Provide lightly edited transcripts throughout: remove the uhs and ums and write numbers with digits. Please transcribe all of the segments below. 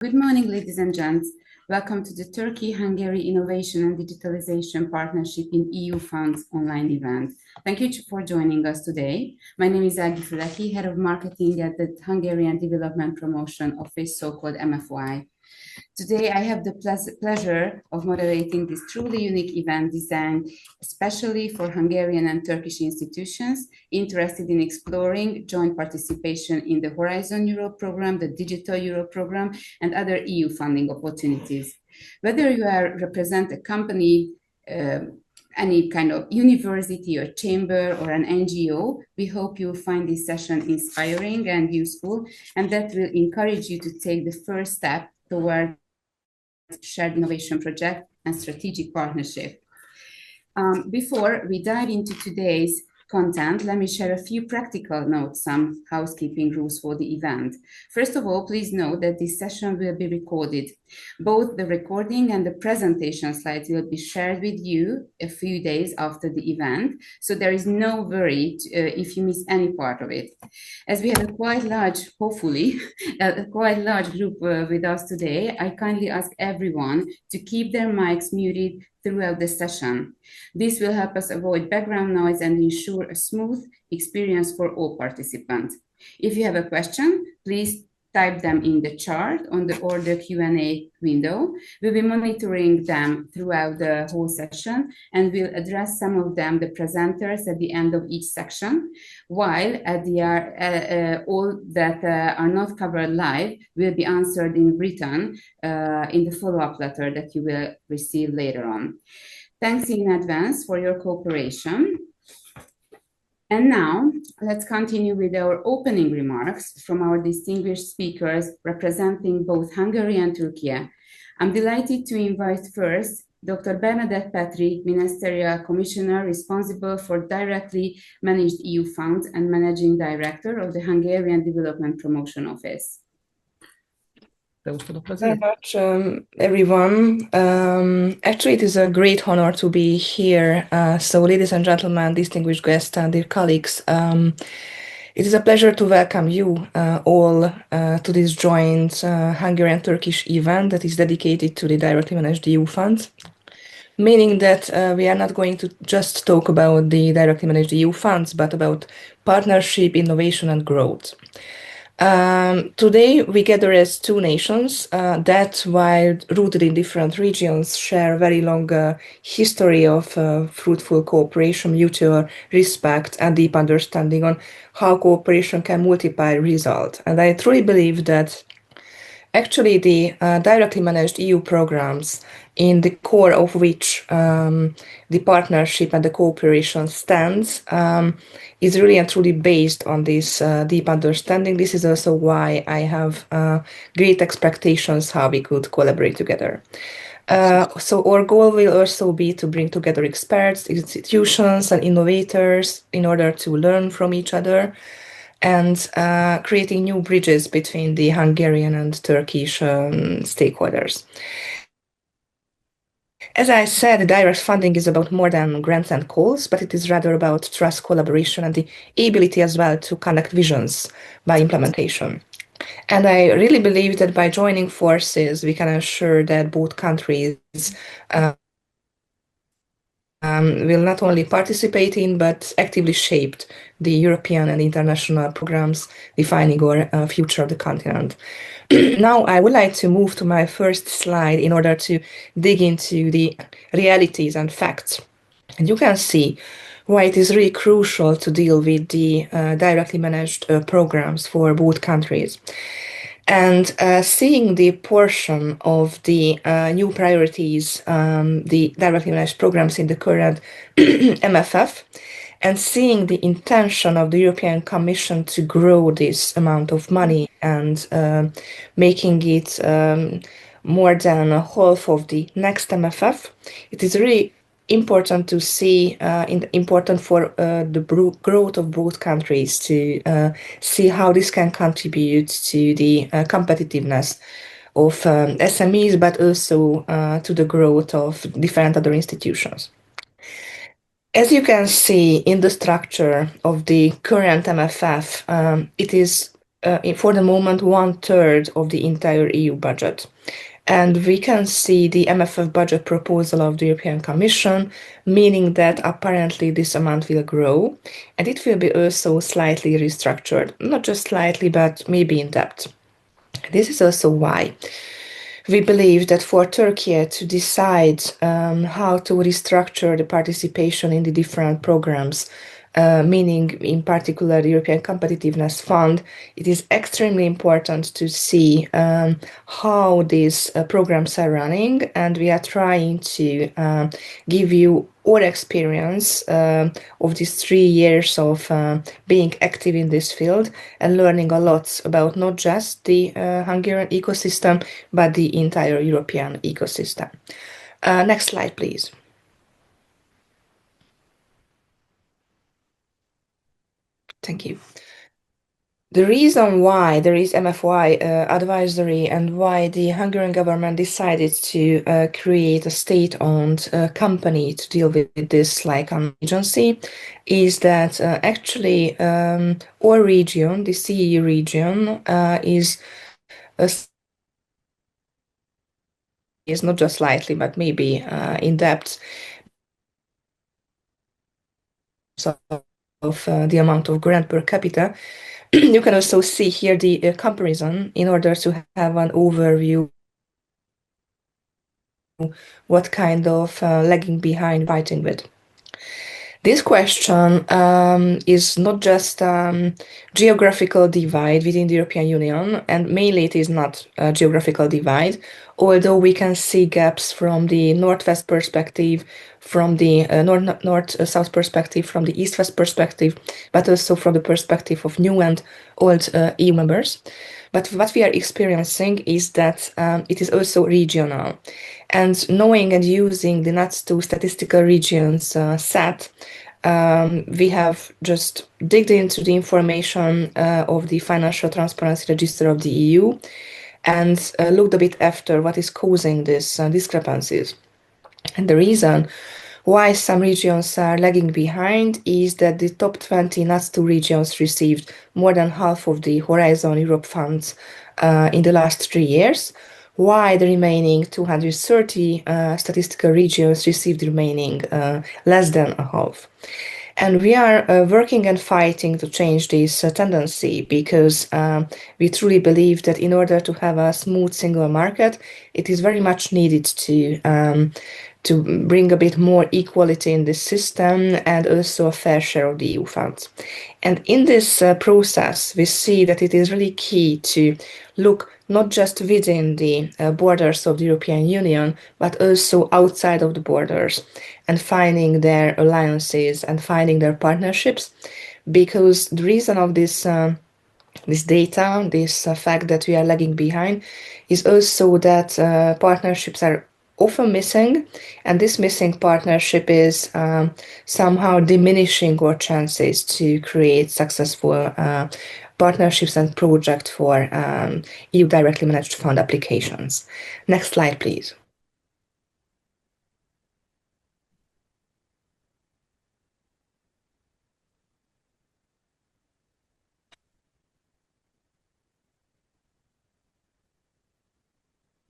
Good morning, ladies and gents. Welcome to the Turkey-Hungary Innovation and Digitalization Partnership in EU Funds online event. Thank you for joining us today. My name is Ági Füleki, Head of Marketing at the Hungarian Development Promotion Office, so-called MFY. Today, I have the pleasure of moderating this truly unique event designed especially for Hungarian and Turkish institutions interested in exploring joint participation in the Horizon Europe program, the Digital Europe program, and other EU funding opportunities. Whether you represent a company, any kind of university or chamber or an NGO, we hope you find this session inspiring and useful, and that will encourage you to take the first step toward shared innovation project and strategic partnership. Before we dive into today's content, let me share a few practical notes, some housekeeping rules for the event. First of all, please note that this session will be recorded. Both the recording and the presentation slides will be shared with you a few days after the event, so there is no worry if you miss any part of it. As we have a quite large, hopefully, a quite large group with us today, I kindly ask everyone to keep their mics muted throughout the session. This will help us avoid background noise and ensure a smooth experience for all participants. If you have a question, please type them in the chat or the Q&A window. We'll be monitoring them throughout the whole session, and we'll address some of them, the presenters, at the end of each section, while all that are not covered live will be answered in written in the follow-up letter that you will receive later on. Thanks in advance for your cooperation. And now, let's continue with our opening remarks from our distinguished speakers representing both Hungary and Turkey. I'm delighted to invite first Dr. Bernadette Petri, Ministerial Commissioner responsible for directly managed EU funds and Managing Director of the Hungarian Development Promotion Office. Thank you very much, everyone. Actually, it is a great honor to be here. So, ladies and gentlemen, distinguished guests and dear colleagues, it is a pleasure to welcome you all to this joint Hungarian-Turkish event that is dedicated to the directly managed EU funds. Meaning that we are not going to just talk about the directly managed EU funds, but about partnership, innovation, and growth. Today, we gather as two nations that, while rooted in different regions, share a very long history of fruitful cooperation, mutual respect, and deep understanding on how cooperation can multiply results. And I truly believe that actually the directly managed EU programs, in the core of which the partnership and the cooperation stands, is really and truly based on this deep understanding. This is also why I have great expectations how we could collaborate together. So our goal will also be to bring together experts, institutions, and innovators in order to learn from each other and creating new bridges between the Hungarian and Turkish stakeholders. As I said, direct funding is about more than grants and calls, but it is rather about trust, collaboration, and the ability as well to connect visions by implementation. And I really believe that by joining forces, we can ensure that both countries will not only participate in, but actively shape the European and international programs defining our future of the continent. Now, I would like to move to my first slide in order to dig into the realities and facts. And you can see why it is really crucial to deal with the directly managed programs for both countries. And seeing the portion of the new priorities, the directly managed programs in the current MFF, and seeing the intention of the European Commission to grow this amount of money and making it more than half of the next MFF, it is really important to see, important for the growth of both countries to see how this can contribute to the competitiveness of SMEs, but also to the growth of different other institutions. As you can see in the structure of the current MFF, it is for the moment, 1/3 of the entire EU budget. And we can see the MFF budget proposal of the European Commission, meaning that apparently this amount will grow, and it will be also slightly restructured, not just slightly, but maybe in depth. This is also why we believe that for Turkey to decide how to restructure the participation in the different programs, meaning in particular the European Competitiveness Fund, it is extremely important to see how these programs are running, and we are trying to give you our experience of these 3 years of being active in this field and learning a lot about not just the Hungarian ecosystem, but the entire European ecosystem. Next slide, please. Thank you. The reason why there is MFY advisory and why the Hungarian government decided to create a state-owned company to deal with this like an agency is that actually our region, the CEE region, is not just slightly, but maybe in depth of the amount of grant per capita. You can also see here the comparison in order to have an overview what kind of lagging behind fighting with. This question is not just geographical divide within the European Union, and mainly it is not a geographical divide, although we can see gaps from the northwest perspective, from the north-south perspective, from the east-west perspective, but also from the perspective of new and old EU members. But what we are experiencing is that it is also regional. And knowing and using the NUTS2 statistical regions set, we have just digged into the information of the Financial Transparency Register of the EU and looked a bit after what is causing these discrepancies. And the reason why some regions are lagging behind is that the top 20 NUTS2 regions received more than half of the Horizon Europe funds in the last 3 years, while the remaining 230 statistical regions received the remaining less than a half. And we are working and fighting to change this tendency because we truly believe that in order to have a smooth single market, it is very much needed to bring a bit more equality in this system and also a fair share of the EU funds. And in this process, we see that it is really key to look not just within the borders of the European Union, but also outside of the borders and finding their alliances and finding their partnerships. Because the reason of this data, this fact that we are lagging behind, is also that partnerships are often missing, and this missing partnership is somehow diminishing our chances to create successful partnerships and projects for EU directly managed fund applications. Next slide, please.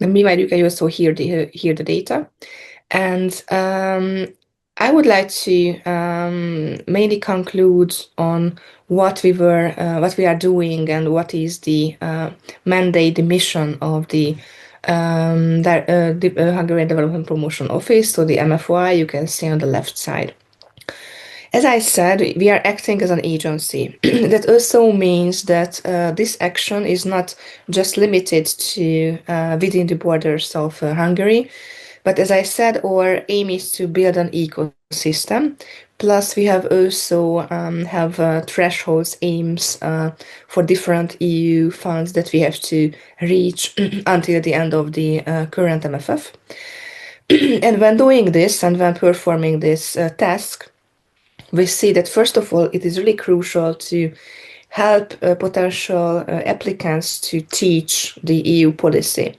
And meanwhile, you can also hear the data. And I would like to mainly conclude on what we are doing and what is the mandate, the mission of the Hungarian Development Promotion Office, so the MFY, you can see on the left side. As I said, we are acting as an agency. That also means that this action is not just limited to within the borders of Hungary, but as I said, our aim is to build an ecosystem. Plus, we have also have thresholds, aims for different EU funds that we have to reach until the end of the current MFF. And when doing this and when performing this task, we see that first of all, it is really crucial to help potential applicants to teach the EU policy,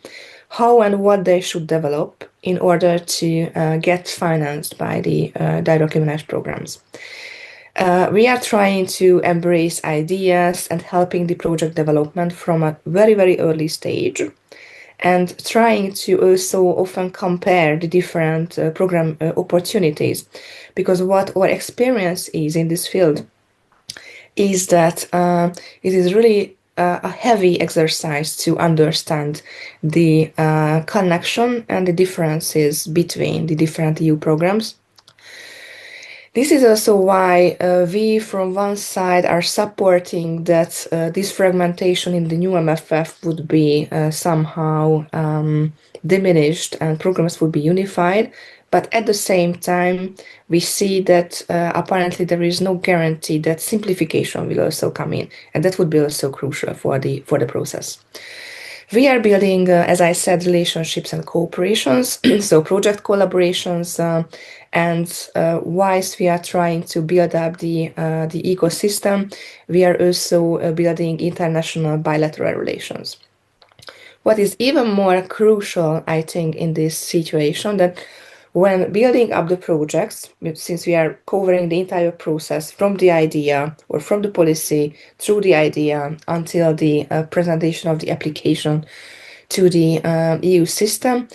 how and what they should develop in order to get financed by the directly managed programs. We are trying to embrace ideas and helping the project development from a very, very early stage, and trying to also often compare the different program opportunities, because what our experience is in this field is that it is really a heavy exercise to understand the connection and the differences between the different EU programs. This is also why we, from one side, are supporting that this fragmentation in the new MFF would be somehow diminished and programs would be unified. But at the same time, we see that apparently there is no guarantee that simplification will also come in, and that would be also crucial for the process. We are building, as I said, relationships and cooperations, so project collaborations, and whilst we are trying to build up the ecosystem, we are also building international bilateral relations. What is even more crucial, I think, in this situation, that when building up the projects, since we are covering the entire process from the idea or from the policy through the idea until the presentation of the application to the EU system,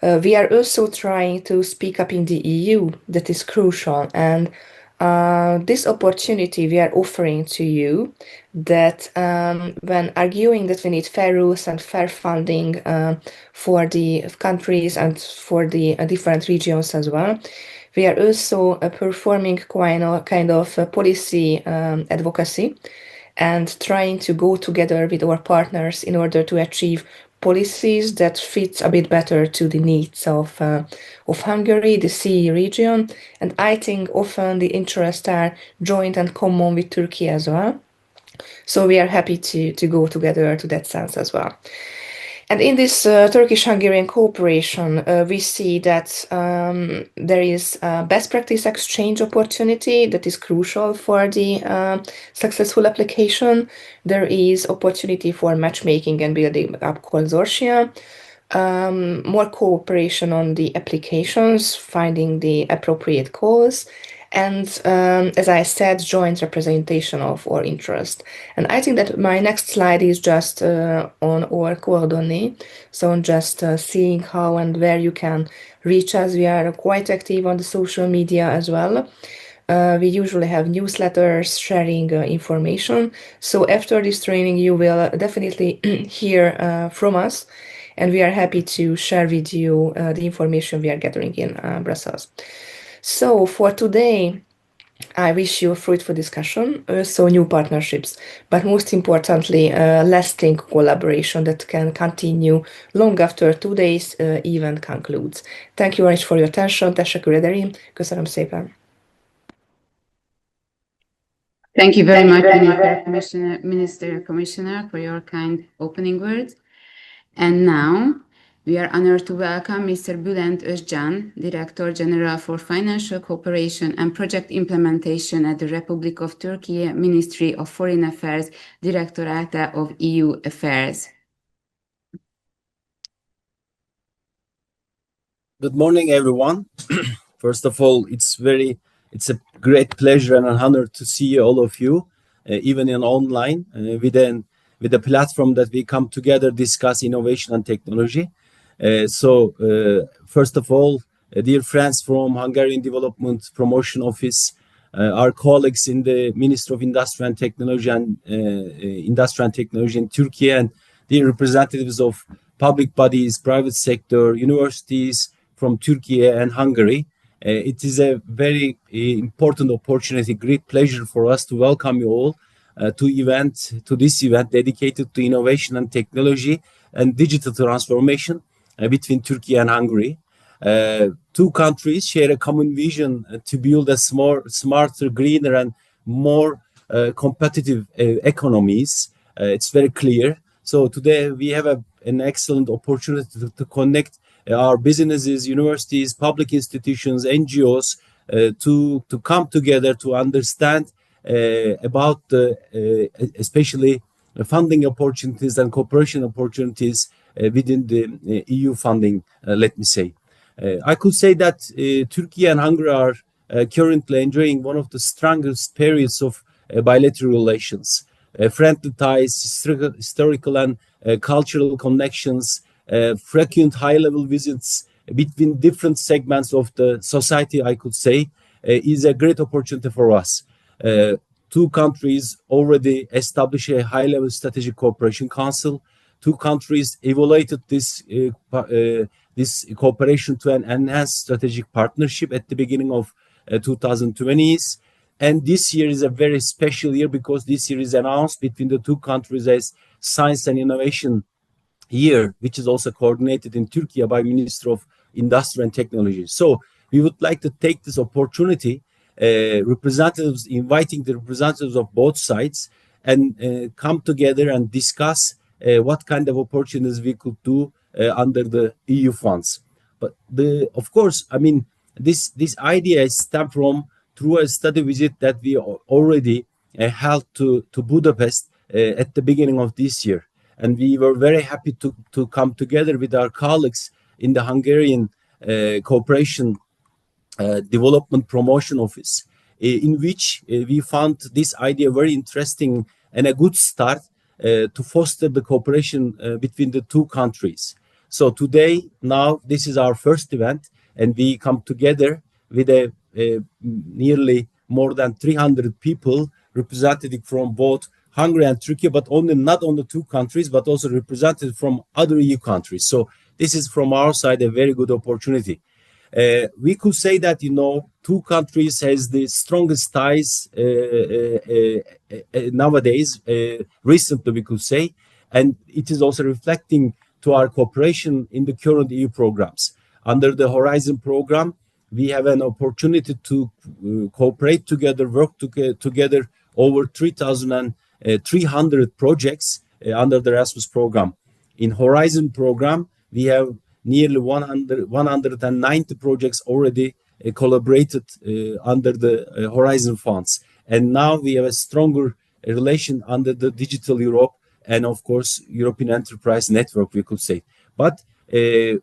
we are also trying to speak up in the EU. That is crucial. And this opportunity we are offering to you, that when arguing that we need fair rules and fair funding for the countries and for the different regions as well, we are also performing kind of policy advocacy and trying to go together with our partners in order to achieve policies that fit a bit better to the needs of Hungary, the CE region, and I think often the interests are joint and common with Turkey as well. So we are happy to go together to that sense as well. And in this Turkish-Hungarian cooperation, we see that there is a best practice exchange opportunity that is crucial for the successful application. There is opportunity for matchmaking and building up consortia, more cooperation on the applications, finding the appropriate calls, and as I said, joint representation of our interest. And I think that my next slide is just on our coordonate, so just seeing how and where you can reach us. We are quite active on the social media as well. We usually have newsletters sharing information. So after this training, you will definitely hear from us, and we are happy to share with you the information we are gathering in Brussels. So for today, I wish you a fruitful discussion, also new partnerships, but most importantly, lasting collaboration that can continue long after today's event concludes. Thank you very much for your attention. Teşekkür ederim. Köszönöm szépen. Thank you very much, Commissioner, for your kind opening words. And now, we are honored to welcome Mr. Bülent Özcan, Director General for Financial Cooperation and Project Implementation at the Republic of Turkey, Ministry of Foreign Affairs, Directorate of EU Affairs. Good morning, everyone. First of all, it's a great pleasure and an honor to see all of you, even in online, with a platform that we come together, discuss innovation and technology. First of all, dear friends from Hungarian Development Promotion Office, our colleagues in the Ministry of Industry and Technology in Turkey, and the representatives of public bodies, private sector, universities from Turkey and Hungary. It is a very important opportunity, great pleasure for us to welcome you all to this event dedicated to innovation and technology and digital transformation between Turkey and Hungary. Two countries share a common vision to build a smarter, greener, and more competitive economies. It's very clear. So today we have an excellent opportunity to connect our businesses, universities, public institutions, NGOs to come together to understand about especially funding opportunities and cooperation opportunities within the EU funding, let me say. I could say that Turkey and Hungary are currently enjoying one of the strongest periods of bilateral relations. Friendly ties, historical and cultural connections, frequent high-level visits between different segments of the society, I could say, is a great opportunity for us. Two countries already established a high-level strategic cooperation council. Two countries evaluated this cooperation to an enhanced strategic partnership at the beginning of 2020s. And this year is a very special year because this year is announced between the two countries as Science and Innovation Year, which is also coordinated in Turkey by Minister of Industry and Technology. So we would like to take this opportunity, inviting the representatives of both sides and come together and discuss what kind of opportunities we could do under the EU funds. But of course, I mean, this idea stemmed from through a study visit that we already held to Budapest at the beginning of this year. And we were very happy to come together with our colleagues in the Hungarian Cooperation Development Promotion Office, in which we found this idea very interesting and a good start to foster the cooperation between the two countries. So today, now, this is our first event, and we come together with nearly more than 300 people represented from both Hungary and Turkey, but not only two countries, but also represented from other EU countries. So this is from our side a very good opportunity. We could say that, two countries has the strongest ties nowadays, recently we could say, and it is also reflecting to our cooperation in the current EU programs. Under the Horizon program, we have an opportunity to cooperate together, work together over 3,300 projects under the Erasmus program. In Horizon program, we have nearly 190 projects already collaborated under the Horizon funds. And now we have a stronger relation under the Digital Europe and, of course, European Enterprise Network, we could say. But the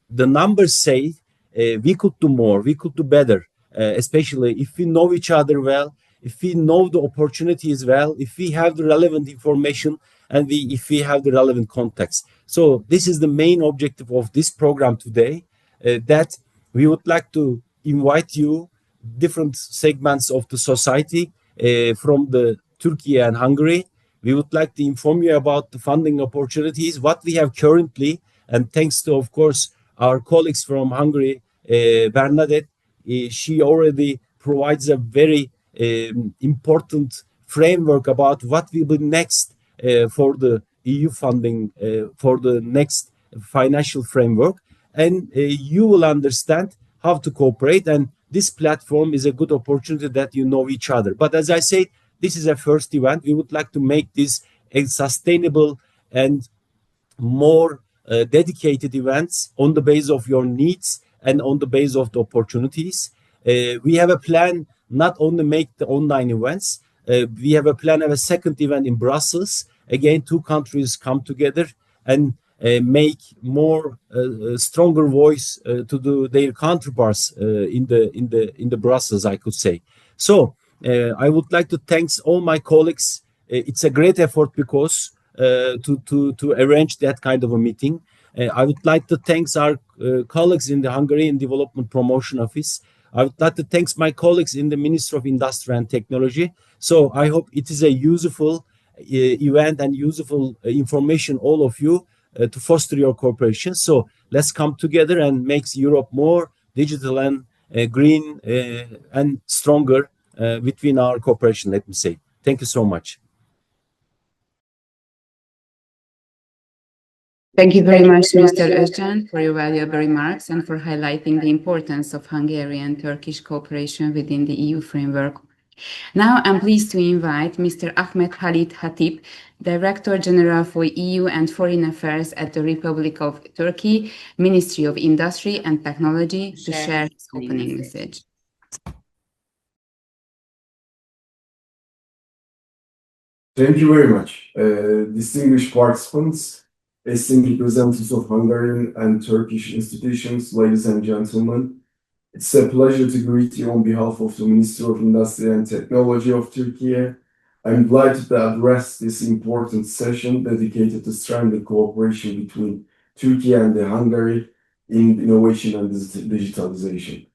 numbers say we could do more, we could do better, especially if we know each other well, if we know the opportunities well, if we have the relevant information, and if we have the relevant context. So this is the main objective of this program today, that we would like to invite you, different segments of the society from the Turkey and Hungary. We would like to inform you about the funding opportunities, what we have currently, and thanks to, of course, our colleagues from Hungary, Bernadette, she already provides a very important framework about what will be next for the EU funding for the next financial framework, and you will understand how to cooperate, and this platform is a good opportunity that you know each other. But as I said, this is a first event. We would like to make this a sustainable and more dedicated events on the base of your needs and on the base of the opportunities. We have a plan not only make the online events, we have a plan of a second event in Brussels. Again, two countries come together and make more stronger voice to their counterparts in the Brussels, I could say. So I would like to thank all my colleagues. It's a great effort because to arrange that kind of a meeting. I would like to thank our colleagues in the Hungarian Development Promotion Office. I would like to thank my colleagues in the Ministry of Industry and Technology. So I hope it is a useful event and useful information, all of you, to foster your cooperation. So let's come together and make Europe more digital and green and stronger between our cooperation, let me say. Thank you so much. Thank you very much, Mr. Özcan, for your valuable remarks and for highlighting the importance of Hungarian and Turkish cooperation within the EU framework. Now I'm pleased to invite Mr. Ahmet Halit Hatip, Director General for EU and Foreign Affairs at the Republic of Turkey, Ministry of Industry and Technology, to share his opening message. Thank you very much. Distinguished participants, esteemed representatives of Hungarian and Turkish institutions, ladies and gentlemen, It's a pleasure to greet you on behalf of the Ministry of Industry and Technology of Turkey. I'm delighted to address this important session dedicated to strengthen cooperation between Turkey and Hungary in innovation and digitalization.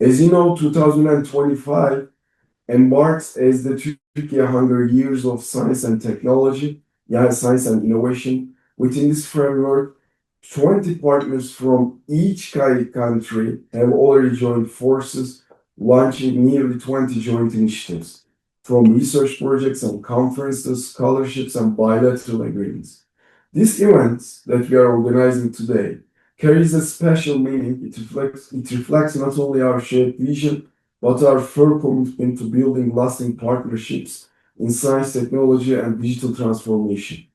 As you know, 2025 embarks as the Turkey-Hungary Years of Science and Technology, Science and Innovation. Within this framework, 20 partners from each country have already joined forces, launching nearly 20 joint initiatives, from research projects and conferences, scholarships, and bilateral agreements. This event that we are organizing today carries a special meaning. It reflects not only our shared vision, but our firm commitment to building lasting partnerships in science, technology, and digital transformation.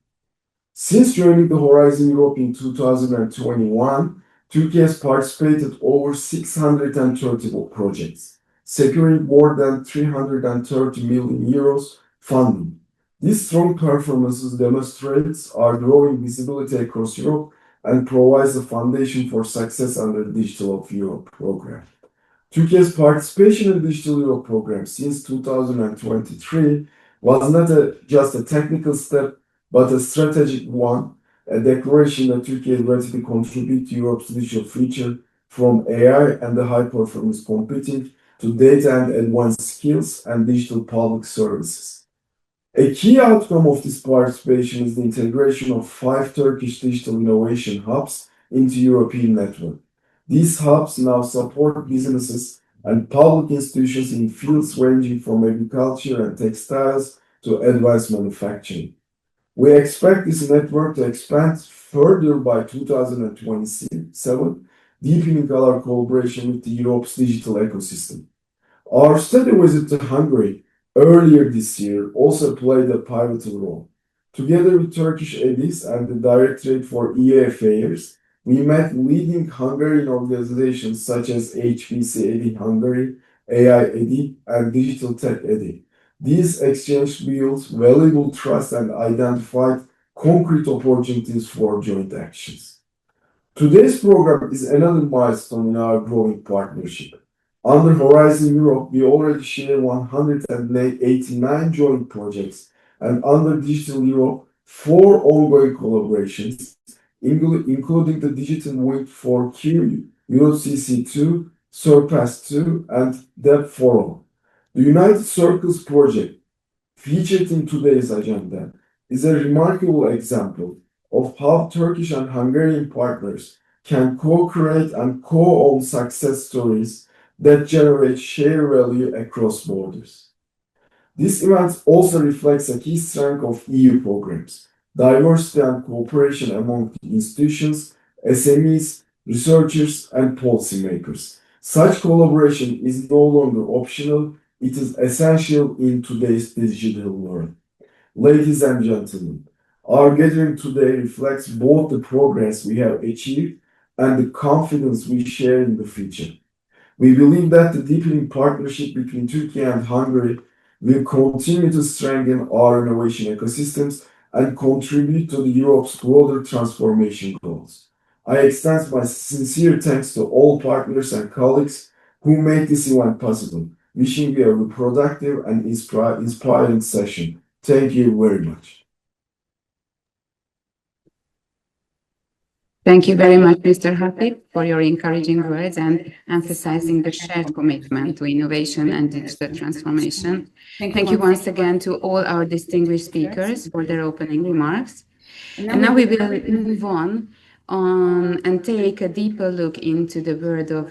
Since joining the Horizon Europe in 2021, Turkey has participated over 630 projects, securing more than 330 million euros funding. These strong performances demonstrates our growing visibility across Europe and provides a foundation for success under the Digital of Europe program. Turkey's participation in the Digital Europe program since 2023 was not just a technical step, but a strategic one, a declaration that Turkey is ready to contribute to Europe's digital future, from AI and the high-performance computing to data and advanced skills and digital public services. A key outcome of this participation is the integration of 5 Turkish digital innovation hubs into European network. These hubs now support businesses and public institutions in fields ranging from agriculture and textiles to advanced manufacturing. We expect this network to expand further by 2027, deepening our collaboration with Europe's digital ecosystem. Our study visit to Hungary earlier this year also played a pivotal role. Together with Turkish EDIS and the Directorate for EU Affairs, we met leading Hungarian organizations such as HPC EDI Hungary, AI EDI, and Digital Tech EDI. These exchanges built valuable trust and identified concrete opportunities for joint actions. Today's program is another milestone in our growing partnership. Under Horizon Europe, we already share 189 joint projects, and under Digital Europe, 4 ongoing collaborations, including the Digital Wing for Q, EuroCC2, Surpass2, and DEP4O. The United Circles project, featured in today's agenda, is a remarkable example of how Turkish and Hungarian partners can co-create and co-own success stories that generate shared value across borders. This event also reflects a key strength of EU programs: diversity and cooperation among institutions, SMEs, researchers, and policymakers. Such collaboration is no longer optional. It is essential in today's digital world. Ladies and gentlemen, our gathering today reflects both the progress we have achieved and the confidence we share in the future. We believe that the deepening partnership between Turkey and Hungary will continue to strengthen our innovation ecosystems and contribute to Europe's broader transformation goals. I extend my sincere thanks to all partners and colleagues who made this event possible. Wishing you a productive and inspiring session. Thank you very much. Thank you very much, Mr. Hatip, for your encouraging words and emphasizing the shared commitment to innovation and digital transformation. Thank you once again to all our distinguished speakers for their opening remarks. And now we will move on and take a deeper look into the world of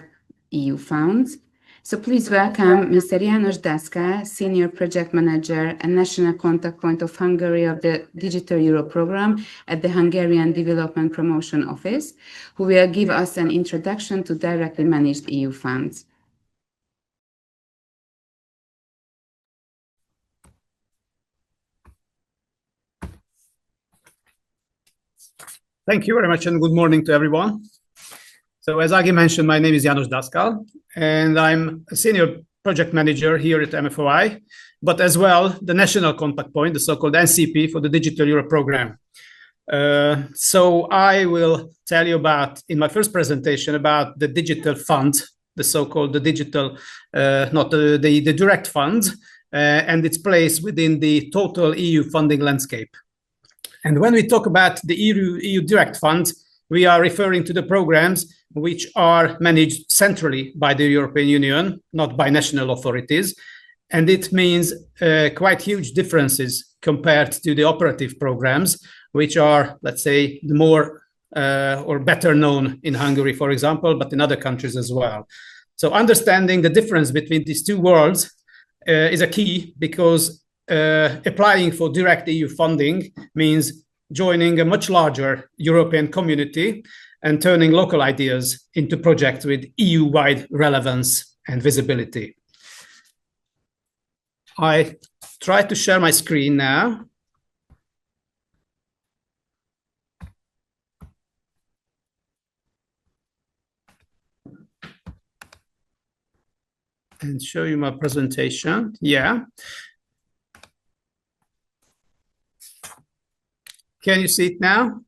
EU funds. So please welcome Mr. János Daszkál, Senior Project Manager and National Contact Point of Hungary of the Digital Europe Program at the Hungarian Development Promotion Office, who will give us an introduction to directly managed EU funds. Thank you very much and good morning to everyone. So as Agi mentioned, my name is János Daszkál, and I'm a senior project manager here at MFOI, but as well the national contact point, the so-called NCP for the Digital Europe program. So I will tell you about, in my first presentation, about the digital fund the so-called the digital, not the direct funds, and its place within the total EU funding landscape. And when we talk about the EU direct funds, we are referring to the programs which are managed centrally by the European Union, not by national authorities. And it means quite huge differences compared to the operative programs, which are, let's say, the more or better known in Hungary, for example, but in other countries as well. So understanding the difference between these two worlds is a key, because applying for direct EU funding means joining a much larger European community and turning local ideas into projects with EU-wide relevance and visibility. I try to share my screen now. And show you my presentation. Yeah. Can you see it now?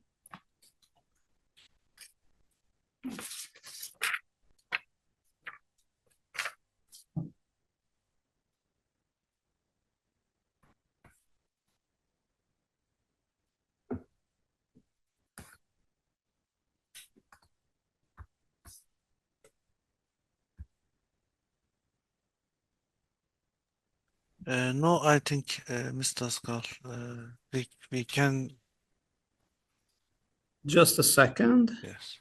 No, I think, Mr. Daskal, we can. Just a second. Yes.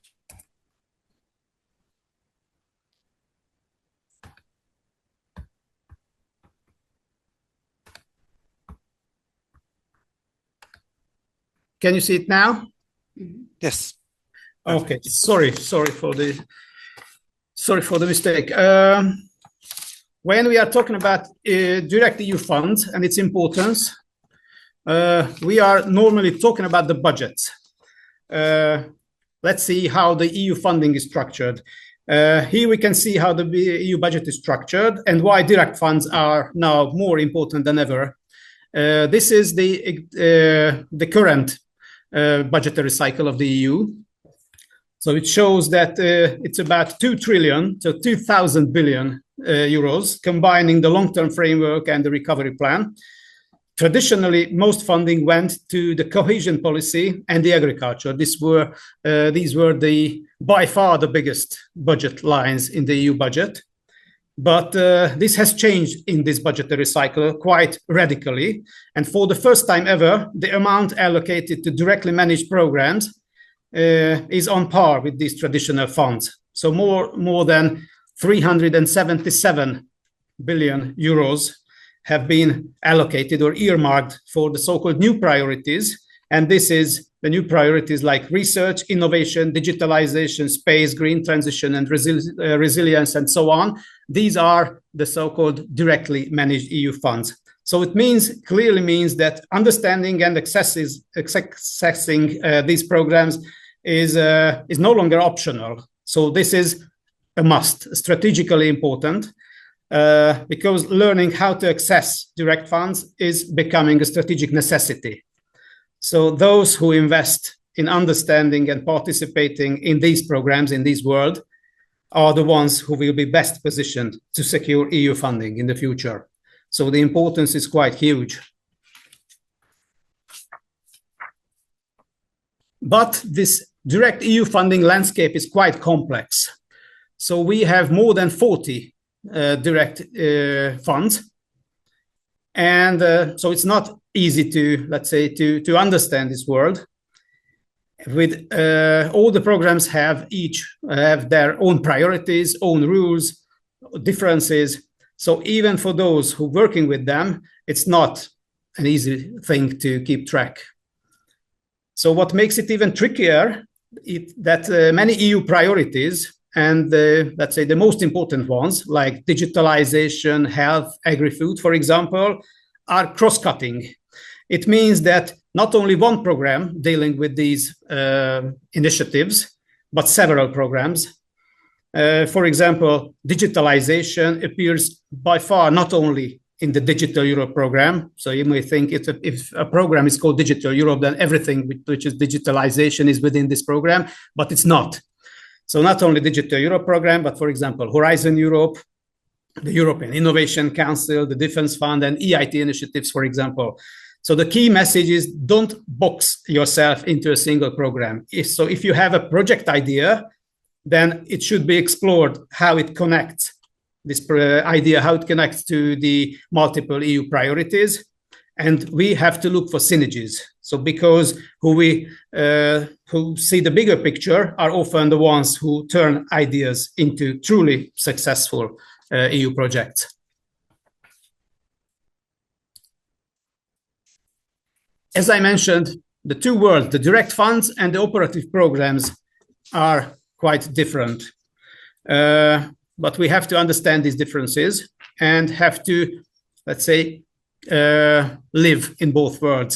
Can you see it now? Yes. Okay. Sorry for the mistake. When we are talking about direct EU funds and its importance, we are normally talking about the budget. Let's see how the EU funding is structured. Here we can see how the EU budget is structured and why direct funds are now more important than ever. This is the current budgetary cycle of the EU. So it shows that it's about 2 trillion, so 2,000 billion euros, combining the long-term framework and the recovery plan. Traditionally, most funding went to the cohesion policy and the agriculture. These were by far the biggest budget lines in the EU budget. But this has changed in this budgetary cycle quite radically. And for the first time ever, the amount allocated to directly managed programs is on par with these traditional funds. So more than 377 billion euros have been allocated or earmarked for the so-called new priorities. And this is the new priorities like research, innovation, digitalization, space, green transition, and resilience, and so on. These are the so-called directly managed EU funds. So it clearly means that understanding and accessing these programs is no longer optional. So this is a must, strategically important, because learning how to access direct funds is becoming a strategic necessity. So those who invest in understanding and participating in these programs in this world are the ones who will be best positioned to secure EU funding in the future. So the importance is quite huge. But this direct EU funding landscape is quite complex. So we have more than 40 direct funds. And so it's not easy to, let's say, to understand this world. With all the programs each have their own priorities, own rules, differences. So even for those who are working with them, it's not an easy thing to keep track. So what makes it even trickier is that many EU priorities, and let's say the most important ones, like digitalization, health, agri-food, for example, are cross-cutting. It means that not only one program dealing with these initiatives, but several programs. For example, digitalization appears by far not only in the Digital Europe program. So you may think if a program is called Digital Europe, then everything which is digitalization is within this program, but it's not. So not only Digital Europe program, but for example, Horizon Europe, the European Innovation Council, the Defense Fund, and EIT initiatives, for example. So the key message is don't box yourself into a single program. If you have a project idea, then it should be explored how it connects, this idea, how it connects to the multiple EU priorities. And we have to look for synergies. So because who see the bigger picture are often the ones who turn ideas into truly successful EU projects. As I mentioned, the two worlds, the direct funds and the operative programs, are quite different. But we have to understand these differences and have to, let's say, live in both worlds.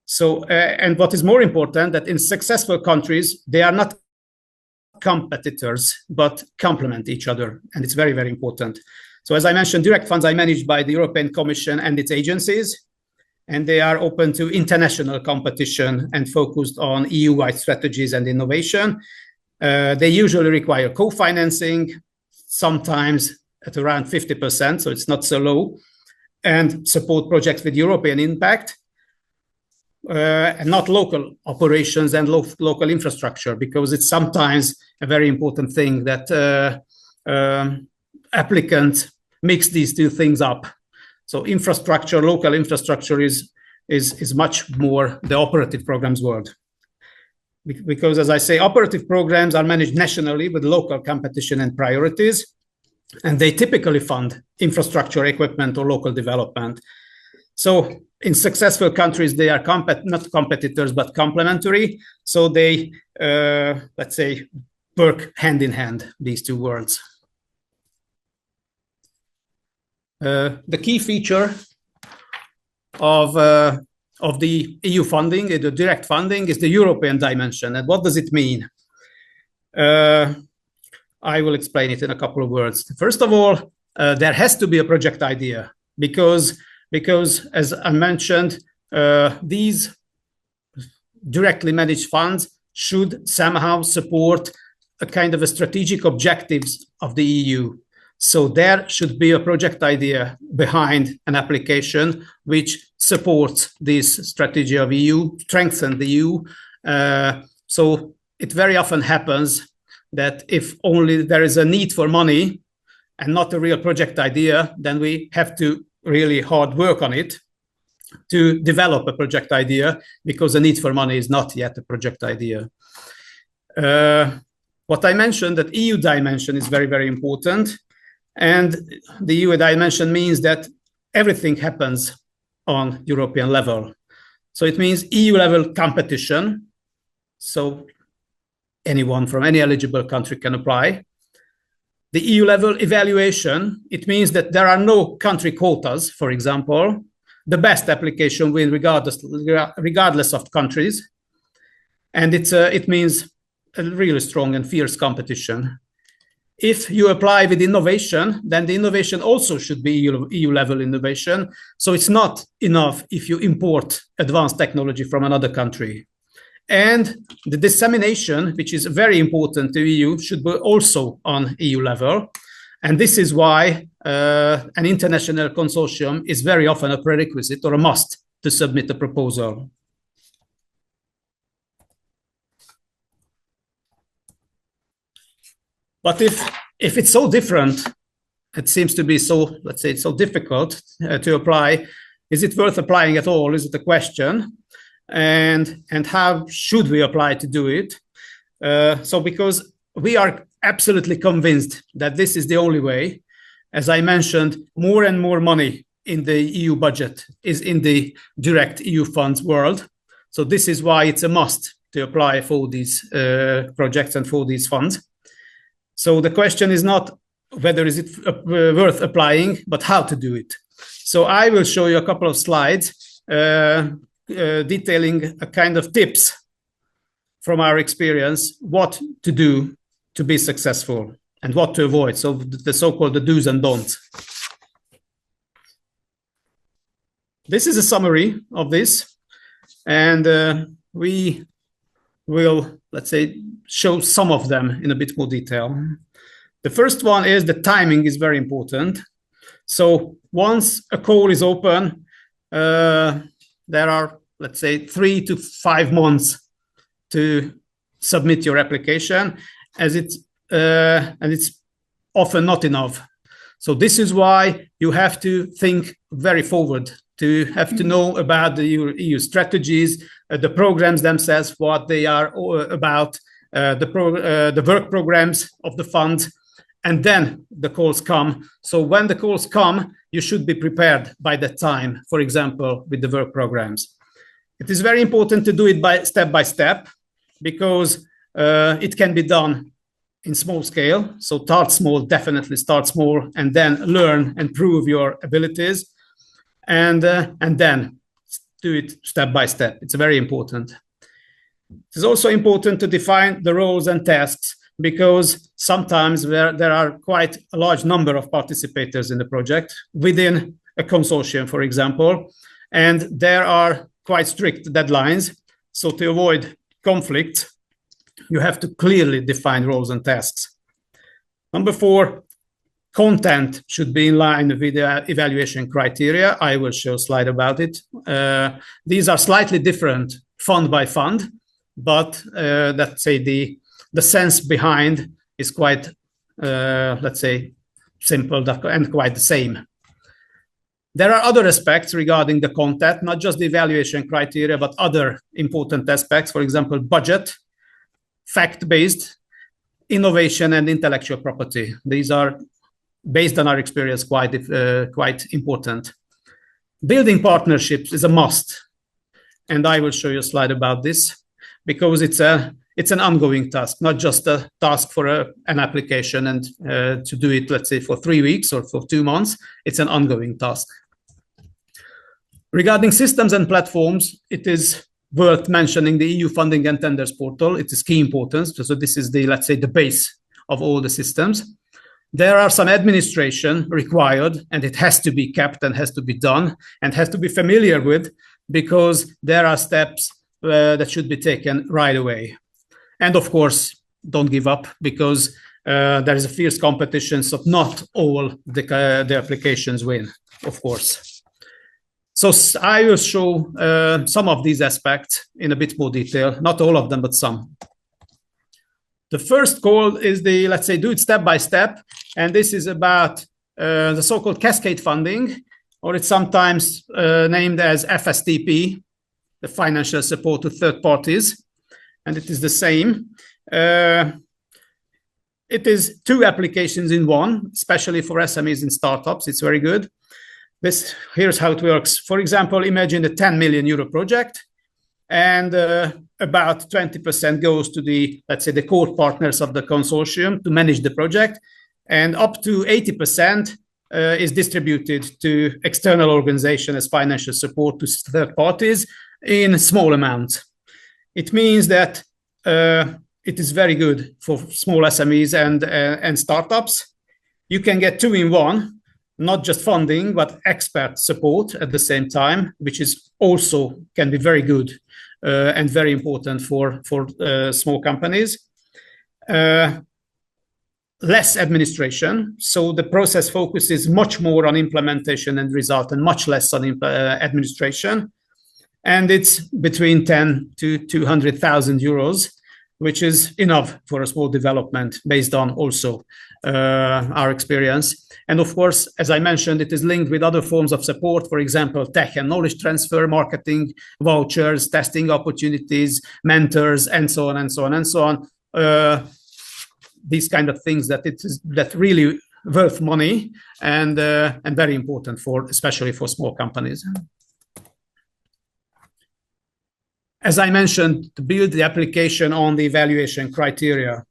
So, and what is more important, that in successful countries, they are not competitors, but complement each other. And it's very, very important. So as I mentioned, direct funds are managed by the European Commission and its agencies, and they are open to international competition and focused on EU-wide strategies and innovation. They usually require co-financing, sometimes at around 50%, so it's not so low, and support projects with European impact, and not local operations and local infrastructure, because it's sometimes a very important thing that applicants mix these two things up. So infrastructure, local infrastructure is much more the operative programs world. Because as I say, operative programs are managed nationally with local competition and priorities, and they typically fund infrastructure, equipment, or local development. So in successful countries, they are not competitors, but complementary. So they, let's say, work hand in hand, these two worlds. The key feature of the EU funding, the direct funding, is the European dimension. And what does it mean? I will explain it in a couple of words. First of all, there has to be a project idea because as I mentioned, these directly managed funds should somehow support a kind of a strategic objectives of the EU. So there should be a project idea behind an application which supports this strategy of EU, strengthen the EU. So it very often happens that if only there is a need for money and not a real project idea, then we have to really hard work on it to develop a project idea, because the need for money is not yet a project idea. What I mentioned, that EU dimension is very, very important. And the EU dimension means that everything happens on European level. So it means EU level competition. So anyone from any eligible country can apply. The EU level evaluation, it means that there are no country quotas, for example. The best application win regardless of countries. And it means a really strong and fierce competition. If you apply with innovation, then the innovation also should be EU level innovation. So it's not enough if you import advanced technology from another country. And the dissemination, which is very important to EU, should be also on EU level. And this is why an international consortium is very often a prerequisite or a must to submit a proposal. But if it's so different, it seems to be so, let's say, it's so difficult to apply, is it worth applying at all? Is it a question? And how should we apply to do it? So because we are absolutely convinced that this is the only way. As I mentioned, more and more money in the EU budget is in the direct EU funds world. So this is why it's a must to apply for these projects and for these funds. So the question is not whether is it worth applying, but how to do it. So I will show you a couple of slides detailing a kind of tips from our experience, what to do to be successful and what to avoid. So the so-called the do's and don'ts. This is a summary of this. And we will, let's say, show some of them in a bit more detail. The first one is the timing is very important. So once a call is open, there are, let's say, 3 to 5 months to submit your application, and it's often not enough. So this is why you have to think very forward, to have to know about the EU strategies, the programs themselves, what they are about, the work programs of the fund, and then the calls come. So when the calls come, you should be prepared by that time, for example, with the work programs. It is very important to do it by step, because it can be done in small scale. So start small, definitely start small, and then learn and prove your abilities, and then do it step by step. It's very important. It is also important to define the roles and tasks, because sometimes there are quite a large number of participators in the project within a consortium, for example, and there are quite strict deadlines. So to avoid conflict, you have to clearly define roles and tasks. Number 4, content should be in line with the evaluation criteria. I will show a slide about it. These are slightly different fund by fund, but let's say the sense behind is quite, let's say, simple and quite the same. There are other aspects regarding the content, not just the evaluation criteria, but other important aspects, for example, budget, fact-based, innovation, and intellectual property. These are, based on our experience, quite important. Building partnerships is a must, and I will show you a slide about this, because it's an ongoing task, not just a task for an application and to do it, let's say, for 3 weeks or for 2 months. It's an ongoing task. Regarding systems and platforms, it is worth mentioning the EU funding and tenders portal. It is key importance. So this is the, let's say, the base of all the systems. There are some administration required, and it has to be kept and has to be done and has to be familiar with, because there are steps that should be taken right away. And of course, don't give up, because there is a fierce competition, so not all the applications win, of course. So I will show some of these aspects in a bit more detail, not all of them, but some. The first call is the, let's say, do it step by step. And this is about the so-called cascade funding, or it's sometimes named as FSTP, the financial support to third parties. And it is the same. It is 2 applications in one, especially for SMEs and startups. It's very good. Here's how it works. For example, imagine a 10 million euro project, and about 20% goes to the, let's say, the core partners of the consortium to manage the project, and up to 80% is distributed to external organizations as financial support to third parties in small amounts. It means that it is very good for small SMEs and startups. You can get 2 in 1. Not just funding, but expert support at the same time, which is also can be very good and very important for small companies. Less administration, so the process focuses much more on implementation and result, and much less on administration. And it's between 10 to 200,000 euros, which is enough for a small development, based on also our experience. And of course, as I mentioned, it is linked with other forms of support, for example, tech and knowledge transfer, marketing, vouchers, testing opportunities, mentors, and so on and so on and so on. These kind of things that really worth money and very important especially for small companies. As I mentioned, to build the application on the evaluation criteria.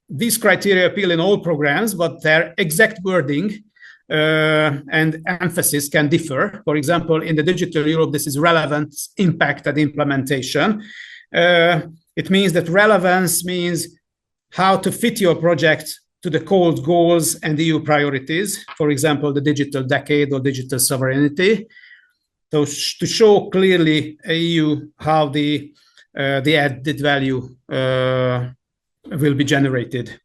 These criteria appeal in all programs, but their exact wording and emphasis can differ. For example, in the Digital Europe, this is relevance, impact, and implementation. It means that relevance means how to fit your project to the called goals and EU priorities, for example, the digital decade or digital sovereignty. So to show clearly EU how the the added value will be generated.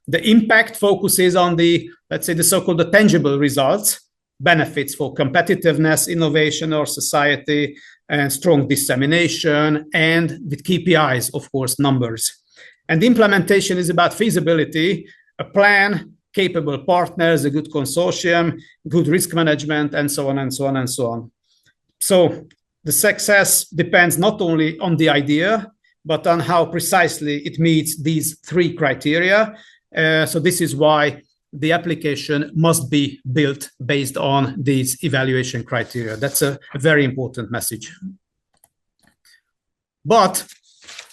The impact focuses on the, let's say, the so-called the tangible results, benefits for competitiveness, innovation or society, and strong dissemination, and with KPIs, of course, numbers. And the implementation is about feasibility, a plan, capable partners, a good consortium, good risk management, and so on and so on and so on. So the success depends not only on the idea, but on how precisely it meets these three criteria. So this is why the application must be built based on these evaluation criteria. That's a very important message. But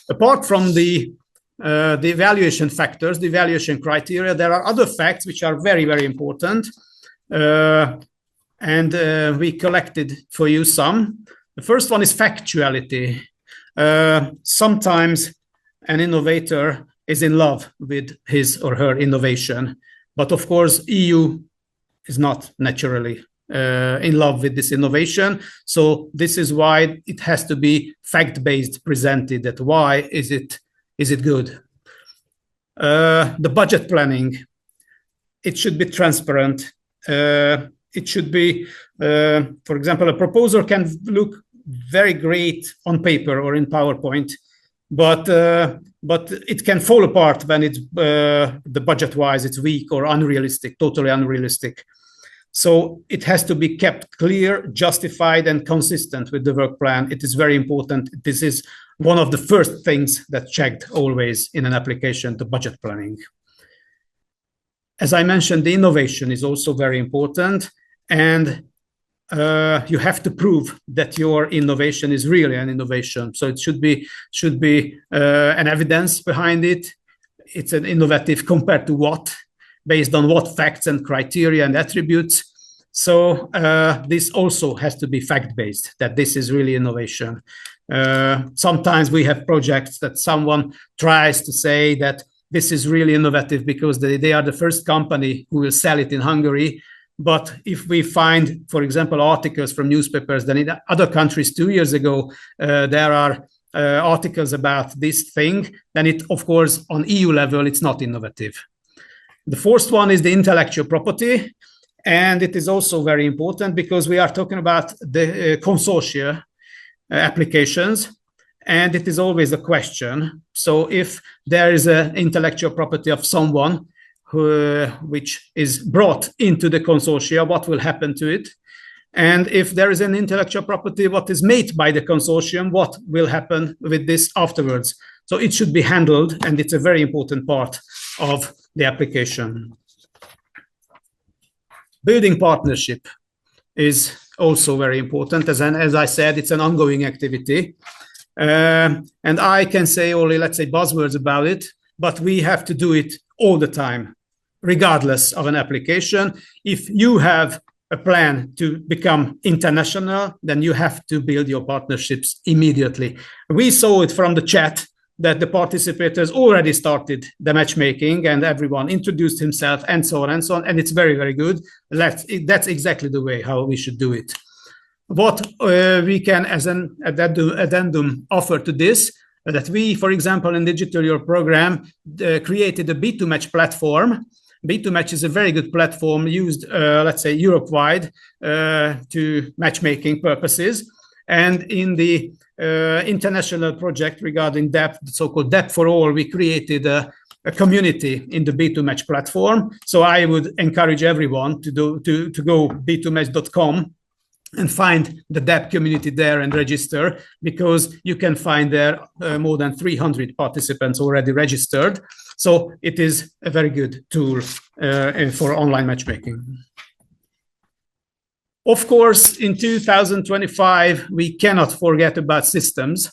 apart from the evaluation factors, the evaluation criteria, there are other facts which are very, very important. And we collected for you some. The first one is factuality. Sometimes an innovator is in love with his or her innovation. But of course, EU is not naturally in love with this innovation. So this is why it has to be fact-based presented, that why is it good? The budget planning, it should be transparent. It should be, for example, a proposal can look very great on paper or in PowerPoint, but it can fall apart when it's the budget-wise it's weak or unrealistic, totally unrealistic. So it has to be kept clear, justified, and consistent with the work plan. It is very important. This is one of the first things that's checked always in an application, the budget planning. As I mentioned, the innovation is also very important, and you have to prove that your innovation is really an innovation. So it should be an evidence behind it. It's an innovative compared to what, based on what facts and criteria and attributes. So this also has to be fact-based, that this is really innovation. Sometimes we have projects that someone tries to say that this is really innovative because they are the first company who will sell it in Hungary. But if we find, for example, articles from newspapers, then in other countries 2 years ago, there are articles about this thing, then it, of course, on EU level, it's not innovative. The fourth one is the intellectual property. And it is also very important because we are talking about the consortia applications. And it is always a question. So if there is an intellectual property of someone which is brought into the consortia, what will happen to it? And if there is an intellectual property, what is made by the consortium, what will happen with this afterwards? So it should be handled, and it's a very important part of the application. Building partnership is also very important. As I said, it's an ongoing activity. And I can say only, let's say, buzzwords about it, but we have to do it all the time, regardless of an application. If you have a plan to become international, then you have to build your partnerships immediately. We saw it from the chat that the participators already started the matchmaking and everyone introduced himself and so on and so on. And it's very, very good. That's exactly the way how we should do it. What we can, as an addendum, offer to this, that we, for example, in Digital Europe program, created a B2Match platform. B2Match is a very good platform used, let's say, Europe-wide to matchmaking purposes. And in the international project regarding DEP, the so-called DEP for All, we created a community in the B2Match platform. So I would encourage everyone to go b2match.com and find the DEP community there and register, because you can find there more than 300 participants already registered. So it is a very good tool for online matchmaking. Of course, in 2025, we cannot forget about systems.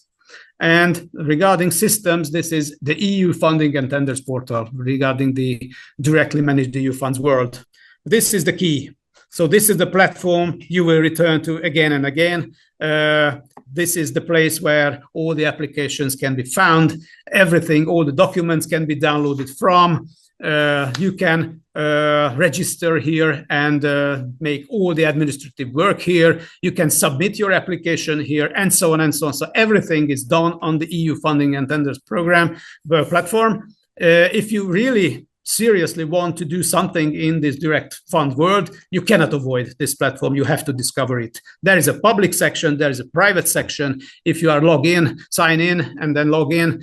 And regarding systems, this is the EU funding and tenders portal regarding the directly managed EU funds world. This is the key. So this is the platform you will return to again and again. this is the place where all the applications can be found. Everything, all the documents can be downloaded from. You can register here and make all the administrative work here. You can submit your application here, and so on and so on. So everything is done on the EU Funding and Tenders Program platform. If you really seriously want to do something in this direct fund world, you cannot avoid this platform. You have to discover it. There is a public section, there is a private section. If you are logged in, sign in, and then log in,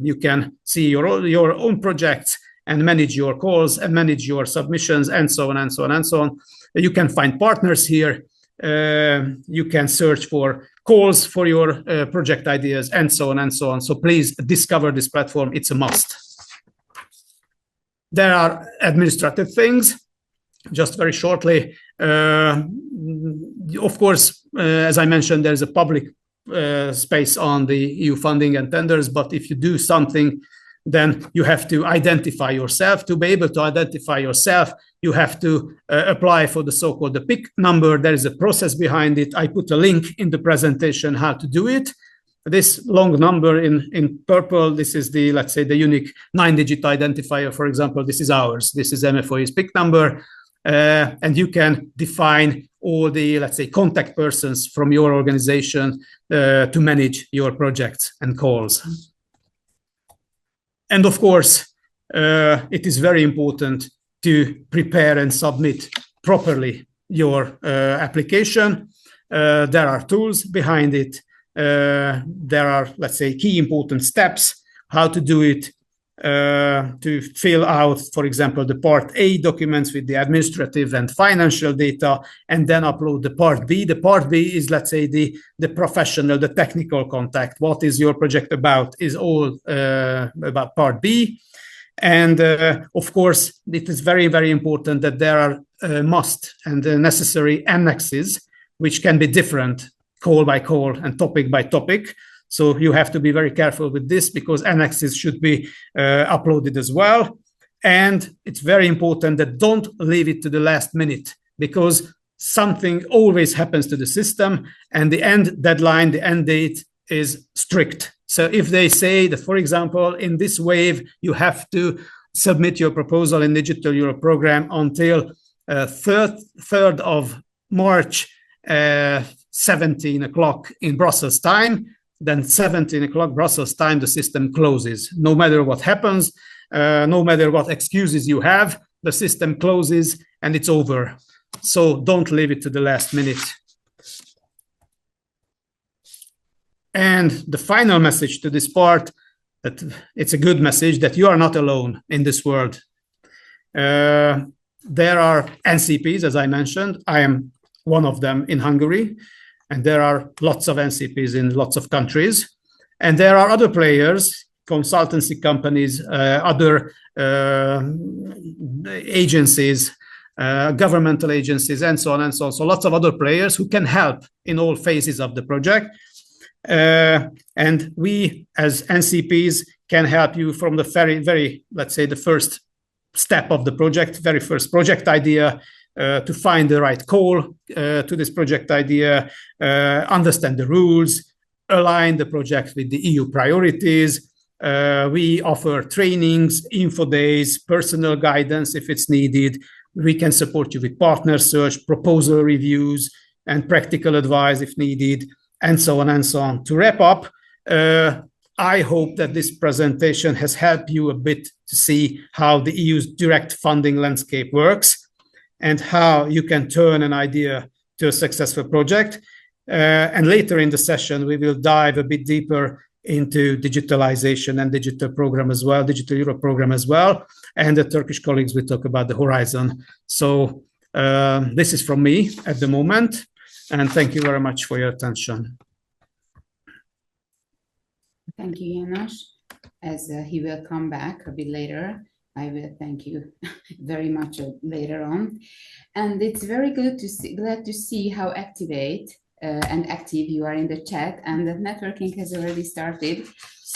you can see your own projects and manage your calls and manage your submissions, and so on and so on and so on. You can find partners here. You can search for calls for your project ideas, and so on and so on. So please discover this platform. It's a must. There are administrative things, just very shortly. Of course, as I mentioned, there's a public space on the EU funding and tenders, but if you do something, then you have to identify yourself. To be able to identify yourself, you have to apply for the so-called the PIC number. There is a process behind it. I put a link in the presentation how to do it. This long number in purple, this is the, let's say, the unique 9-digit identifier, for example. This is ours. This is MFOE's PIC number. And you can define all the, let's say, contact persons from your organization to manage your projects and calls. And of course, it is very important to prepare and submit properly your application. There are tools behind it. There are, let's say, key important steps, how to do it, to fill out, for example, the Part A documents with the administrative and financial data, and then upload the Part B. The Part B is, let's say, the professional, the technical contact. What is your project about is all about Part B. And of course, it is very, very important that there are must and necessary annexes, which can be different call by call and topic by topic. So you have to be very careful with this, because annexes should be uploaded as well. And it's very important that don't leave it to the last minute, because something always happens to the system, and the end deadline, the end date is strict. So if they say that, for example, in this wave, you have to submit your proposal in Digital Europe program until 3rd of March, 17 o'clock in Brussels time, then 17 o'clock Brussels time, the system closes. No matter what happens, no matter what excuses you have, the system closes and it's over. So don't leave it to the last minute. And the final message to this part, that it's a good message, that you are not alone in this world. There are NCPs, as I mentioned. I am one of them in Hungary, and there are lots of NCPs in lots of countries. And there are other players, consultancy companies, other agencies, governmental agencies, and so on and so on. So lots of other players who can help in all phases of the project. And we, as NCPs, can help you from the very, let's say, the first step of the project, very first project idea, to find the right call to this project idea, understand the rules, align the project with the EU priorities. We offer trainings, info days, personal guidance if it's needed. We can support you with partner search, proposal reviews, and practical advice if needed, and so on and so on. To wrap up, I hope that this presentation has helped you a bit to see how the EU's direct funding landscape works, and how you can turn an idea to a successful project. And later in the session, we will dive a bit deeper into digitalization and digital program as well, Digital Europe program as well. And the Turkish colleagues will talk about the horizon. So this is from me at the moment. And thank you very much for your attention. Thank you, János. As he will come back a bit later, I will thank you very much later on. And it's very good to see, glad to see how active you are in the chat, and that networking has already started.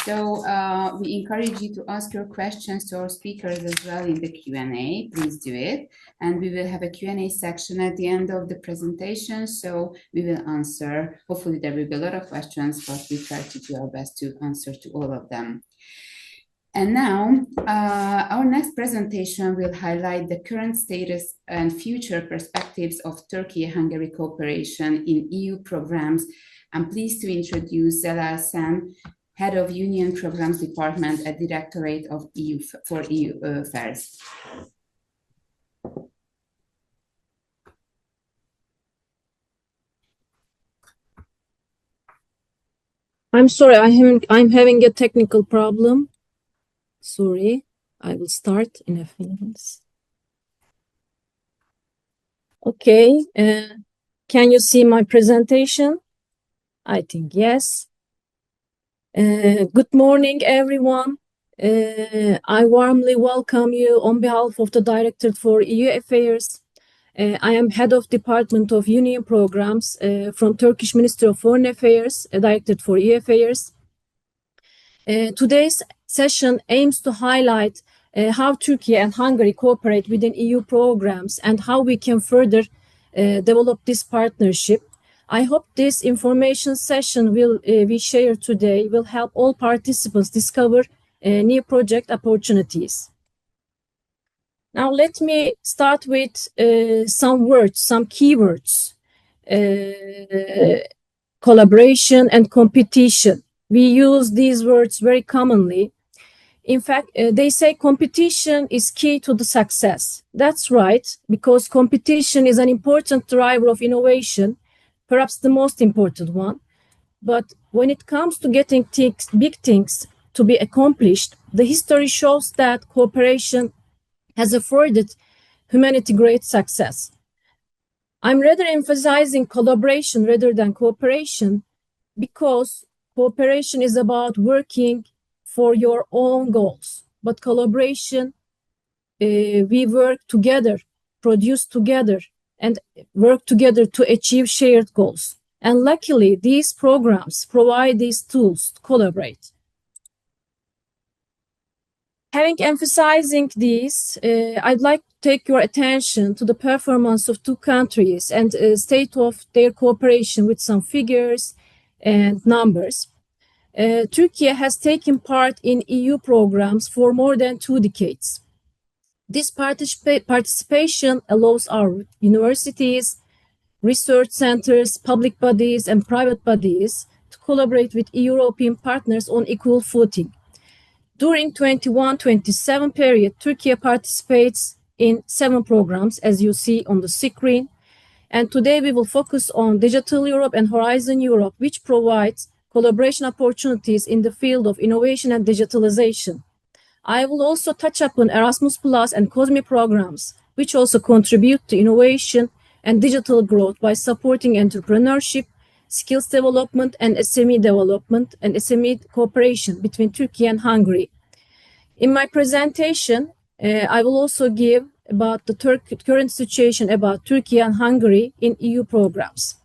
So we encourage you to ask your questions to our speakers as well in the Q&A. Please do it. And we will have a Q&A section at the end of the presentation. So we will answer. Hopefully there will be a lot of questions, but we try to do our best to answer to all of them. And now our next presentation will highlight the current status and future perspectives of Turkey-Hungary cooperation in EU programs. I'm pleased to introduce Zelal Sen, Head of Union Programs Department at Directorate of EU Affairs. I'm sorry, I'm having a technical problem. Sorry, I will start in a few minutes. Okay, can you see my presentation? I think yes. Good morning, everyone. I warmly welcome you on behalf of the Directorate for EU Affairs. I am Head of Department of Union Programs from Turkish Ministry of Foreign Affairs, Directorate for EU Affairs. Today's session aims to highlight how Turkey and Hungary cooperate within EU programs and how we can further develop this partnership. I hope this information session we share today will help all participants discover new project opportunities. Now let me start with some words, some keywords. Collaboration and competition. We use these words very commonly. In fact, they say competition is key to the success. That's right, because competition is an important driver of innovation, perhaps the most important one. But when it comes to getting big things to be accomplished, the history shows that cooperation has afforded humanity great success. I'm rather emphasizing collaboration rather than cooperation because cooperation is about working for your own goals. But collaboration, we work together, produce together, and work together to achieve shared goals. And luckily, these programs provide these tools to collaborate. Having emphasizing these, I'd like to take your attention to the performance of two countries and state of their cooperation with some figures and numbers. Turkey has taken part in EU programs for more than 2 decades. This participation allows our universities, research centers, public bodies, and private bodies to collaborate with European partners on equal footing. During 21-27 period, Turkey participates in 7 programs, as you see on the screen. And today we will focus on Digital Europe and Horizon Europe, which provides collaboration opportunities in the field of innovation and digitalization. I will also touch upon Erasmus Plus and COSME programs, which also contribute to innovation and digital growth by supporting entrepreneurship, skills development, and SME development and SME cooperation between Turkey and Hungary. In my presentation, I will also give about the current situation about Turkey and Hungary in EU programs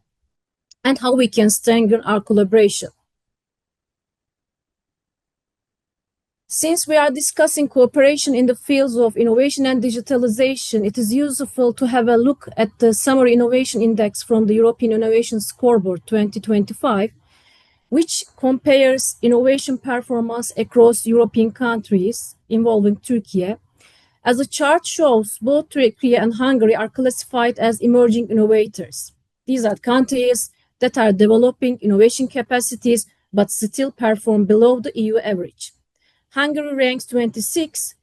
and how we can strengthen our collaboration. Since we are discussing cooperation in the fields of innovation and digitalization, it is useful to have a look at the Summary Innovation Index from the European Innovation Scoreboard 2025, which compares innovation performance across European countries involving Turkey. As the chart shows, both Turkey and Hungary are classified as emerging innovators. These are countries that are developing innovation capacities but still perform below the EU average. Hungary ranks 26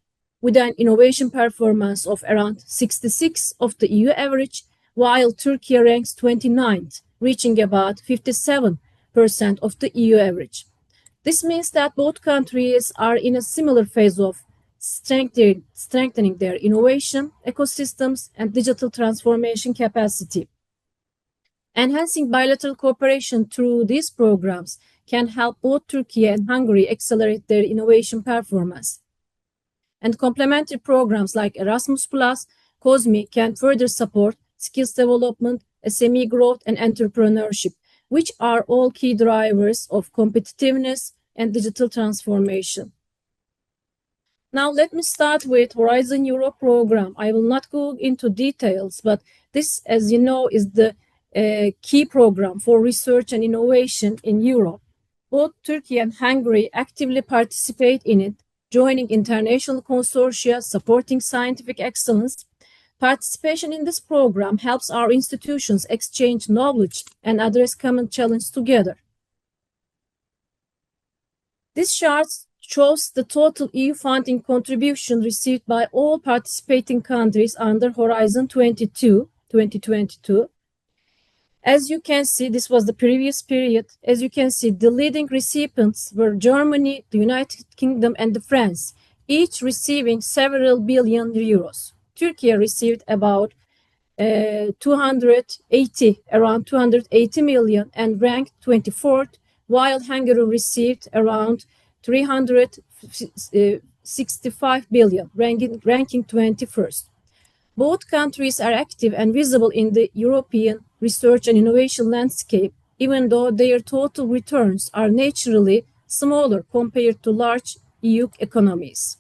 with an innovation performance of around 66 of the EU average, while Turkey ranks 29th, reaching about 57% of the EU average. This means that both countries are in a similar phase of strengthening their innovation, ecosystems, and digital transformation capacity. Enhancing bilateral cooperation through these programs can help both Turkey and Hungary accelerate their innovation performance. And complementary programs like Erasmus Plus, COSME can further support skills development, SME growth, and entrepreneurship, which are all key drivers of competitiveness and digital transformation. Now let me start with Horizon Europe program. I will not go into details, but this, as you know, is the key program for research and innovation in Europe. Both Turkey and Hungary actively participate in it, joining international consortia, supporting scientific excellence. Participation in this program helps our institutions exchange knowledge and address common challenges together. This chart shows the total EU funding contribution received by all participating countries under Horizon 2022. As you can see, this was the previous period. As you can see, the leading recipients were Germany, the United Kingdom, and France, each receiving several billion euros. Turkey received about around 280 million and ranked 24th, while Hungary received around 365 billion, ranking 21st. Both countries are active and visible in the European research and innovation landscape, even though their total returns are naturally smaller compared to large EU economies.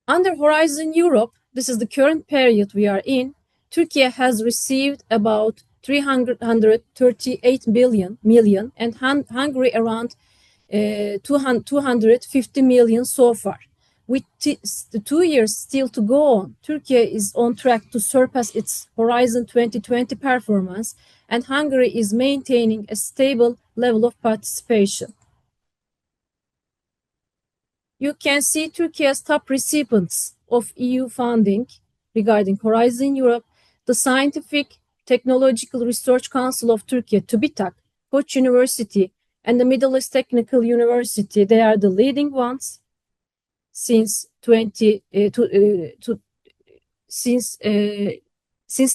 Under Horizon Europe, this is the current period we are in, Turkey has received about 338 million and Hungary around 250 million so far. With the 2 years still to go on, Turkey is on track to surpass its Horizon 2020 performance, and Hungary is maintaining a stable level of participation. You can see Turkey's top recipients of EU funding regarding Horizon Europe, the Scientific Technological Research Council of Turkey, TÜBİTAK, Koç University, and the Middle East Technical University. They are the leading ones since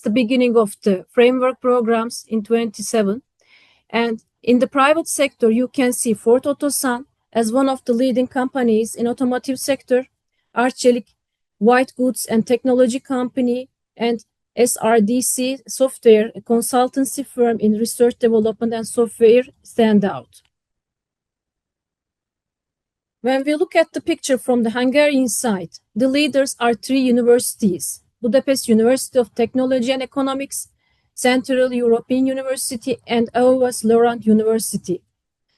the beginning of the framework programs in 2007. And in the private sector, you can see Ford Otosan as one of the leading companies in automotive sector, Arçelik, white goods and technology company, and SRDC software, a consultancy firm in research development and software, stand out. When we look at the picture from the Hungarian side, the leaders are 3 universities: Budapest University of Technology and Economics, Central European University, and Aarhus Lorand University.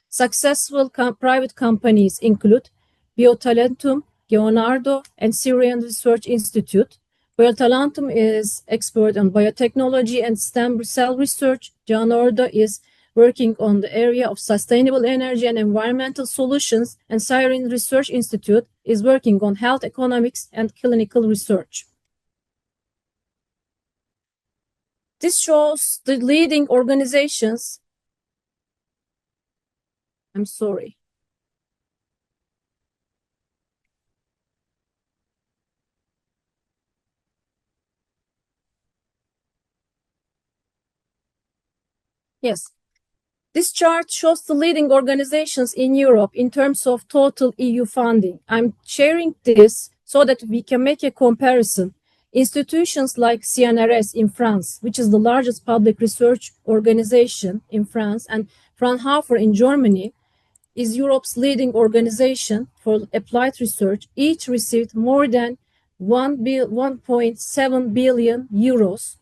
Successful private companies include Biotalentum, Leonardo, and Syrian Research Institute. Biotalentum is expert on biotechnology and stem cell research. Leonardo is working on the area of sustainable energy and environmental solutions, and Syrian Research Institute is working on health economics and clinical research. This shows the leading organizations. I'm sorry. Yes. This chart shows the leading organizations in Europe in terms of total EU funding. I'm sharing this so that we can make a comparison. Institutions like CNRS in France, which is the largest public research organization in France, and Fraunhofer in Germany, is Europe's leading organization for applied research. Each received more than 1.7 billion euros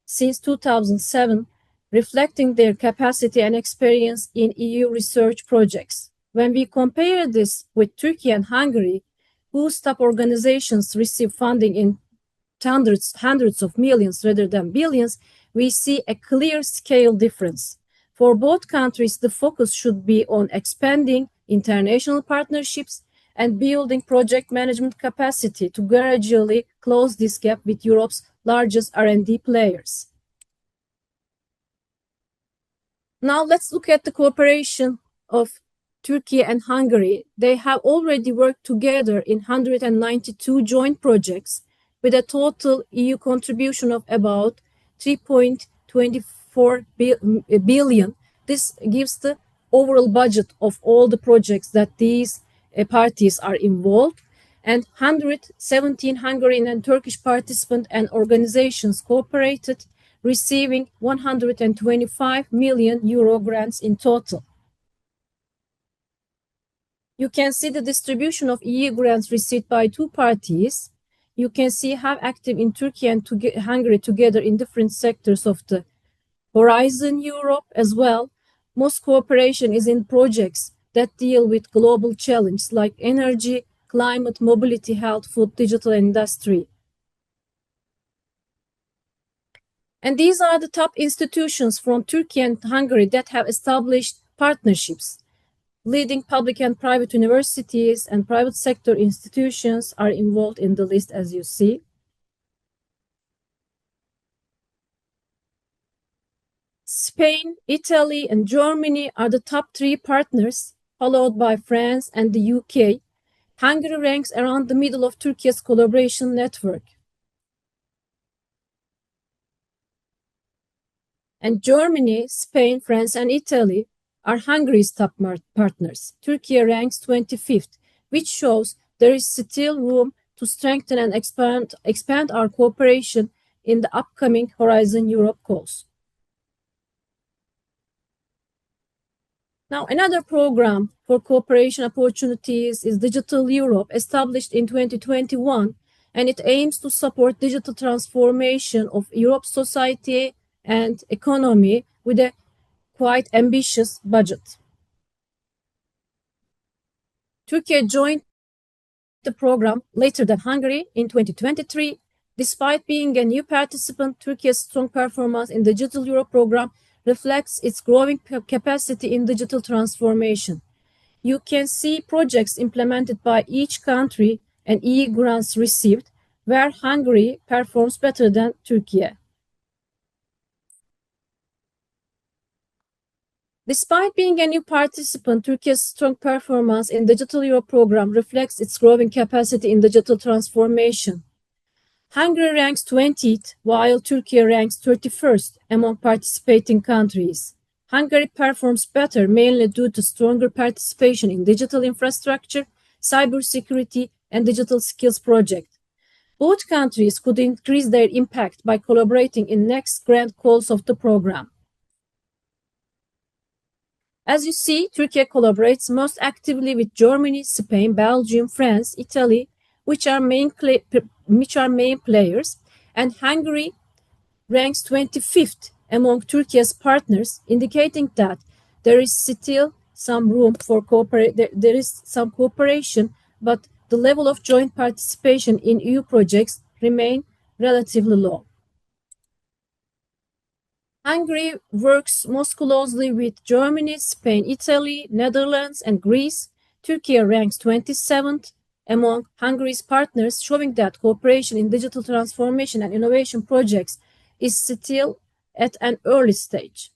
since 2007, reflecting their capacity and experience in EU research projects. When we compare this with Turkey and Hungary, whose top organizations receive funding in hundreds of millions rather than billions, we see a clear scale difference. For both countries, the focus should be on expanding international partnerships and building project management capacity to gradually close this gap with Europe's largest R&D players. Now let's look at the cooperation of Turkey and Hungary. They have already worked together in 192 joint projects with a total EU contribution of about 3.24 billion. This gives the overall budget of all the projects that these parties are involved, and 117 Hungarian and Turkish participants and organizations cooperated, receiving 125 million euro grants in total. You can see the distribution of EU grants received by two parties. You can see how active in Turkey and Hungary together in different sectors of the Horizon Europe as well. Most cooperation is in projects that deal with global challenges like energy, climate, mobility, health, food, digital, and industry. And these are the top institutions from Turkey and Hungary that have established partnerships. Leading public and private universities and private sector institutions are involved in the list, as you see. Spain, Italy, and Germany are the top three partners, followed by France and the UK. Hungary ranks around the middle of Turkey's collaboration network. And Germany, Spain, France, and Italy are Hungary's top partners. Turkey ranks 25th, which shows there is still room to strengthen and expand our cooperation in the upcoming Horizon Europe calls. Now, another program for cooperation opportunities is Digital Europe, established in 2021, and it aims to support digital transformation of Europe's society and economy with a quite ambitious budget. Turkey joined the program later than Hungary in 2023. Despite being a new participant, Turkey's strong performance in the Digital Europe program reflects its growing capacity in digital transformation. You can see projects implemented by each country and EU grants received, where Hungary performs better than Turkey. Despite being a new participant, Turkey's strong performance in the Digital Europe program reflects its growing capacity in digital transformation. Hungary ranks 20th, while Turkey ranks 31st among participating countries. Hungary performs better mainly due to stronger participation in digital infrastructure, cybersecurity, and digital skills projects. Both countries could increase their impact by collaborating in next grand calls of the program. As you see, Turkey collaborates most actively with Germany, Spain, Belgium, France, Italy, which are main players, and Hungary ranks 25th among Turkey's partners, indicating that there is still some room for cooperation, but the level of joint participation in EU projects remain relatively low. Hungary works most closely with Germany, Spain, Italy, Netherlands, and Greece. Turkey ranks 27th among Hungary's partners, showing that cooperation in digital transformation and innovation projects is still at an early stage.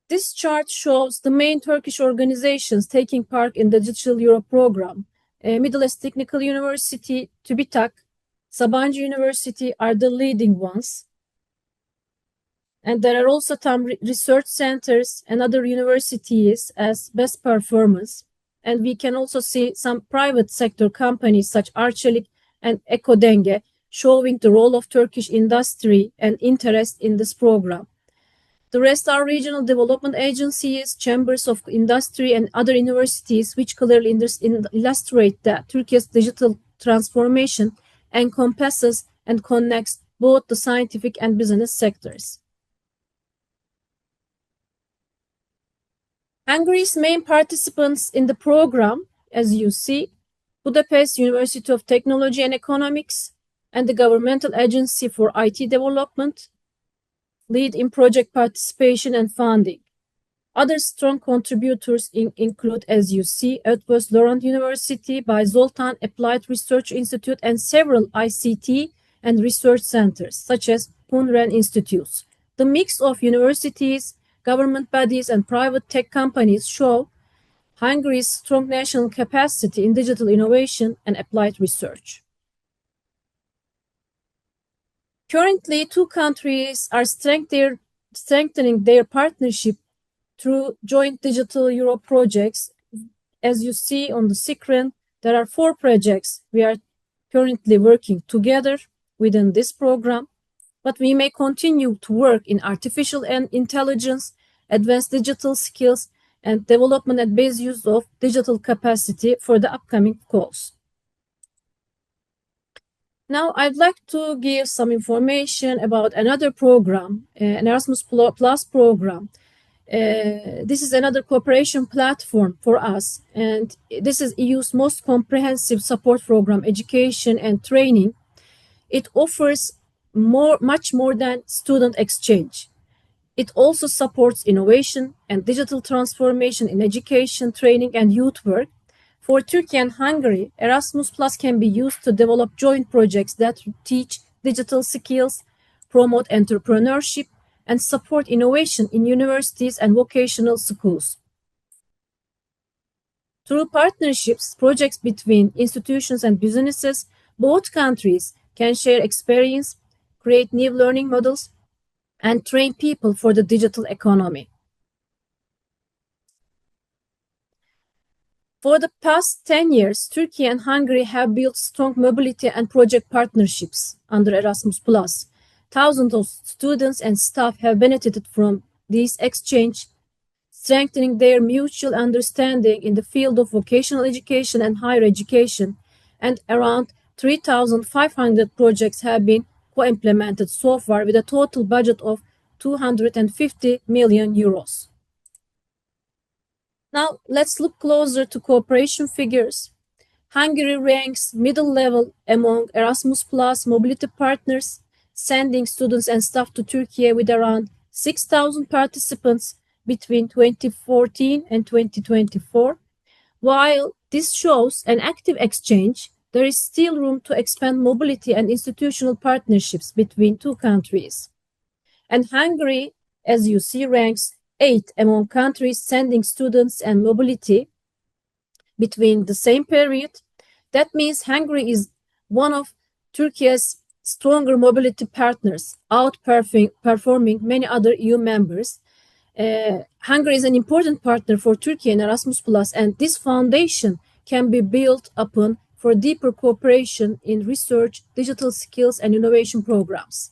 This chart shows the main Turkish organizations taking part in the Digital Europe program. Middle East Technical University, TÜBİTAK, Sabancı University are the leading ones. And there are also some research centers and other universities as best performance. And we can also see some private sector companies such Arçelik and Ekodenge showing the role of Turkish industry and interest in this program. The rest are regional development agencies, chambers of industry, and other universities, which clearly illustrate that Turkey's digital transformation encompasses and connects both the scientific and business sectors. Hungary's main participants in the program, as you see, Budapest University of Technology and Economics and the Governmental Agency for IT Development, lead in project participation and funding. Other strong contributors include, as you see, Eötvös Loránd University by Zoltán Applied Research Institute and several ICT and research centers, such as Hunren Institutes. The mix of universities, government bodies, and private tech companies show Hungary's strong national capacity in digital innovation and applied research. Currently, two countries are strengthening their partnership through joint Digital Europe projects. As you see on the screen, there are 4 projects we are currently working together within this program, but we may continue to work in artificial intelligence, advanced digital skills, and development and base use of digital capacity for the upcoming calls. Now, I'd like to give some information about another program, an Erasmus Plus program. This is another cooperation platform for us, and this is EU's most comprehensive support program, education and training. It offers much more than student exchange. It also supports innovation and digital transformation in education, training, and youth work. For Turkey and Hungary, Erasmus Plus can be used to develop joint projects that teach digital skills, promote entrepreneurship, and support innovation in universities and vocational schools. Through partnerships, projects between institutions and businesses, both countries can share experience, create new learning models, and train people for the digital economy. For the past 10 years, Turkey and Hungary have built strong mobility and project partnerships under Erasmus+. Thousands of students and staff have benefited from these exchange, strengthening their mutual understanding in the field of vocational education and higher education, and around 3,500 projects have been co-implemented so far with a total budget of 250 million euros. Now, let's look closer to cooperation figures. Hungary ranks middle level among Erasmus Plus mobility partners, sending students and staff to Turkey with around 6,000 participants between 2014 and 2024. While this shows an active exchange, there is still room to expand mobility and institutional partnerships between two countries. And Hungary, as you see, ranks 8 among countries sending students and mobility between the same period. That means Hungary is one of Turkey's stronger mobility partners, outperforming many other EU members. Hungary is an important partner for Turkey and Erasmus+, and this foundation can be built upon for deeper cooperation in research, digital skills, and innovation programs.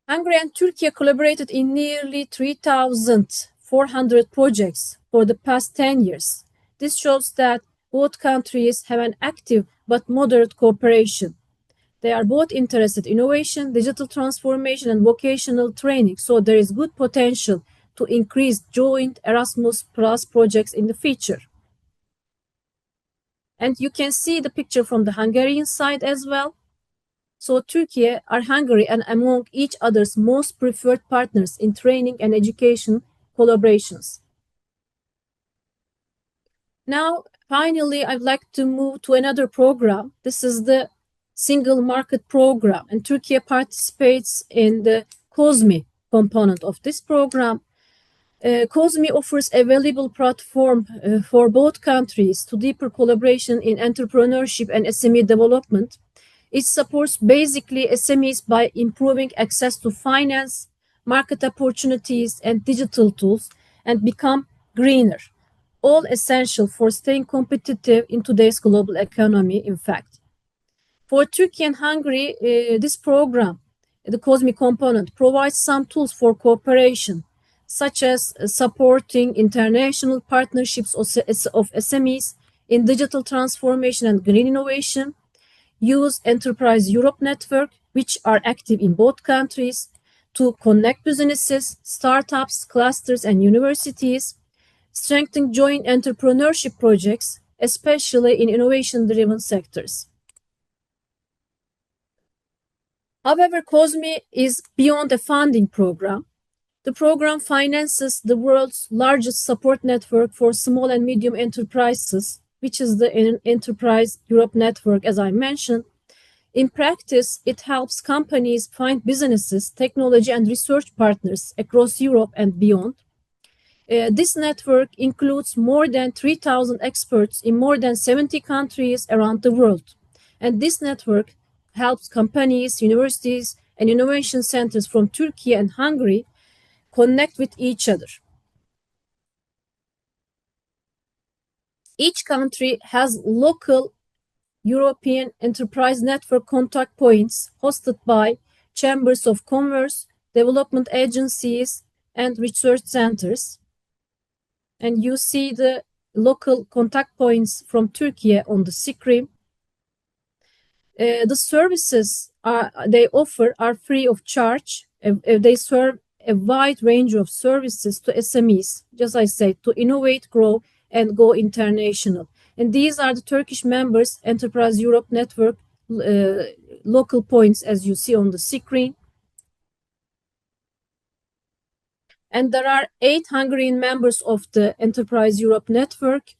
Hungary and Turkey collaborated in nearly 3,400 projects for the past 10 years. This shows that both countries have an active but moderate cooperation. They are both interested in innovation, digital transformation, and vocational training, so there is good potential to increase joint Erasmus Plus projects in the future. And you can see the picture from the Hungarian side as well. So Turkey and Hungary are among each other's most preferred partners in training and education collaborations. Now, finally, I'd like to move to another program. This is the Single Market Program, and Turkey participates in the COSME component of this program. COSME offers a valuable platform for both countries to deeper collaboration in entrepreneurship and SME development. It supports basically SMEs by improving access to finance, market opportunities, and digital tools, and become greener, all essential for staying competitive in today's global economy, in fact. For Turkey and Hungary, this program, the COSME component, provides some tools for cooperation, such as supporting international partnerships of SMEs in digital transformation and green innovation, use Enterprise Europe Network, which are active in both countries, to connect businesses, startups, clusters, and universities, strengthen joint entrepreneurship projects, especially in innovation-driven sectors. However, COSME is beyond a funding program. The program finances the world's largest support network for small and medium enterprises, which is the Enterprise Europe Network, as I mentioned. In practice, it helps companies find businesses, technology, and research partners across Europe and beyond. This network includes more than 3,000 experts in more than 70 countries around the world. And this network helps companies, universities, and innovation centers from Turkey and Hungary connect with each other. Each country has local European enterprise network contact points hosted by chambers of commerce, development agencies, and research centers. And you see the local contact points from Turkey on the screen. The services they offer are free of charge. They serve a wide range of services to SMEs, just as I said, to innovate, grow, and go international. And these are the Turkish members, Enterprise Europe Network local points, as you see on the screen. And there are 8 Hungarian members of the Enterprise Europe Network.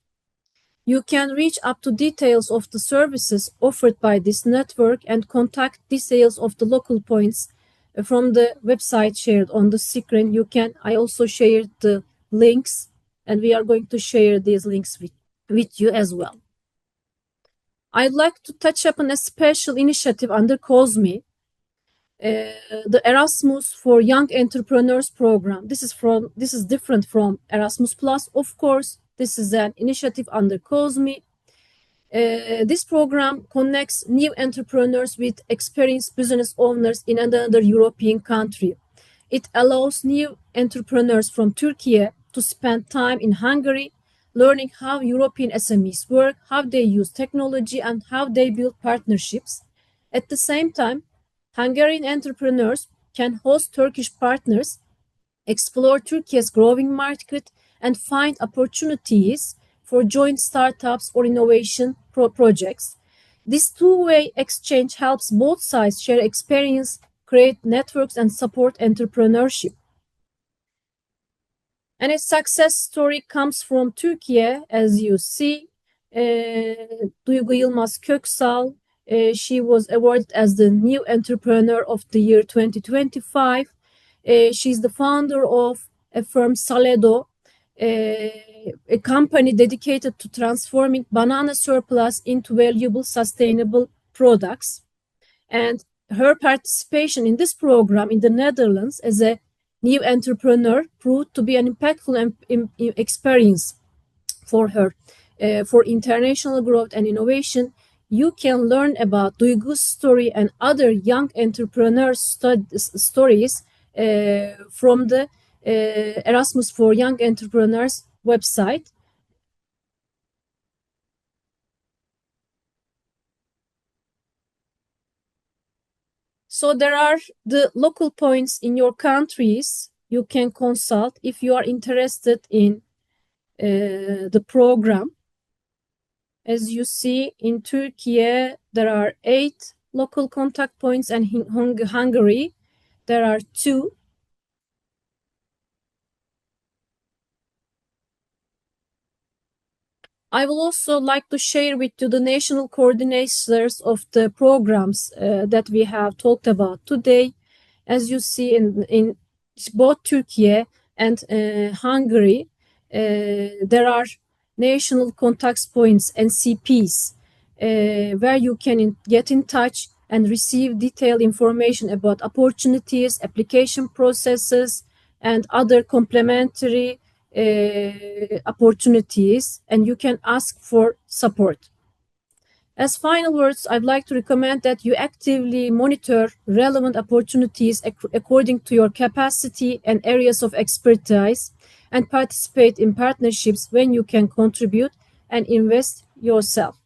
You can reach up to details of the services offered by this network and contact details of the local points from the website shared on the screen. I also shared the links, and we are going to share these links with you as well. I'd like to touch upon a special initiative under COSME, the Erasmus for Young Entrepreneurs program. This is different from Erasmus Plus, of course. This is an initiative under COSME. This program connects new entrepreneurs with experienced business owners in another European country. It allows new entrepreneurs from Turkey to spend time in Hungary, learning how European SMEs work, how they use technology, and how they build partnerships. At the same time, Hungarian entrepreneurs can host Turkish partners, explore Turkey's growing market, and find opportunities for joint startups or innovation projects. This two-way exchange helps both sides share experience, create networks, and support entrepreneurship. And a success story comes from Turkey, as you see. Duygu Yılmaz Köksal, she was awarded as the New Entrepreneur of the Year 2025. She's the founder of a firm Saledo, a company dedicated to transforming banana surplus into valuable, sustainable products. And her participation in this program in the Netherlands as a new entrepreneur proved to be an impactful experience for her. For international growth and innovation, you can learn about Duygu's story and other young entrepreneurs' stories from the Erasmus for Young Entrepreneurs website. So there are the local points in your countries you can consult if you are interested in the program. As you see, in Turkey, there are 8 local contact points, and in Hungary, there are 2. I will also like to share with you the national coordinators of the programs that we have talked about today. As you see in both Turkey and Hungary, there are national contact points, NCPs, where you can get in touch and receive detailed information about opportunities, application processes, and other complementary opportunities, and you can ask for support. As final words, I'd like to recommend that you actively monitor relevant opportunities according to your capacity and areas of expertise, and participate in partnerships when you can contribute and invest yourself.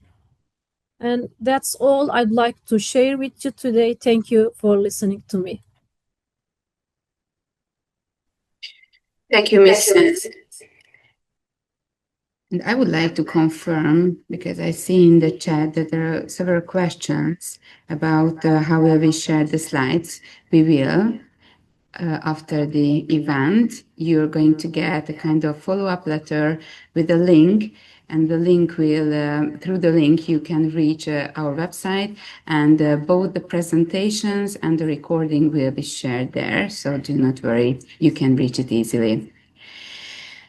And that's all I'd like to share with you today. Thank you for listening to me. Thank you, Ms. And I would like to confirm, because I see in the chat that there are several questions about how will we share the slides. We will. After the event, you're going to get a kind of follow-up letter with a link, and the link will, through the link, you can reach our website, and both the presentations and the recording will be shared there. So do not worry, you can reach it easily.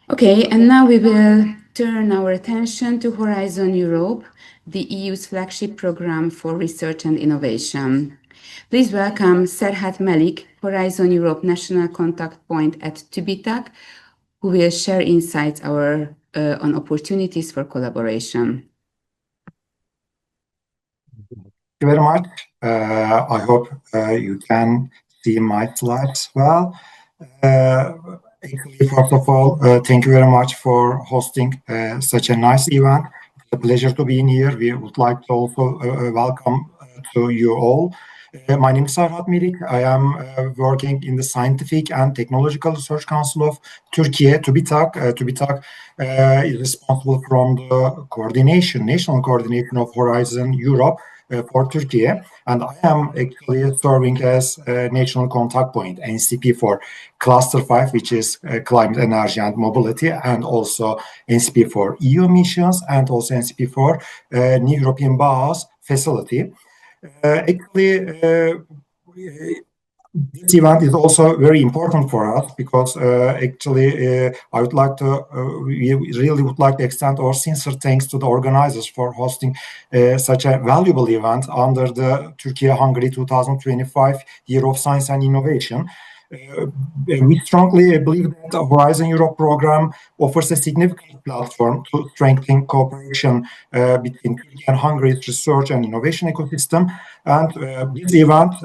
Okay, and now we will turn our attention to Horizon Europe, the EU's flagship program for research and innovation. Please welcome Serhat Melik, Horizon Europe National Contact Point at TÜBİTAK, who will share insights on opportunities for collaboration. Thank you very much. I hope you can see my slides well. Actually, first of all, thank you very much for hosting such a nice event. It's a pleasure to be in here. We would like to also welcome to you all. My name is Serhat Mirik. I am working in the Scientific and Technological Research Council of Turkey, TÜBİTAK. TÜBİTAK is responsible from the coordination, national coordination of Horizon Europe for Turkey. And I am actually serving as a national contact point, NCP for Cluster 5, which is climate, energy, and mobility, and also NCP for EU missions, and also NCP for New European Base Facility. This event is also very important for us because I would like to, we really would like to extend our sincere thanks to the organizers for hosting such a valuable event under the Turkey-Hungary 2025 Year of Science and Innovation. We strongly believe that the Horizon Europe program offers a significant platform to strengthen cooperation between Turkey and Hungary's research and innovation ecosystem. And this event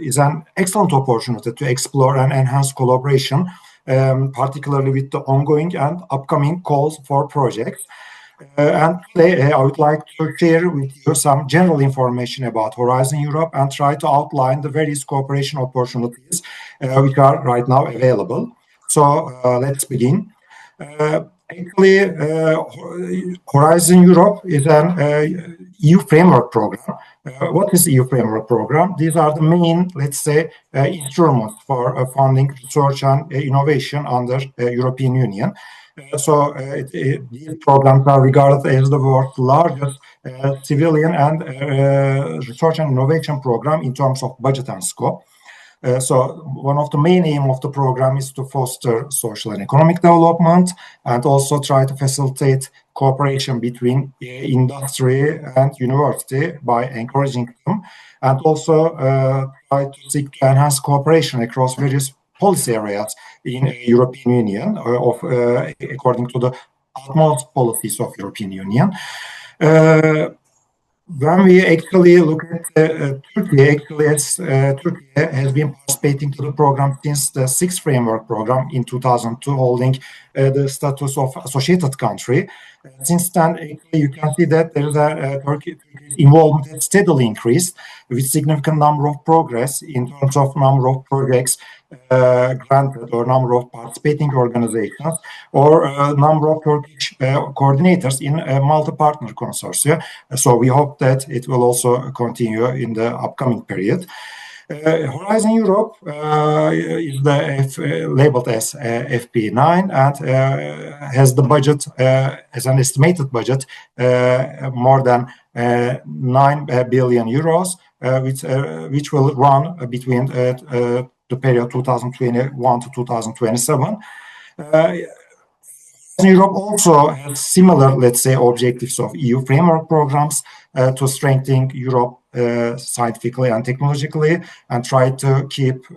is an excellent opportunity to explore and enhance collaboration, particularly with the ongoing and upcoming calls for projects. And today I would like to share with you some general information about Horizon Europe and try to outline the various cooperation opportunities which are right now available. So let's begin. Horizon Europe is an EU framework program. What is EU framework program? These are the main, let's say, instruments for funding research and innovation under European Union. These programs are regarded as the world's largest civilian and research and innovation program in terms of budget and scope. One of the main aims of the program is to foster social and economic development and also try to facilitate cooperation between industry and university by encouraging them, and also try to seek to enhance cooperation across various policy areas in European Union according to the utmost policies of European Union. When we actually look at Turkey, Turkey has been participating to the program since the sixth framework program in 2002, holding the status of associated country. Since then, you can see that there is Turkey's involvement has steadily increased with significant number of progress in terms of number of projects granted or number of participating organizations or number of Turkish coordinators in multi-partner consortia. So we hope that it will also continue in the upcoming period. Horizon Europe is labeled as FP9 and has the budget as an estimated budget more than 9 billion euros, which will run between the period 2021 to 2027. Europe also has similar, let's say, objectives of EU framework programs to strengthen Europe scientifically and technologically, and try to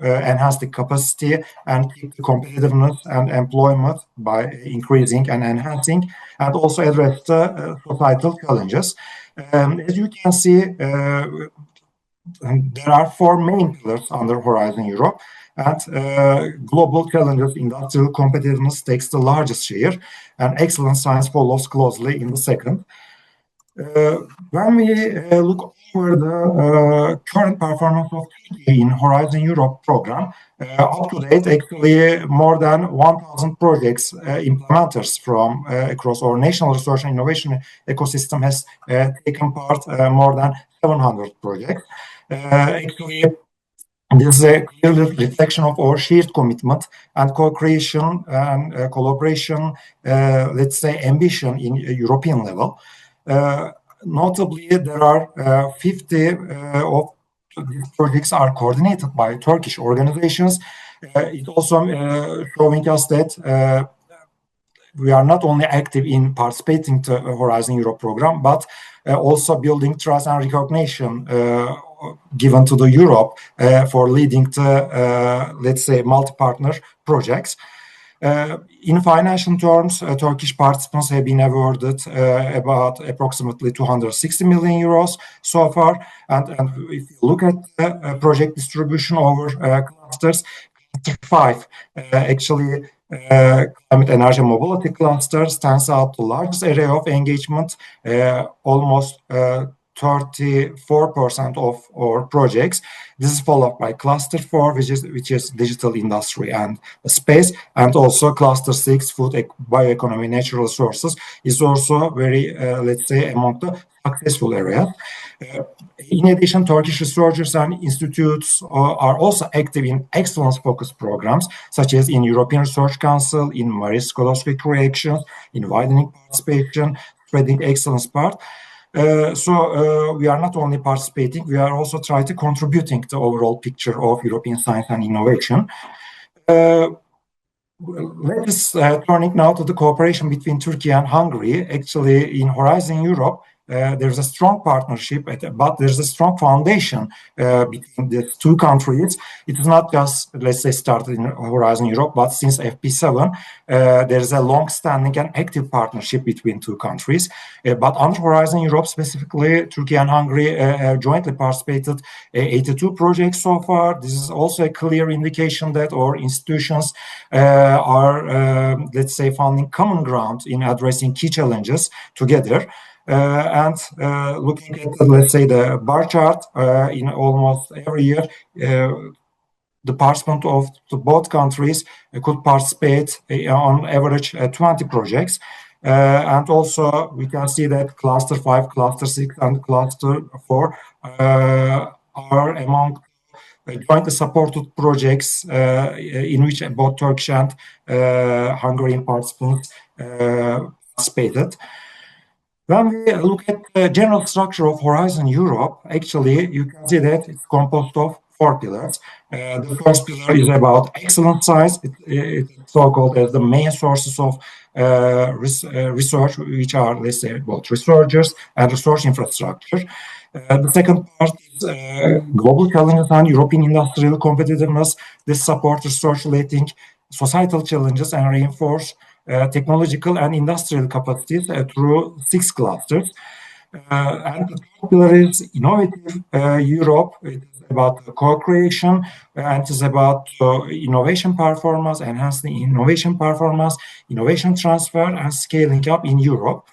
enhance the capacity and keep the competitiveness and employment by increasing and enhancing, and also address the societal challenges. As you can see, there are four main pillars under Horizon Europe, and global challenges, industrial competitiveness takes the largest share, and excellent science follows closely in the second. When we look over the current performance of Turkey in Horizon Europe program, up to date, actually more than 1,000 projects implementers from across our national research and innovation ecosystem has taken part more than 700 projects. Actually, this is a clear reflection of our shared commitment and co-creation and collaboration, let's say, ambition in European level. Notably, there are 50 of these projects are coordinated by Turkish organizations. It also showing us that we are not only active in participating to Horizon Europe program, but also building trust and recognition given to the Europe for leading to, let's say, multi-partner projects. In financial terms, Turkish participants have been awarded about approximately 260 million euros so far. And if you look at the project distribution over clusters, cluster 5 actually Climate energy mobility cluster stands out the largest area of engagement, almost 34% of our projects. This is followed by cluster 4, which is digital industry and space, and also cluster 6, food, bioeconomy, natural resources, is also very, let's say, among the successful areas. In addition, Turkish researchers and institutes are also active in excellence-focused programs, such as in European Research Council, in Marie Skłodowski Creations, in widening participation, spreading excellence part. So we are not only participating, we are also trying to contributing to the overall picture of European science and innovation. Let us turning now to the cooperation between Turkey and Hungary. Actually, in Horizon Europe, there's a strong partnership, but there's a strong foundation between the two countries. It is not just, let's say, started in Horizon Europe, but since FP7, there's a long-standing and active partnership between two countries. But under Horizon Europe, specifically, Turkey and Hungary have jointly participated 82 projects so far. This is also a clear indication that our institutions are, let's say, finding common ground in addressing key challenges together. And looking at, let's say, the bar chart, in almost every year, the participant of both countries could participate on average 20 projects. And also we can see that cluster 5, cluster 6, and cluster 4 are among jointly supported projects in which both Turkish and Hungarian participants participated. When we look at the general structure of Horizon Europe, actually, you can see that it's composed of 4 pillars. The first pillar is about excellent science. It's so-called as the main sources of research, which are, let's say, both researchers and research infrastructure. The second part is global challenges and European industrial competitiveness. This supports research relating societal challenges and reinforce technological and industrial capacities through 6 clusters. And the third pillar is innovative Europe. It is about co-creation, and it is about innovation performance, enhancing innovation performance, innovation transfer, and scaling up in Europe.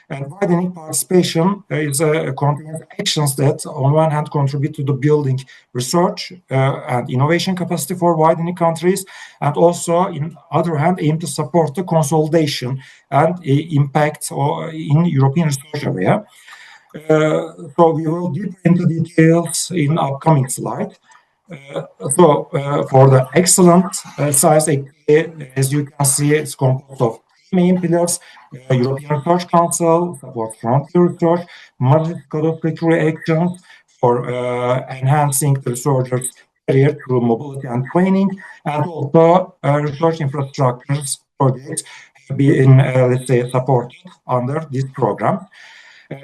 And widening participation is contains actions that, on one hand, contribute to the building research and innovation capacity for widening countries, and also, in other hand, aim to support the consolidation and impact in European research area. So we will deep into details in upcoming slide. So for the excellent science, as you can see, it's composed of main pillars: European Research Council, support frontier research, Marie Skłodowski Creations for enhancing the researchers' career through mobility and training, and also research infrastructures projects being, let's say, supported under this program.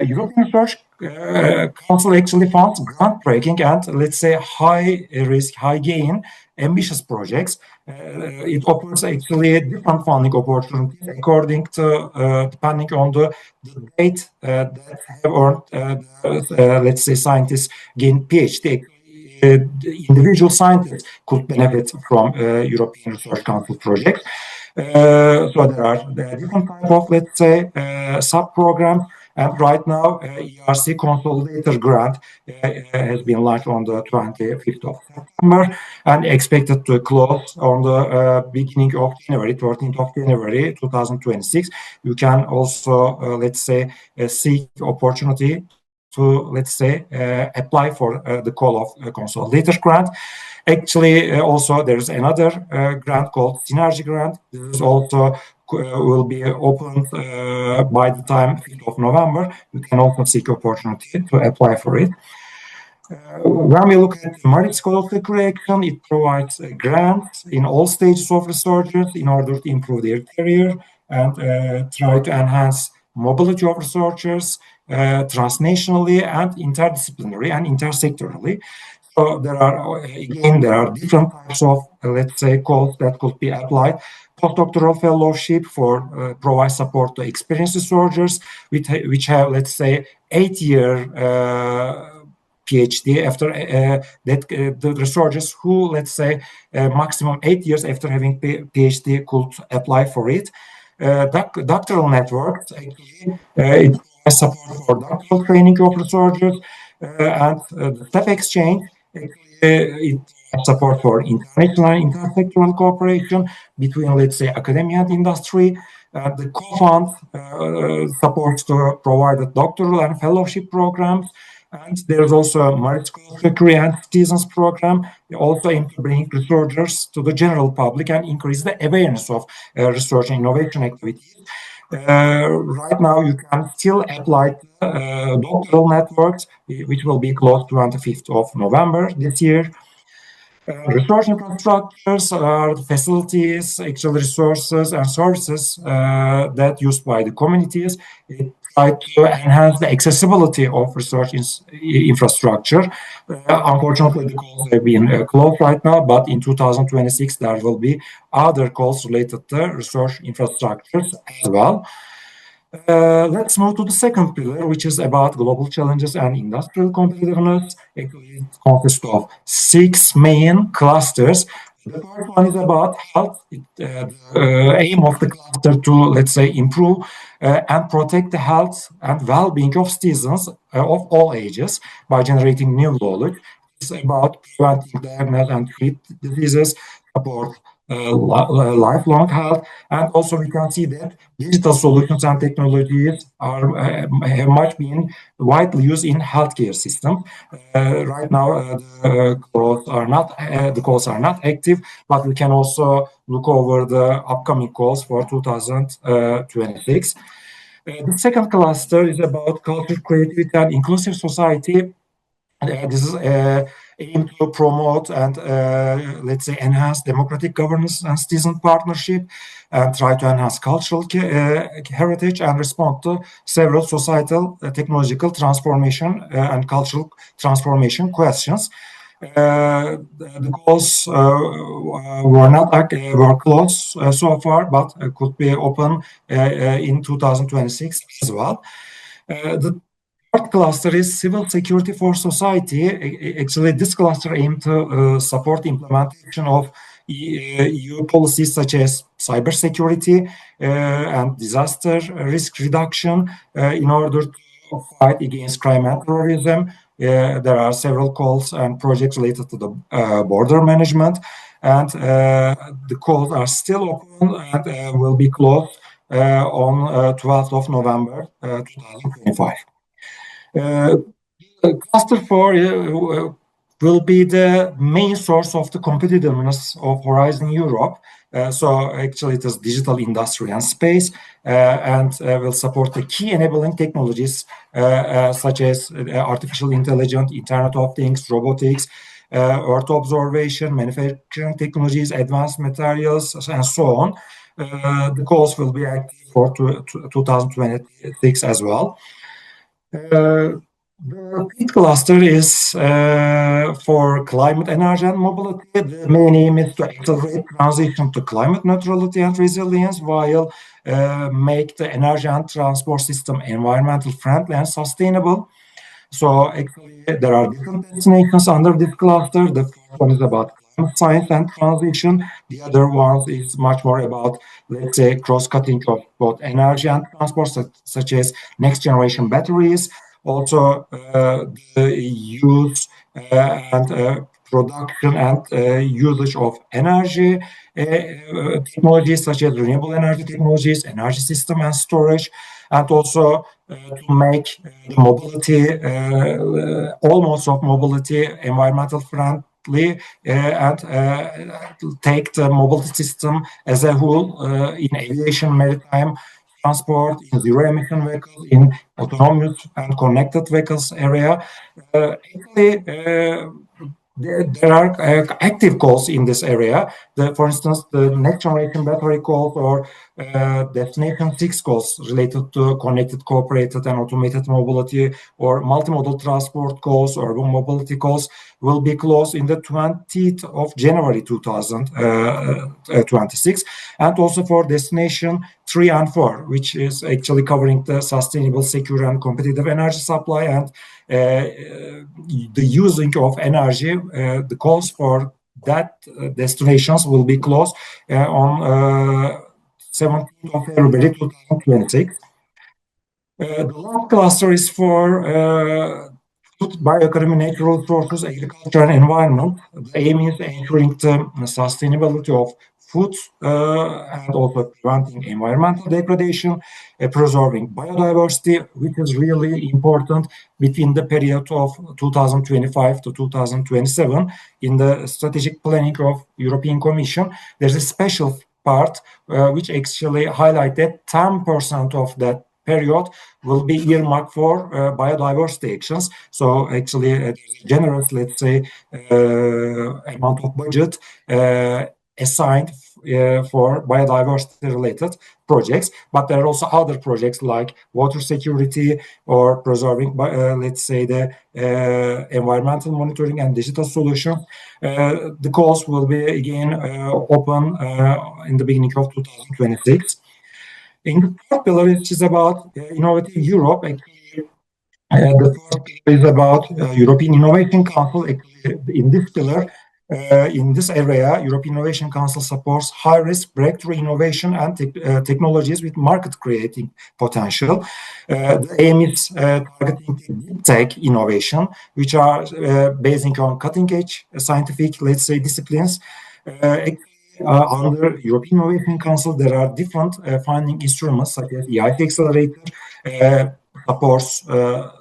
European Research Council actually funds groundbreaking and, let's say, high risk, high gain, ambitious projects. It offers actually different funding opportunities according to, depending on the date that have earned, let's say, scientists gain PhD. Individual scientists could benefit from European Research Council projects. So there are different types of, let's say, sub-programs. And right now, ERC Consolidator Grant has been launched on the 25th of September and expected to close on the beginning of January, 13th of January, 2026. You can also, let's say, seek opportunity to, let's say, apply for the call of Consolidator Grant. Actually, also there's another grant called Synergy Grant. This is also will be opened by the time 5th of November. You can also seek opportunity to apply for it. When we look at Marie Skłodowski Creation, it provides grants in all stages of researchers in order to improve their career and try to enhance mobility of researchers transnationally and interdisciplinary and intersectorally. So there are different types of, let's say, calls that could be applied. Postdoctoral fellowship for provide support to experienced researchers which have, let's say, 8-year PhD after the researchers who, let's say, maximum 8 years after having PhD could apply for it. Doctoral networks actually it provides support for doctoral training of researchers, and the staff exchange actually it provides support for international and intersectoral cooperation between, let's say, academia and industry. The co-fund supports to provide doctoral and fellowship programs. And there's also a merit scholarship and citizens program, also aim to bring researchers to the general public and increase the awareness of research and innovation activities. Right now, you can still apply to doctoral networks, which will be closed 25th of November this year. Research infrastructures are the facilities, actual resources, and services that used by the communities. It try to enhance the accessibility of research infrastructure. Unfortunately, the calls have been closed right now, but in 2026 there will be other calls related to research infrastructures as well. Let's move to the second pillar, which is about global challenges and industrial competitiveness. Actually, it consists of 6 main clusters. The first one is about health. The aim of the cluster to, let's say, improve and protect the health and well-being of citizens of all ages by generating new knowledge. It's about preventing, diagnose, and treat diseases, support lifelong health, and also we can see that digital solutions and technologies are have much been widely used in healthcare system. Right now, the calls are not active, but we can also look over the upcoming calls for 2026. The second cluster is about culture, creativity, and inclusive society. This is aim to promote and let's say enhance democratic governance and citizen partnership, and try to enhance cultural heritage and respond to several societal, technological transformation and cultural transformation questions. The calls were closed so far, but could be open in 2026 as well. The third cluster is civil security for society. Actually, this cluster aims to support the implementation of EU policies such as cybersecurity and disaster risk reduction in order to fight against crime and terrorism. There are several calls and projects related to the border management, and the calls are still open and will be closed on 12th of November 2025. Cluster 4 will be the main source of the competitiveness of Horizon Europe. So actually it is digital industry and space, and will support the key enabling technologies such as artificial intelligence, Internet of Things, robotics, Earth observation, manufacturing technologies, advanced materials, and so on. The calls will be active for 2026 as well. The fifth cluster is for climate, energy, and mobility. The main aim is to accelerate transition to climate neutrality and resilience while make the energy and transport system environmental friendly and sustainable. So actually, there are different destinations under this cluster. The first one is about climate science and transition. The other one is much more about, let's say, cross-cutting of both energy and transport, such as next generation batteries. Also, the use and production and usage of energy technologies such as renewable energy technologies, energy system and storage, and also to make the mobility, all modes of mobility environmental friendly and take the mobility system as a whole in aviation, maritime, transport, in zero emission vehicles, in autonomous and connected vehicles area. Actually, there are active calls in this area. for instance, the next generation battery goals or Destination 6 goals related to connected, cooperated, and automated mobility, or multimodal transport goals, urban mobility goals, will be closed in the 20th of January 2026. And also for Destination 3 and 4, which is actually covering the sustainable, secure, and competitive energy supply and the using of energy, the calls for that destinations will be closed on 17th of February 2026. The last cluster is for food, bioeconomy, natural resources, agriculture, and environment. The aim is ensuring the sustainability of food and also preventing environmental degradation, preserving biodiversity, which is really important between the period of 2025 to 2027. In the strategic planning of European Commission, there's a special part which actually highlight that 10% of that period will be earmarked for biodiversity actions. So actually, a generous, let's say, amount of budget assigned for biodiversity-related projects. But there are also other projects like water security or preserving, let's say, the environmental monitoring and digital solutions. The calls will be again open in the beginning of 2026. In the third pillar, it is about innovative Europe. Actually, the first pillar is about European Innovation Council. Actually, in this pillar, in this area, European Innovation Council supports high-risk breakthrough innovation and technologies with market-creating potential. The aim is targeting deep tech innovation, which are based on cutting-edge scientific, let's say, disciplines. Under European Innovation Council, there are different funding instruments such as EIT Accelerator, supports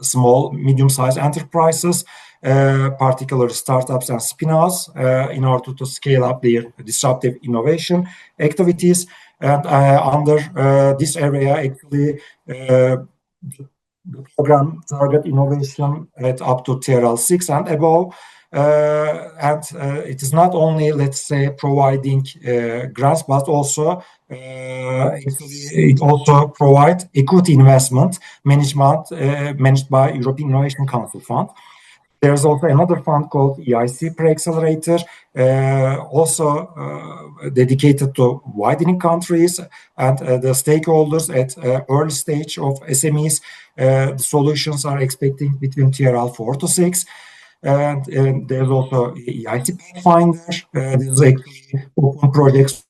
small, medium-sized enterprises, particularly startups and spin-offs, in order to scale up their disruptive innovation activities. And under this area, actually, the program target innovation at up to TRL 6 and above. And it is not only, let's say, providing grants, but also it also provides equity investment management managed by European Innovation Council Fund. There's also another fund called EIC Pre-Accelerator, also dedicated to widening countries and the stakeholders at early stage of SMEs. The solutions are expecting between TRL 4 to 6. And there's also EIT Pathfinder. This is actually open projects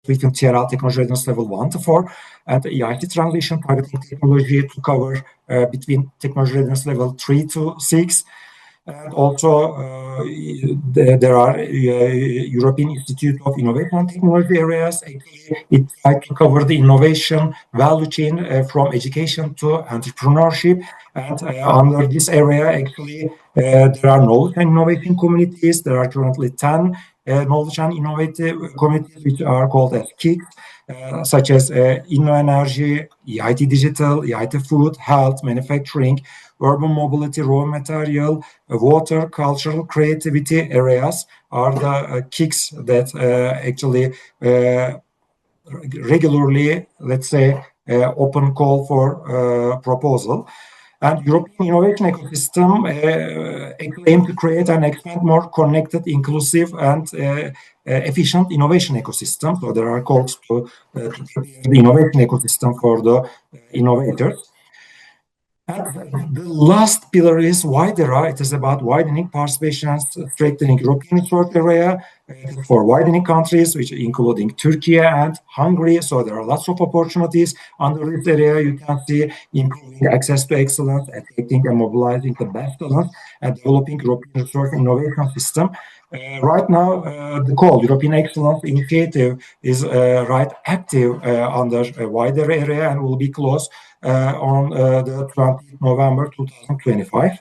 between TRL technology readiness level 1 to 4, and EIT Transition targeting technology to cover between technology readiness level 3 to 6. And also there are European Institute of Innovation and Technology areas. It tries to cover the innovation value chain from education to entrepreneurship. And under this area, actually, there are knowledge and innovation communities. There are currently 10 knowledge and innovative communities which are called as KICs, such as InnoEnergy, EIT Digital, EIT Food, Health, Manufacturing, Urban Mobility, Raw Material, Water, Cultural Creativity areas are the KICs that actually regularly, let's say, open call for proposal. And European innovation ecosystem aim to create and expand more connected, inclusive, and efficient innovation ecosystem. So there are calls to prepare the innovation ecosystem for the innovators. And the last pillar is WIDERA. It is about widening participation and strengthening European research area for widening countries, which including Turkey and Hungary. So there are lots of opportunities under this area. You can see improving access to excellence, attracting and mobilizing the best talent, and developing European research innovation system. Right now, the call European Excellence Initiative is right active under a wider area and will be closed on the 20th November 2025.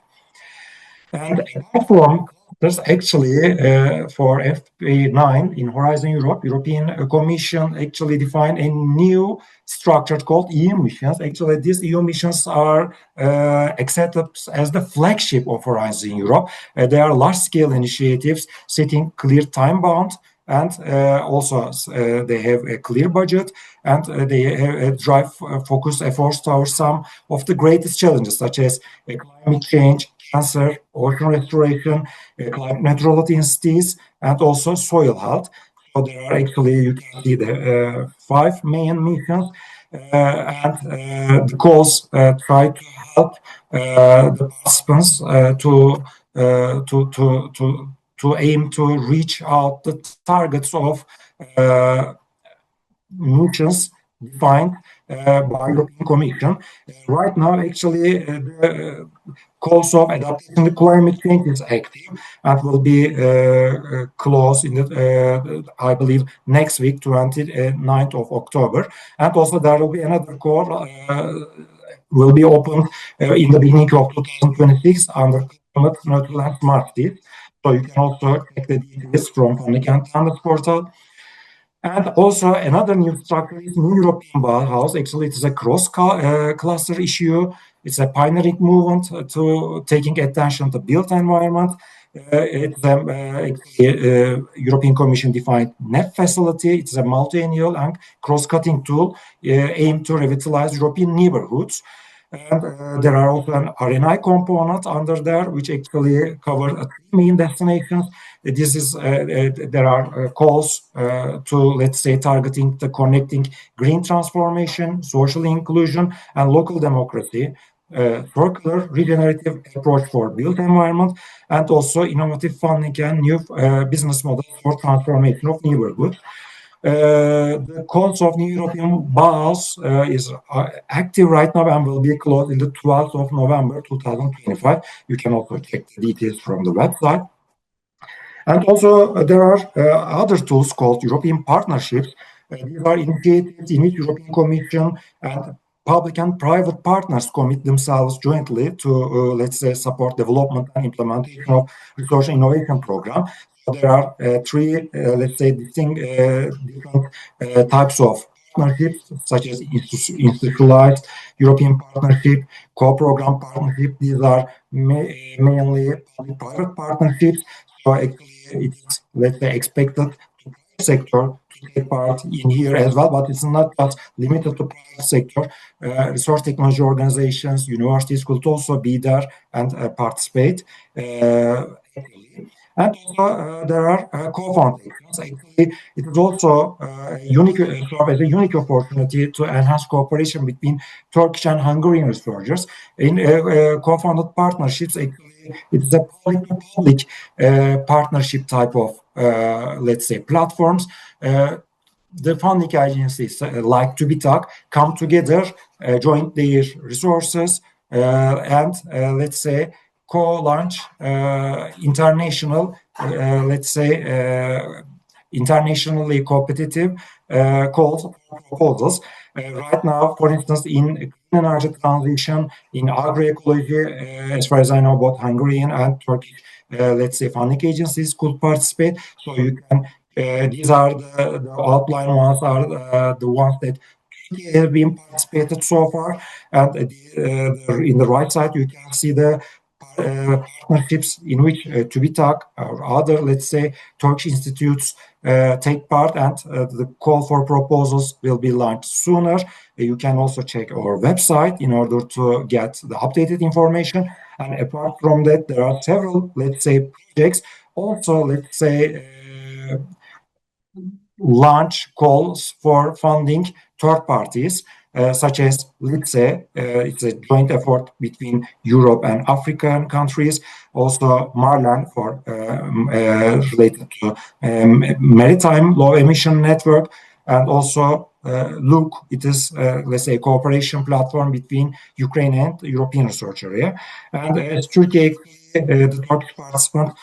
And apart from there's actually for FP9 in Horizon Europe, European Commission actually defined a new structure called EU missions. Actually, these EU missions are accepted as the flagship of Horizon Europe. They are large-scale initiatives setting clear time-bound and also they have a clear budget, and they have drive focus efforts towards some of the greatest challenges, such as climate change, cancer, ocean restoration, climate neutrality in cities, and also soil health. So there are actually, you can see the 5 main missions, and the goals try to help the participants to aim to reach out the targets of missions defined by European Commission. Right now, actually, the calls of adaptation to climate change is active and will be closed in the, I believe, next week, 29th of October. And also there will be another call will be opened in the beginning of 2026 under climate neutral and smart cities. So you can also check the details from Funding and Tenders portal. And also another new structure is New European Bauhaus. Actually, it is a cross-cluster issue. It's a pioneering movement to taking attention to built environment. It's a European Commission defined NEP facility. It's a multi-annual and cross-cutting tool aimed to revitalize European neighborhoods. And there are also an R&I component under there, which actually cover three main destinations. This is there are calls to, let's say, targeting the connecting green transformation, social inclusion, and local democracy, circular regenerative approach for built environment, and also innovative funding and new business models for transformation of neighborhoods. The calls of New European Bauhaus is active right now and will be closed in the 12th of November 2025. You can also check the details from the website. And also there are other tools called European partnerships. These are initiatives in which European Commission and public and private partners commit themselves jointly to, let's say, support development and implementation of research and innovation program. So there are three, let's say, distinct different types of partnerships, such as institutionalized European partnership, co-program partnership. These are mainly public-private partnerships. So actually, it is, let's say, expected to private sector to take part in here as well, but it's not just limited to private sector. Resource technology organizations, universities could also be there and participate. And also there are co-foundations. Actually, it is also a unique opportunity to enhance cooperation between Turkish and Hungarian researchers in co-founded partnerships. Actually, it is a public partnership type of, let's say, platforms. The funding agencies like TÜBİTAK come together, join their resources, and let's say co-launch international, let's say, internationally competitive calls proposals. Right now, for instance, in clean energy transition, in agroecology, as far as I know, both Hungarian and Turkish, let's say, funding agencies could participate. So you can, these are the outline ones are the ones that have been participated so far. And in the right side, you can see the partnerships in which TÜBİTAK or other, let's say, Turkish institutes take part, and the call for proposals will be launched sooner. You can also check our website in order to get the updated information. And apart from that, there are several, let's say, projects. Also, let's say, launch calls for funding third parties, such as, let's say, it's a joint effort between Europe and African countries. Also, Marlan for related to maritime low emission network, and also Look, it is, let's say, a cooperation platform between Ukraine and the European research area. And as Turkey, the Turkish participant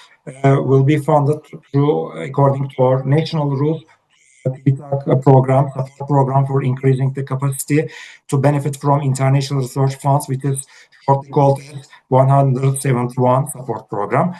will be funded through, according to our national rules, a program, support program for increasing the capacity to benefit from international research funds, which is shortly called 171 support program.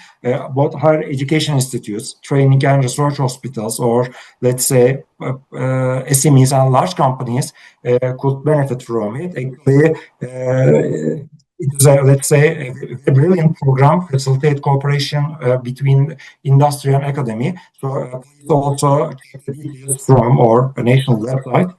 Both higher education institutes, training and research hospitals, or let's say SMEs and large companies could benefit from it. Actually, it it is let's say, a brilliant program, facilitate cooperation between industry and academy. So please also check the details from our national website.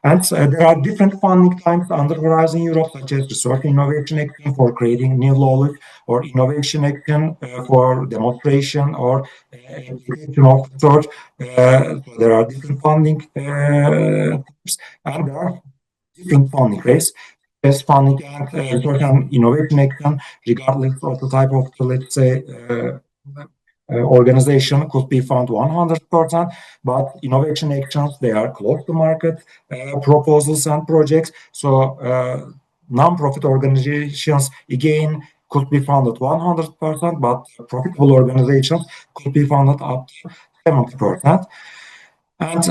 And there are different funding types under Horizon Europe, such as research innovation action for creating new knowledge, or innovation action for demonstration or application of research. So there are different funding types, and there are different funding rates. As funding and research and innovation action, regardless of the type of, let's say, organization, could be found 100%, but innovation actions, they are close to market proposals and projects. So non-profit organizations, again, could be funded 100%, but profitable organizations could be funded up to 70%. And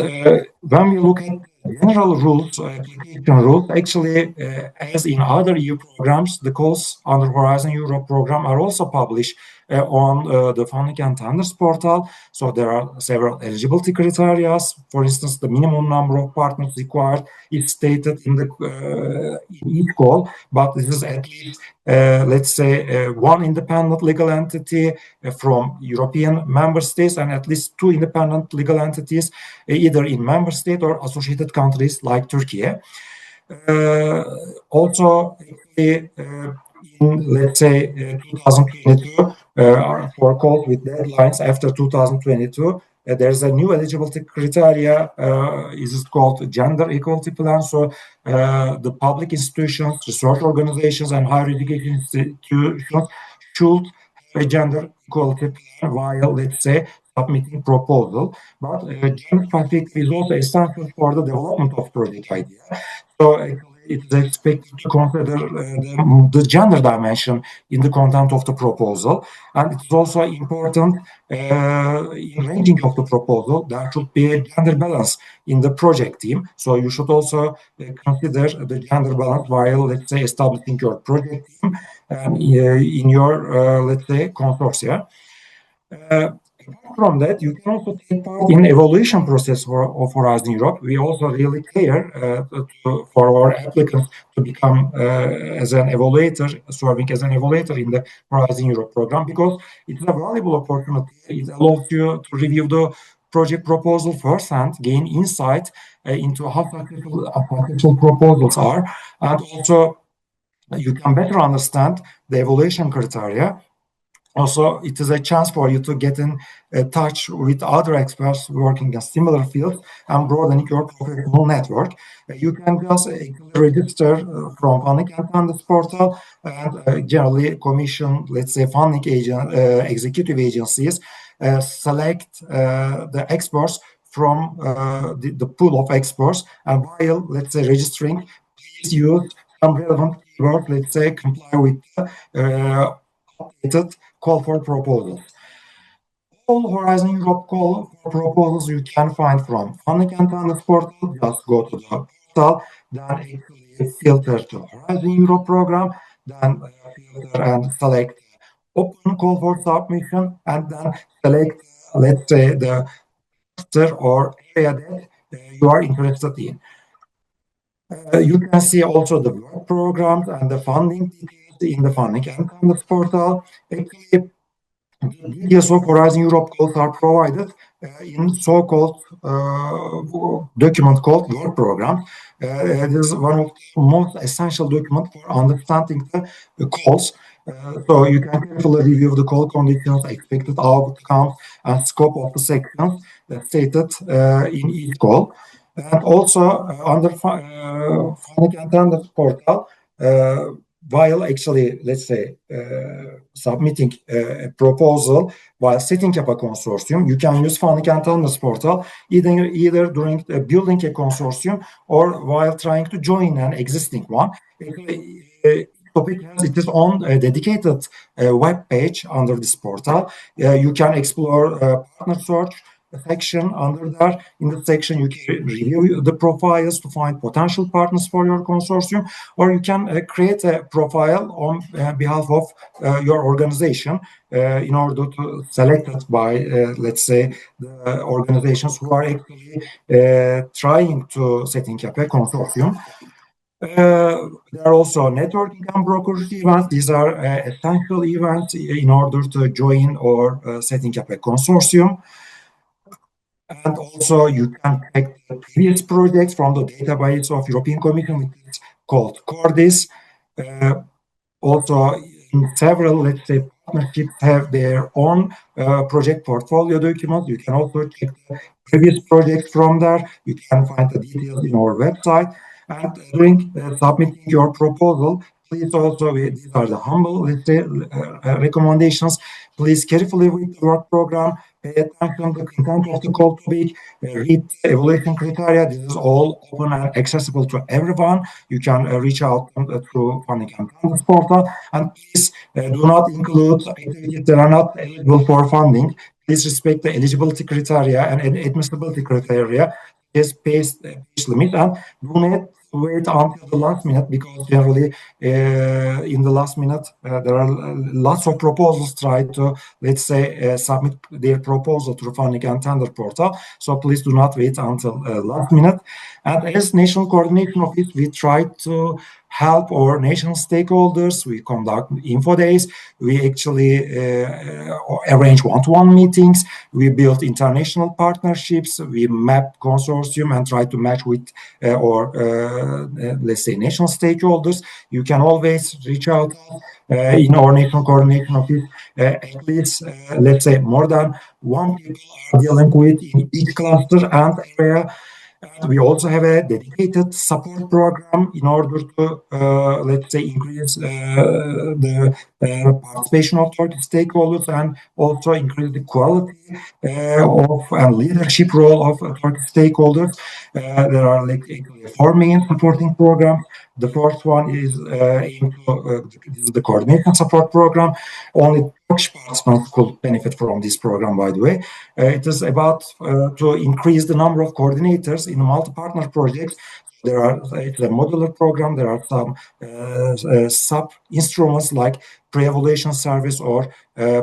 when we look at general rules, application rules, actually, as in other EU programs, the calls under Horizon Europe program are also published on the funding and tenders portal. So there are several eligibility criteria. For instance, the minimum number of partners required is stated in each call, but this is at least, let's say, one independent legal entity from European member states, and at least two independent legal entities either in member state or associated countries like Turkey. Also, in, let's say, 2022, for calls with deadlines after 2022, there's a new eligibility criteria, is called gender equality plan. So the public institutions, research organizations, and higher education institutions should have a gender equality plan while, let's say, submitting proposal. But gender specific is also essential for the development of project idea. So it is expected to consider the gender dimension in the content of the proposal, and it is also important in ranking of the proposal. There should be a gender balance in the project team. So you should also consider the gender balance while, let's say, establishing your project team in your, let's say, consortia. From that, you can also take part in evaluation process of Horizon Europe. We also really care for our applicants to become as an evaluator, serving as an evaluator in the Horizon Europe program, because it's a valuable opportunity. It allows you to review the project proposal firsthand, gain insight into how successful proposals are, and also you can better understand the evaluation criteria. Also, it is a chance for you to get in touch with other experts working in similar fields and broadening your professional network. You can just register from funding and tenders portal, and generally commission, let's say, funding executive agencies select the experts from the pool of experts. And while, let's say, registering, please use some relevant keywords, let's say, comply with the updated call for proposals. All Horizon Europe call for proposals you can find from funding and tenders portal. Just go to the portal, then actually filter to Horizon Europe program, then filter and select open call for submission, and then select, let's say, the sector or area that you are interested in. You can see also the work programs and the funding details in the funding and tenders portal. Actually, details of Horizon Europe calls are provided in so-called document called work program. It is one of the most essential documents for understanding the calls. So you can carefully review the call conditions, expected outcomes, and scope of the sections stated in each call. And also under funding and tenders portal, while actually, let's say, submitting a proposal while setting up a consortium, you can use funding and tenders portal either during building a consortium or while trying to join an existing one. Topic has its own dedicated web page under this portal. You can explore partner search section under there. In the section, you can review the profiles to find potential partners for your consortium, or you can create a profile on behalf of your organization in order to select it by, let's say, the organizations who are actually trying to setting up a consortium. There are also networking and brokerage events. These are essential events in order to join or setting up a consortium. And also you can check the previous projects from the database of European Commission, which is called Cordis. Also, in several, let's say, partnerships have their own project portfolio documents. You can also check the previous projects from there. You can find the details in our website. And during submitting your proposal, please also, these are the humble, let's say, recommendations. Please carefully read the work program, pay attention to the content of the call topic, read the evaluation criteria. This is all open and accessible to everyone. You can reach out through Funding and Tenders portal. And please do not include activities that are not eligible for funding. Please respect the eligibility criteria and admissibility criteria. Yes, page limit, and do not wait until the last minute, because generally in the last minute there are lots of proposals try to, let's say, submit their proposal to the Funding and Tender portal. So please do not wait until last minute. And as National Coordination Office, we try to help our national stakeholders. We conduct info days. We actually arrange one-to-one meetings. We build international partnerships. We map consortium and try to match with let's say, national stakeholders. You can always reach out in our National Coordination Office. At least, let's say, more than one people are dealing with in each cluster and area. We also have a dedicated support program in order to, let's say, increase the participation of Turkish stakeholders and also increase the quality of and leadership role of Turkish stakeholders. There are like 4 main supporting programs. The first one is this is the coordination support program. Only Turkish participants could benefit from this program, by the way. It is about to increase the number of coordinators in multi-partner projects. It's a modular program. There are some sub-instruments like pre-evaluation service or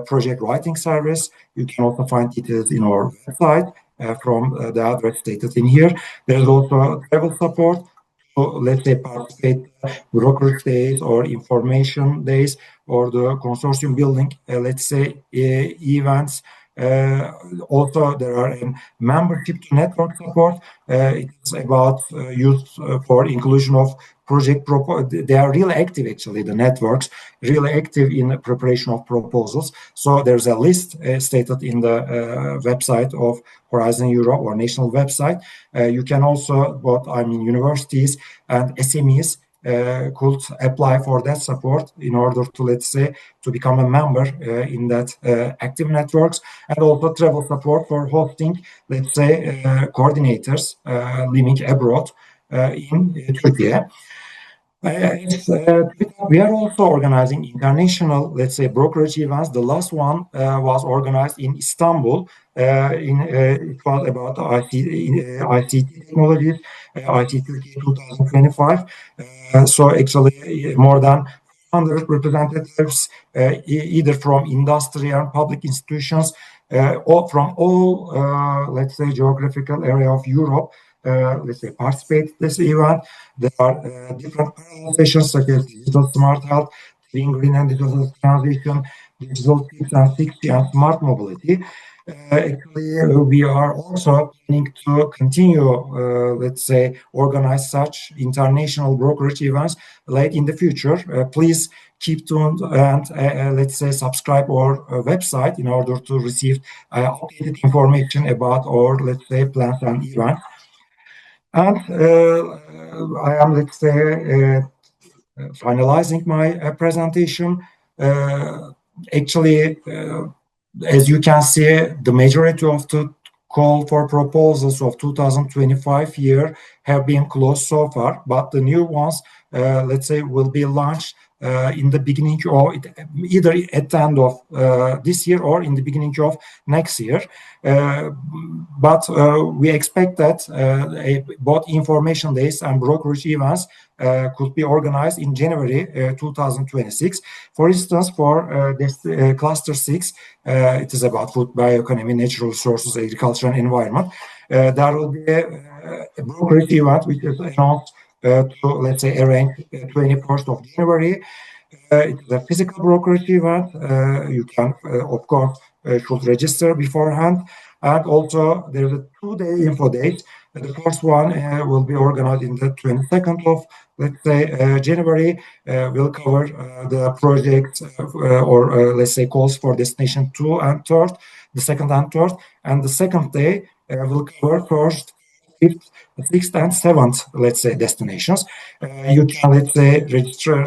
project writing service. You can also find details in our website from the address stated in here. There's also travel support. Let's say, participate brokerage days or information days or the consortium building, let's say, events. Also, there are membership to network support. It's about use for inclusion of project proposals. They are really active, actually, the networks, really active in the preparation of proposals. So there's a list stated in the website of Horizon Europe or national website. You can also, universities and SMEs could apply for that support in order to, let's say, to become a member in that active networks, and also travel support for hosting, let's say, coordinators living abroad in Turkey. We are also organizing international, let's say, brokerage events. The last one was organized in Istanbul. It was about ICT technologies, IT Turkey 2025. So actually, more than 100 representatives, either from industry and public institutions, or from all, let's say, geographical area of Europe, let's say, participate in this event. There are different sessions such as digital smart health, green and digital transition, digital tips and 60 and smart mobility. Actually, we are also planning to continue, let's say, organize such international brokerage events late in the future. Please keep tuned and let's say, subscribe our website in order to receive updated information about our, let's say, plans and events. And I am, let's say, finalizing my presentation. Actually, as you can see, the majority of the call for proposals of 2025 year have been closed so far, but the new ones, let's say, will be launched in the beginning or either at the end of this year or in the beginning of next year. But we expect that both information days and brokerage events could be organized in January 2026. For instance, for this cluster 6, it is about food, bioeconomy, natural resources, agriculture, and environment. There will be a brokerage event which is announced to, let's say, arrange 21st of January. It's a physical brokerage event. You can, of course, should register beforehand. And also, there's a 2-day info date. The first one will be organized in the 22nd of, let's say, January. Will cover the project or, let's say, calls for destination 2 and 3rd, the 2nd and 3rd. And the second day will cover 1st, 5th, 6th, and 7th, let's say, destinations. You can, let's say, register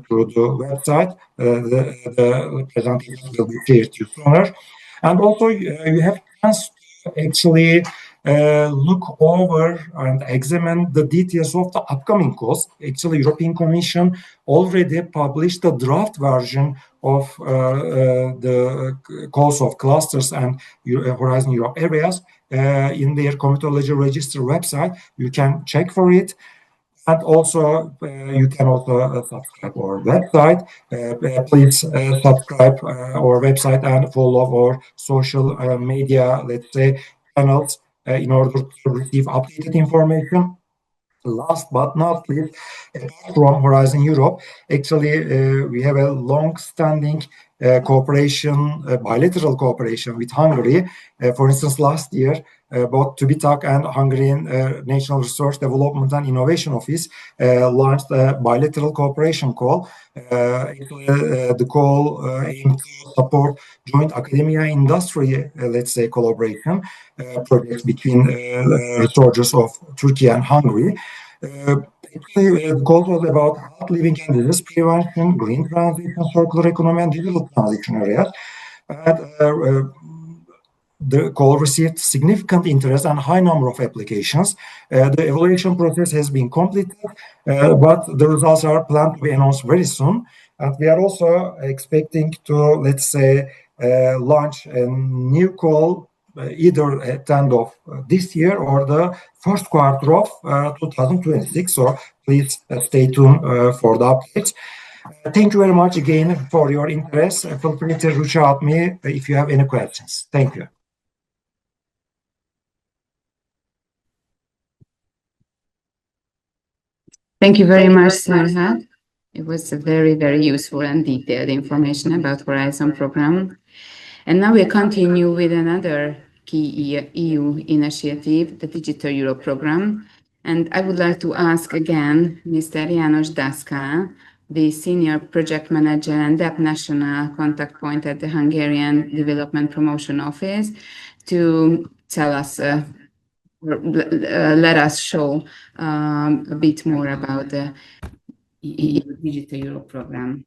through the website. The presentations will be shared to you sooner. And also, you have chance to actually look over and examine the details of the upcoming calls. Actually, European Commission already published a draft version of the calls of clusters and Horizon Europe areas in their comitology register website. You can check for it. And also, you can also subscribe our website. Please subscribe our website and follow our social media, let's say, channels in order to receive updated information. Last but not least, apart from Horizon Europe, actually, we have a long-standing cooperation, bilateral cooperation with Hungary. For instance, last year, both TÜBİTAK and Hungarian National Research Development and Innovation Office launched a bilateral cooperation call. The call aimed to support joint academia industry, let's say, collaboration projects between researchers of Turkey and Hungary. The call was about health, living and disease prevention, green transition, circular economy, and digital transition areas. And the call received significant interest and high number of applications. The evaluation process has been completed, but the results are planned to be announced very soon. And we are also expecting to, let's say, launch a new call either at the end of this year or the first quarter of 2026. So please stay tuned for the updates. Thank you very much again for your interest. Feel free to reach out to me if you have any questions. Thank you. Thank you very much, Serhat. It was a very, very useful and detailed information about Horizon program. And now we continue with another key EU initiative, the Digital Europe program. And I would like to ask again Mr. János Daszkál, the Senior Project Manager and DEP National Contact Point at the Hungarian Development Promotion Office, to tell us, let us show a bit more about the Digital Europe program.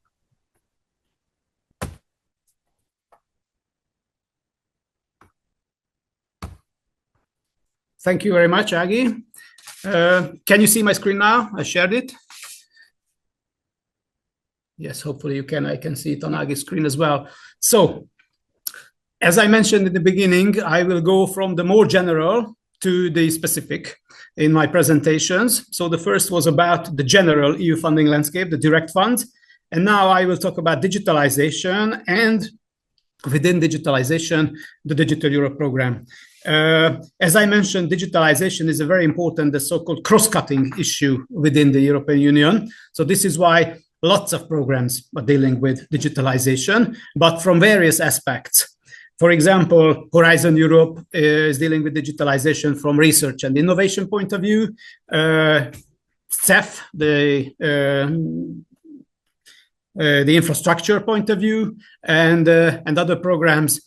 Thank you very much, Agi. Can you see my screen now? I shared it. Yes, hopefully you can. I can see it on Agi's screen as well. So, as I mentioned in the beginning, I will go from the more general to the specific in my presentations. So the first was about the general EU funding landscape, the direct funds. And now I will talk about digitalization, and within digitalization, the Digital Europe program. As I mentioned, digitalization is a very important, the so-called cross-cutting issue within the European Union. So this is why lots of programs are dealing with digitalization, but from various aspects. For example, Horizon Europe is dealing with digitalization from research and innovation point of view. CEF, the infrastructure point of view, and other programs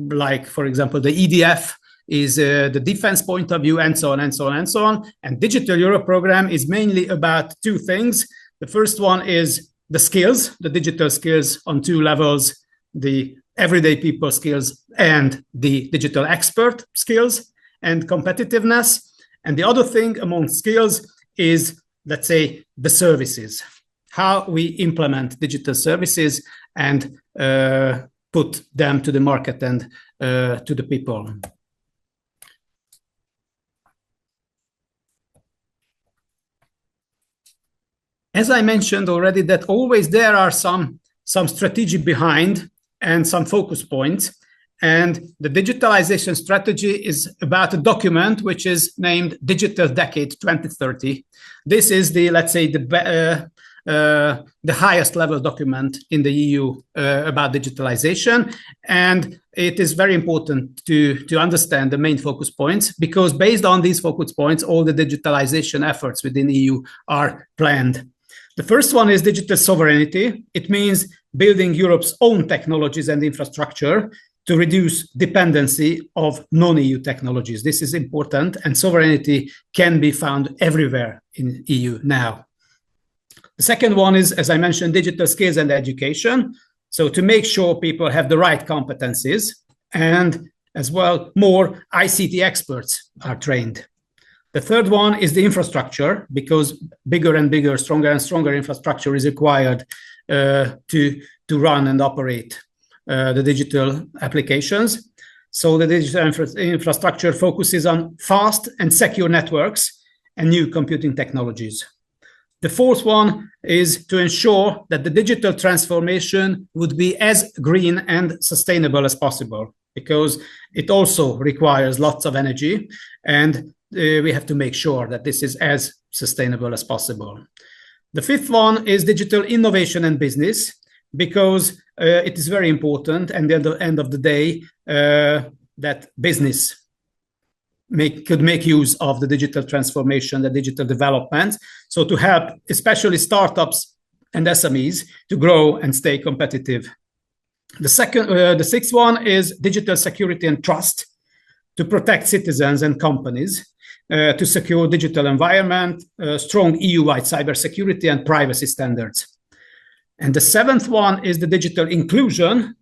like, for example, the EDF is the defense point of view, and so on, and so on, and so on. And Digital Europe program is mainly about two things. The first one is the skills, the digital skills on two levels, the everyday people skills and the digital expert skills and competitiveness. And the other thing among skills is, let's say, the services, how we implement digital services and put them to the market and to the people. As I mentioned already, that always there are some strategy behind and some focus points. And the digitalization strategy is about a document which is named Digital Decade 2030. This is the, let's say, the highest level document in the EU about digitalization. And it is very important to understand the main focus points, because based on these focus points, all the digitalization efforts within the EU are planned. The first one is digital sovereignty. It means building Europe's own technologies and infrastructure to reduce dependency of non-EU technologies. This is important, and sovereignty can be found everywhere in EU now. The second one is, as I mentioned, digital skills and education. So to make sure people have the right competencies, and as well, more ICT experts are trained. The third one is the infrastructure, because bigger and bigger, stronger and stronger infrastructure is required to run and operate the digital applications. So the digital infrastructure focuses on fast and secure networks and new computing technologies. The fourth one is to ensure that the digital transformation would be as green and sustainable as possible, because it also requires lots of energy, and we have to make sure that this is as sustainable as possible. The fifth one is digital innovation and business, because it is very important, and at the end of the day, that business could make use of the digital transformation, the digital development, so to help especially startups and SMEs to grow and stay competitive. The sixth one is digital security and trust, to protect citizens and companies, to secure digital environment, strong EU-wide cybersecurity and privacy standards. And the seventh one is the digital inclusion,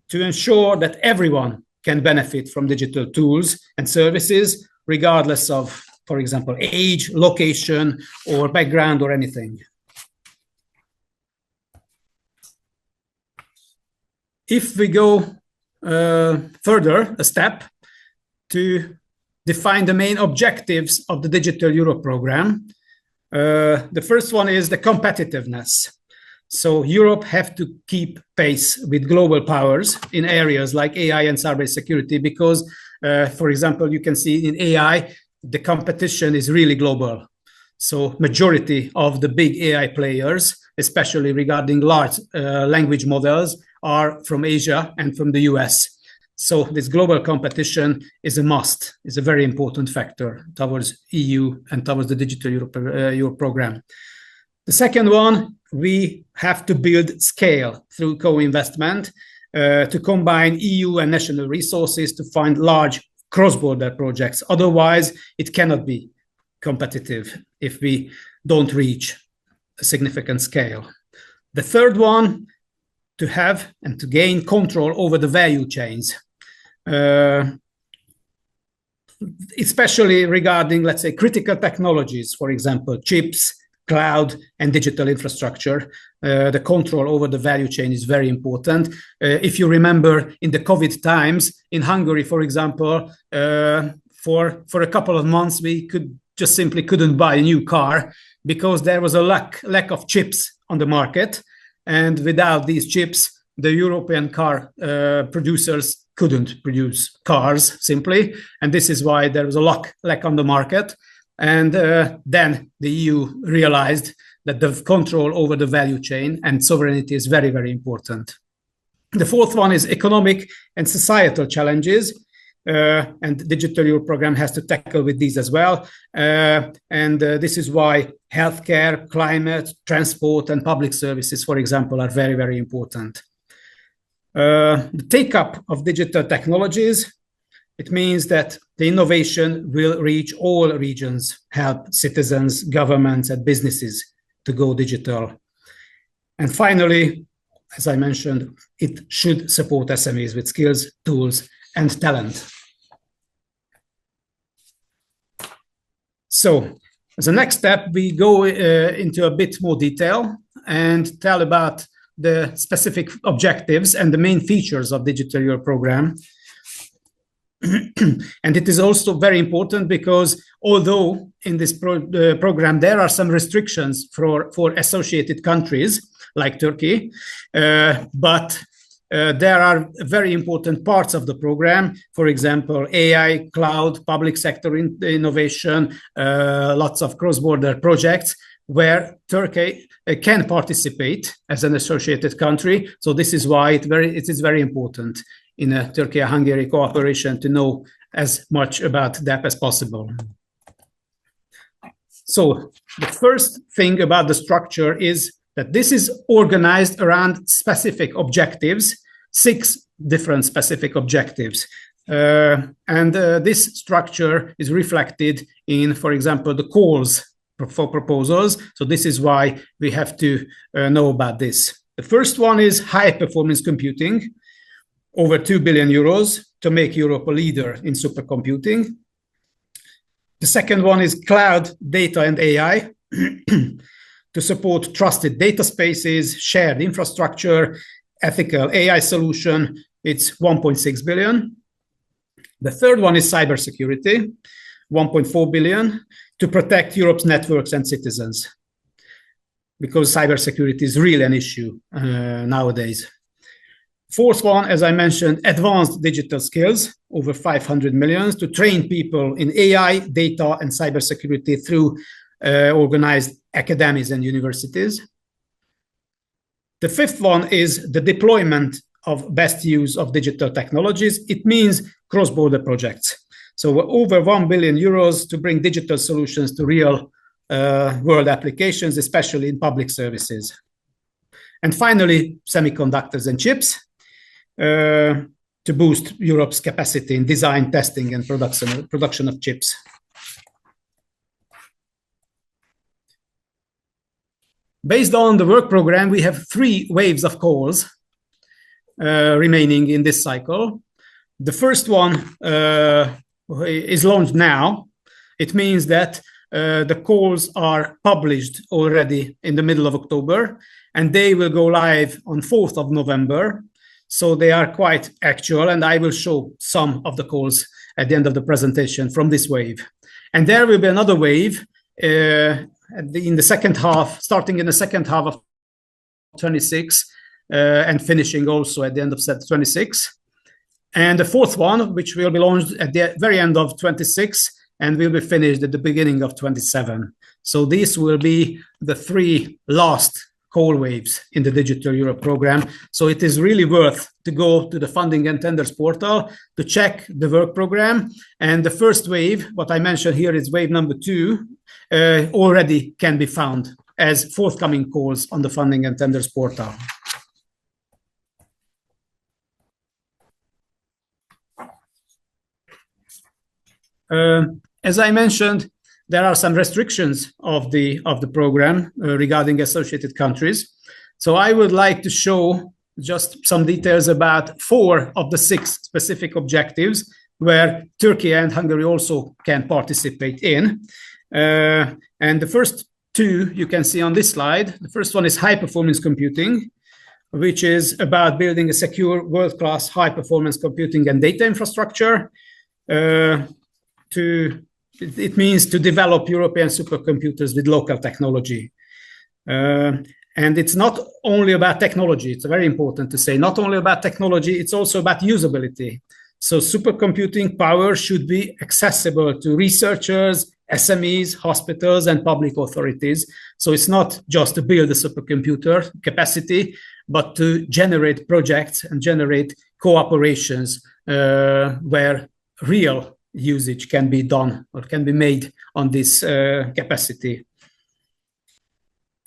to ensure that everyone can benefit from digital tools and services, regardless of, for example, age, location, or background, or anything. If we go further a step to define the main objectives of the Digital Europe program, the first one is the competitiveness. So Europe have to keep pace with global powers in areas like AI and cybersecurity, because, for example, you can see in AI, the competition is really global. So majority of the big AI players, especially regarding large language models, are from Asia and from the US. So this global competition is a must, is a very important factor towards EU and towards the Digital Europe program. The second one, we have to build scale through co-investment to combine EU and national resources to find large cross-border projects. Otherwise, it cannot be competitive if we don't reach a significant scale. The third one, to have and to gain control over the value chains, especially regarding, let's say, critical technologies, for example, chips, cloud, and digital infrastructure. The control over the value chain is very important. If you remember, in the COVID times, in Hungary, for example, for a couple of months, we simply couldn't buy a new car because there was a lack of chips on the market. And without these chips, the European car producers couldn't produce cars simply. And this is why there was a lack on the market. And then the EU realized that the control over the value chain and sovereignty is very, very important. The fourth one is economic and societal challenges. And the Digital Europe program has to tackle with these as well. This is why healthcare, climate, transport, and public services, for example, are very, very important. The take-up of digital technologies, it means that the innovation will reach all regions, help citizens, governments, and businesses to go digital. And finally, as I mentioned, it should support SMEs with skills, tools, and talent. So, as a next step, we go into a bit more detail and tell about the specific objectives and the main features of Digital Europe program. And it is also very important because although in this program there are some restrictions for associated countries like Turkey, but there are very important parts of the program. For example, AI, cloud, public sector innovation, lots of cross-border projects where Turkey can participate as an associated country. So this is why it is very important in a Turkey-Hungary cooperation to know as much about that as possible. So the first thing about the structure is that this is organized around specific objectives, 6 different specific objectives. This structure is reflected in, for example, the calls for proposals. So this is why we have to know about this. The first one is high performance computing, over 2 billion euros to make Europe a leader in supercomputing. The second one is cloud, data, and AI to support trusted data spaces, shared infrastructure, ethical AI solution. It's 1.6 billion. The third one is cybersecurity, 1.4 billion to protect Europe's networks and citizens, because cybersecurity is really an issue nowadays. Fourth one, as I mentioned, advanced digital skills, over 500 million to train people in AI, data, and cybersecurity through organized academies and universities. The fifth one is the deployment of best use of digital technologies. It means cross-border projects. So over 1 billion euros to bring digital solutions to real world applications, especially in public services. And finally, semiconductors and chips to boost Europe's capacity in design, testing, and production of chips. Based on the work program, we have 3 waves of calls remaining in this cycle. The first one is launched now. It means that the calls are published already in the middle of October, and they will go live on 4th of November. So they are quite actual, and I will show some of the calls at the end of the presentation from this wave. And there will be another wave in the second half, starting in the second half of 26 and finishing also at the end of 26. And the fourth one, which will be launched at the very end of 26 and will be finished at the beginning of 27. So these will be the 3 last call waves in the Digital Europe program. So it is really worth to go to the Funding and Tenders portal to check the work program. And the first wave, what I mentioned here is wave number 2, already can be found as forthcoming calls on the Funding and Tenders portal. As I mentioned, there are some restrictions of the program regarding associated countries. So I would like to show just some details about 4 of the 6 specific objectives where Turkey and Hungary also can participate in. And the first 2 you can see on this slide. The first one is high performance computing, which is about building a secure world-class high performance computing and data infrastructure. It means to develop European supercomputers with local technology. And it's not only about technology. It's very important to say, not only about technology, it's also about usability. So supercomputing power should be accessible to researchers, SMEs, hospitals, and public authorities. So it's not just to build a supercomputer capacity, but to generate projects and generate cooperations where real usage can be done or can be made on this capacity.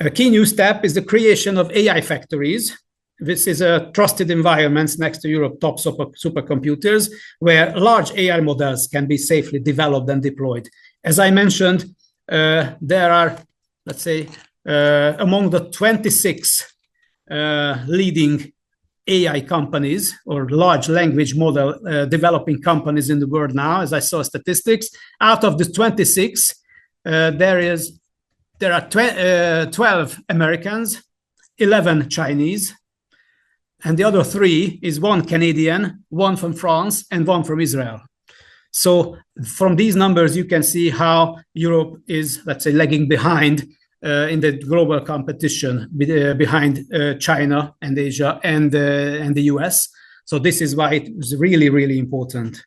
A key new step is the creation of AI factories. This is a trusted environments next to Europe's top supercomputers where large AI models can be safely developed and deployed. As I mentioned, there are, let's say, among the 26 leading AI companies or large language model developing companies in the world now, as I saw statistics, out of the 26, there are 12 Americans, 11 Chinese, and the other 3 is 1 Canadian, 1 from France, and 1 from Israel. So from these numbers, you can see how Europe is, let's say, lagging behind in the global competition behind China and Asia and the US. So this is why it was really, really important.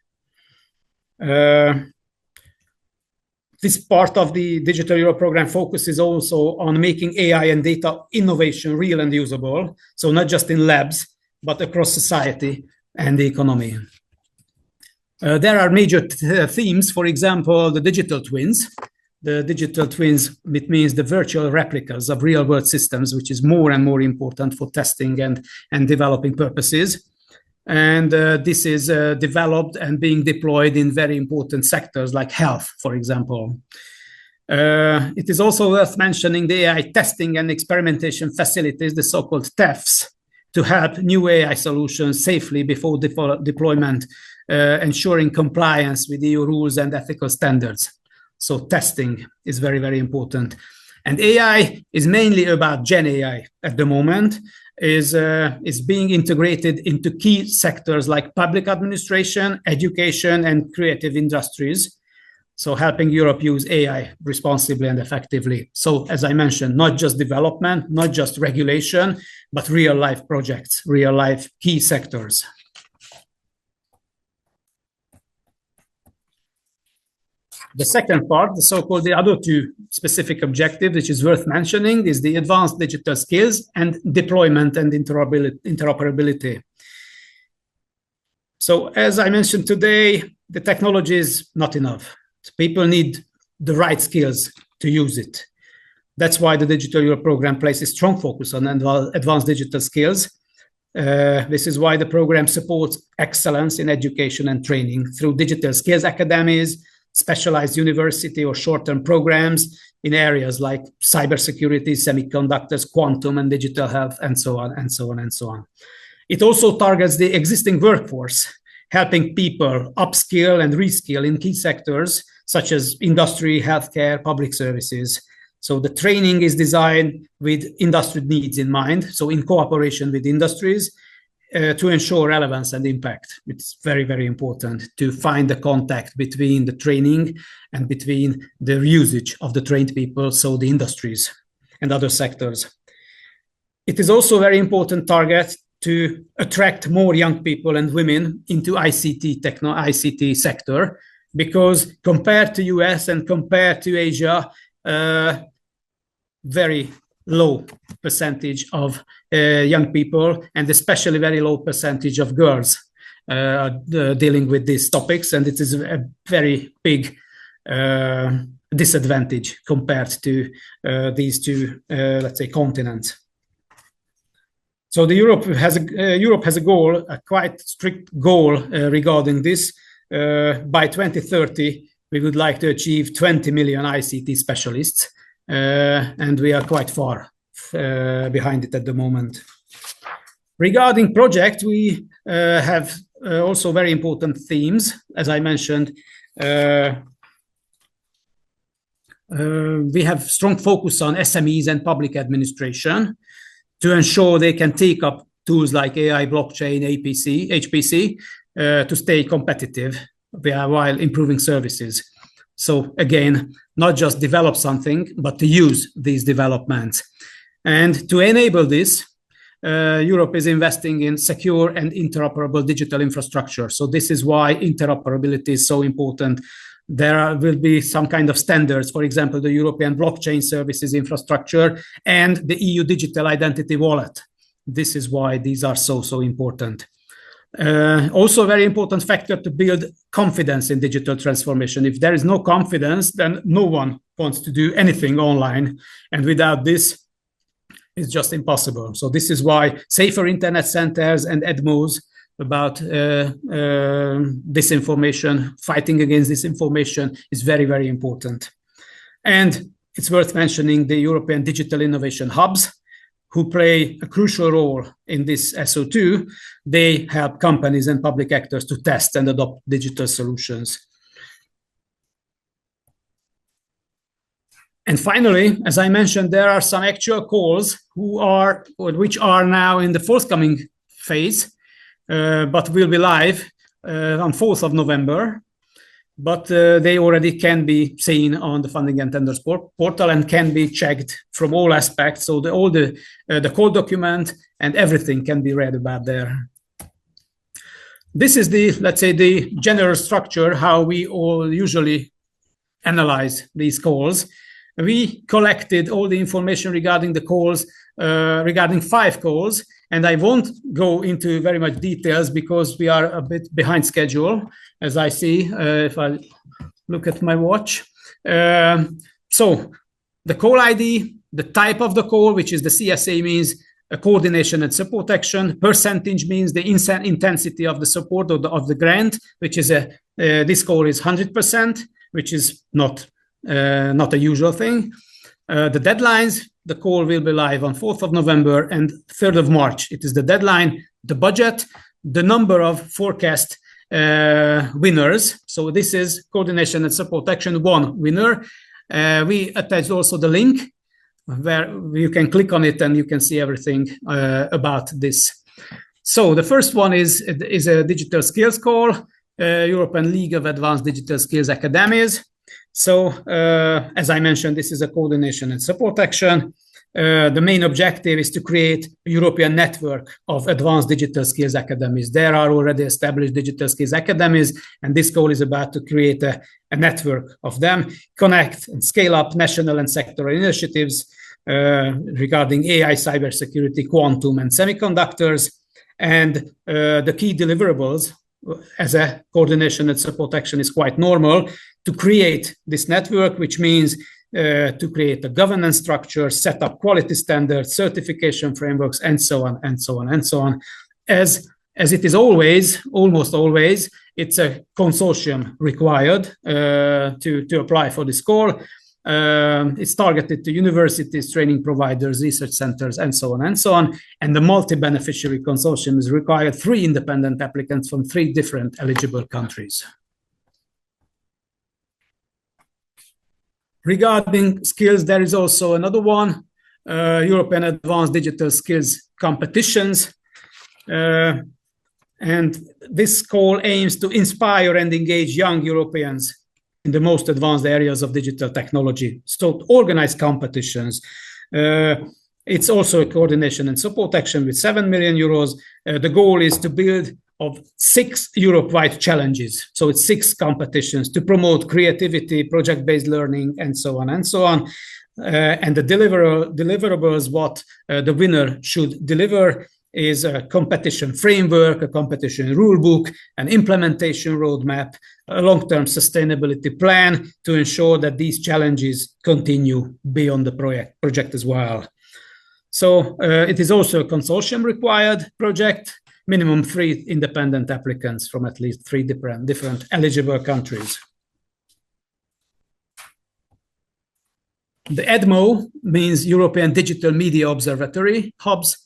This part of the Digital Europe program focuses also on making AI and data innovation real and usable. So not just in labs, but across society and the economy. There are major themes, for example, the digital twins. The digital twins, it means the virtual replicas of real world systems, which is more and more important for testing and developing purposes. And this is developed and being deployed in very important sectors like health, for example. It is also worth mentioning the AI testing and experimentation facilities, the so-called TEFs, to help new AI solutions safely before deployment, ensuring compliance with EU rules and ethical standards. So testing is very, very important. And AI is mainly about Gen AI at the moment, is being integrated into key sectors like public administration, education, and creative industries. So helping Europe use AI responsibly and effectively. So as I mentioned, not just development, not just regulation, but real life projects, real life key sectors. The second part, the so-called the other two specific objectives, which is worth mentioning, is the advanced digital skills and deployment and interoperability. So as I mentioned today, the technology is not enough. People need the right skills to use it. That's why the Digital Europe program places strong focus on advanced digital skills. This is why the program supports excellence in education and training through digital skills academies, specialized university or short-term programs in areas like cybersecurity, semiconductors, quantum, and digital health, and so on, and so on, and so on. It also targets the existing workforce, helping people upskill and reskill in key sectors such as industry, healthcare, public services. So the training is designed with industry needs in mind, so in cooperation with industries, to ensure relevance and impact. It's very, very important to find the contact between the training and between the usage of the trained people, so the industries and other sectors. It is also a very important target to attract more young people and women into ICT sector, because compared to US and compared to Asia, very low percentage of young people, and especially very low percentage of girls dealing with these topics, and it is a very big disadvantage compared to these two, let's say, continents. So Europe has a goal, a quite strict goal regarding this. By 2030, we would like to achieve 20 million ICT specialists, and we are quite far behind it at the moment. Regarding project, we have also very important themes. As I mentioned, we have strong focus on SMEs and public administration to ensure they can take up tools like AI, blockchain, HPC to stay competitive while improving services. So again, not just develop something, but to use these developments. And to enable this, Europe is investing in secure and interoperable digital infrastructure. So this is why interoperability is so important. There will be some kind of standards, for example, the European blockchain services infrastructure and the EU digital identity wallet. This is why these are so important. Also a very important factor to build confidence in digital transformation. If there is no confidence, then no one wants to do anything online. And without this, it's just impossible. So this is why safer internet centers and EDMOs about disinformation, fighting against disinformation is very, very important. And it's worth mentioning the European Digital Innovation Hubs, who play a crucial role in this SO2. They help companies and public actors to test and adopt digital solutions. And finally, as I mentioned, there are some actual calls which are now in the forthcoming phase, but will be live on 4th of November. but they already can be seen on the Funding and Tenders portal and can be checked from all aspects. So all the call document and everything can be read about there. This is the, let's say, the general structure, how we all usually analyze these calls. We collected all the information regarding the calls, regarding 5 calls, and I won't go into very much details because we are a bit behind schedule, as I see, if I look at my watch. So the call ID, the type of the call, which is the CSA, means a coordination and support action. Percentage means the intensity of the support of the grant, which is this call is 100%, which is not a usual thing. The deadlines, the call will be live on 4th of November and 3rd of March. It is the deadline, the budget, the number of forecast winners. So this is coordination and support action 1 winner. We attached also the link where you can click on it and you can see everything about this. So the first one is a digital skills call, European League of Advanced Digital Skills Academies. So as I mentioned, this is a coordination and support action. The main objective is to create a European network of advanced digital skills academies. There are already established digital skills academies, and this call is about to create a network of them, connect and scale up national and sectoral initiatives regarding AI, cybersecurity, quantum, and semiconductors. And the key deliverables as a coordination and support action is quite normal to create this network, which means to create a governance structure, set up quality standards, certification frameworks, and so on, and so on, and so on. As it is always, almost always, it's a consortium required to apply for this call. It's targeted to universities, training providers, research centers, and so on and so on. And the multi-beneficiary consortium is required 3 independent applicants from 3 different eligible countries. Regarding skills, there is also another one, European Advanced Digital Skills Competitions. And this call aims to inspire and engage young Europeans in the most advanced areas of digital technology. So organize competitions. It's also a coordination and support action with 7 million euros. The goal is to build of 6 Europe-wide challenges. So it's 6 competitions to promote creativity, project-based learning, and so on and so on. And the deliverables, what the winner should deliver is a competition framework, a competition rulebook, an implementation roadmap, a long-term sustainability plan to ensure that these challenges continue beyond the project as well. So it is also a consortium required project, minimum 3 independent applicants from at least 3 different eligible countries. The EDMO means European Digital Media Observatory hubs,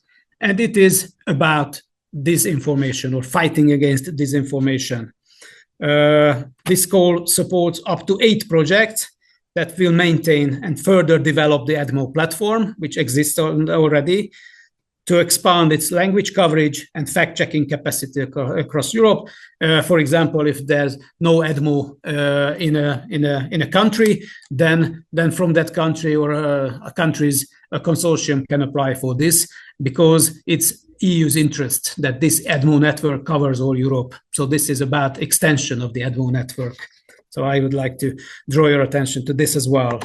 and it is about disinformation or fighting against disinformation. This call supports up to 8 projects that will maintain and further develop the EDMO platform, which exists already, to expand its language coverage and fact-checking capacity across Europe. For example, if there's no EDMO in a country, then from that country or a consortium can apply for this, because it's EU's interest that this EDMO network covers all Europe. So this is about extension of the EDMO network. So I would like to draw your attention to this as well.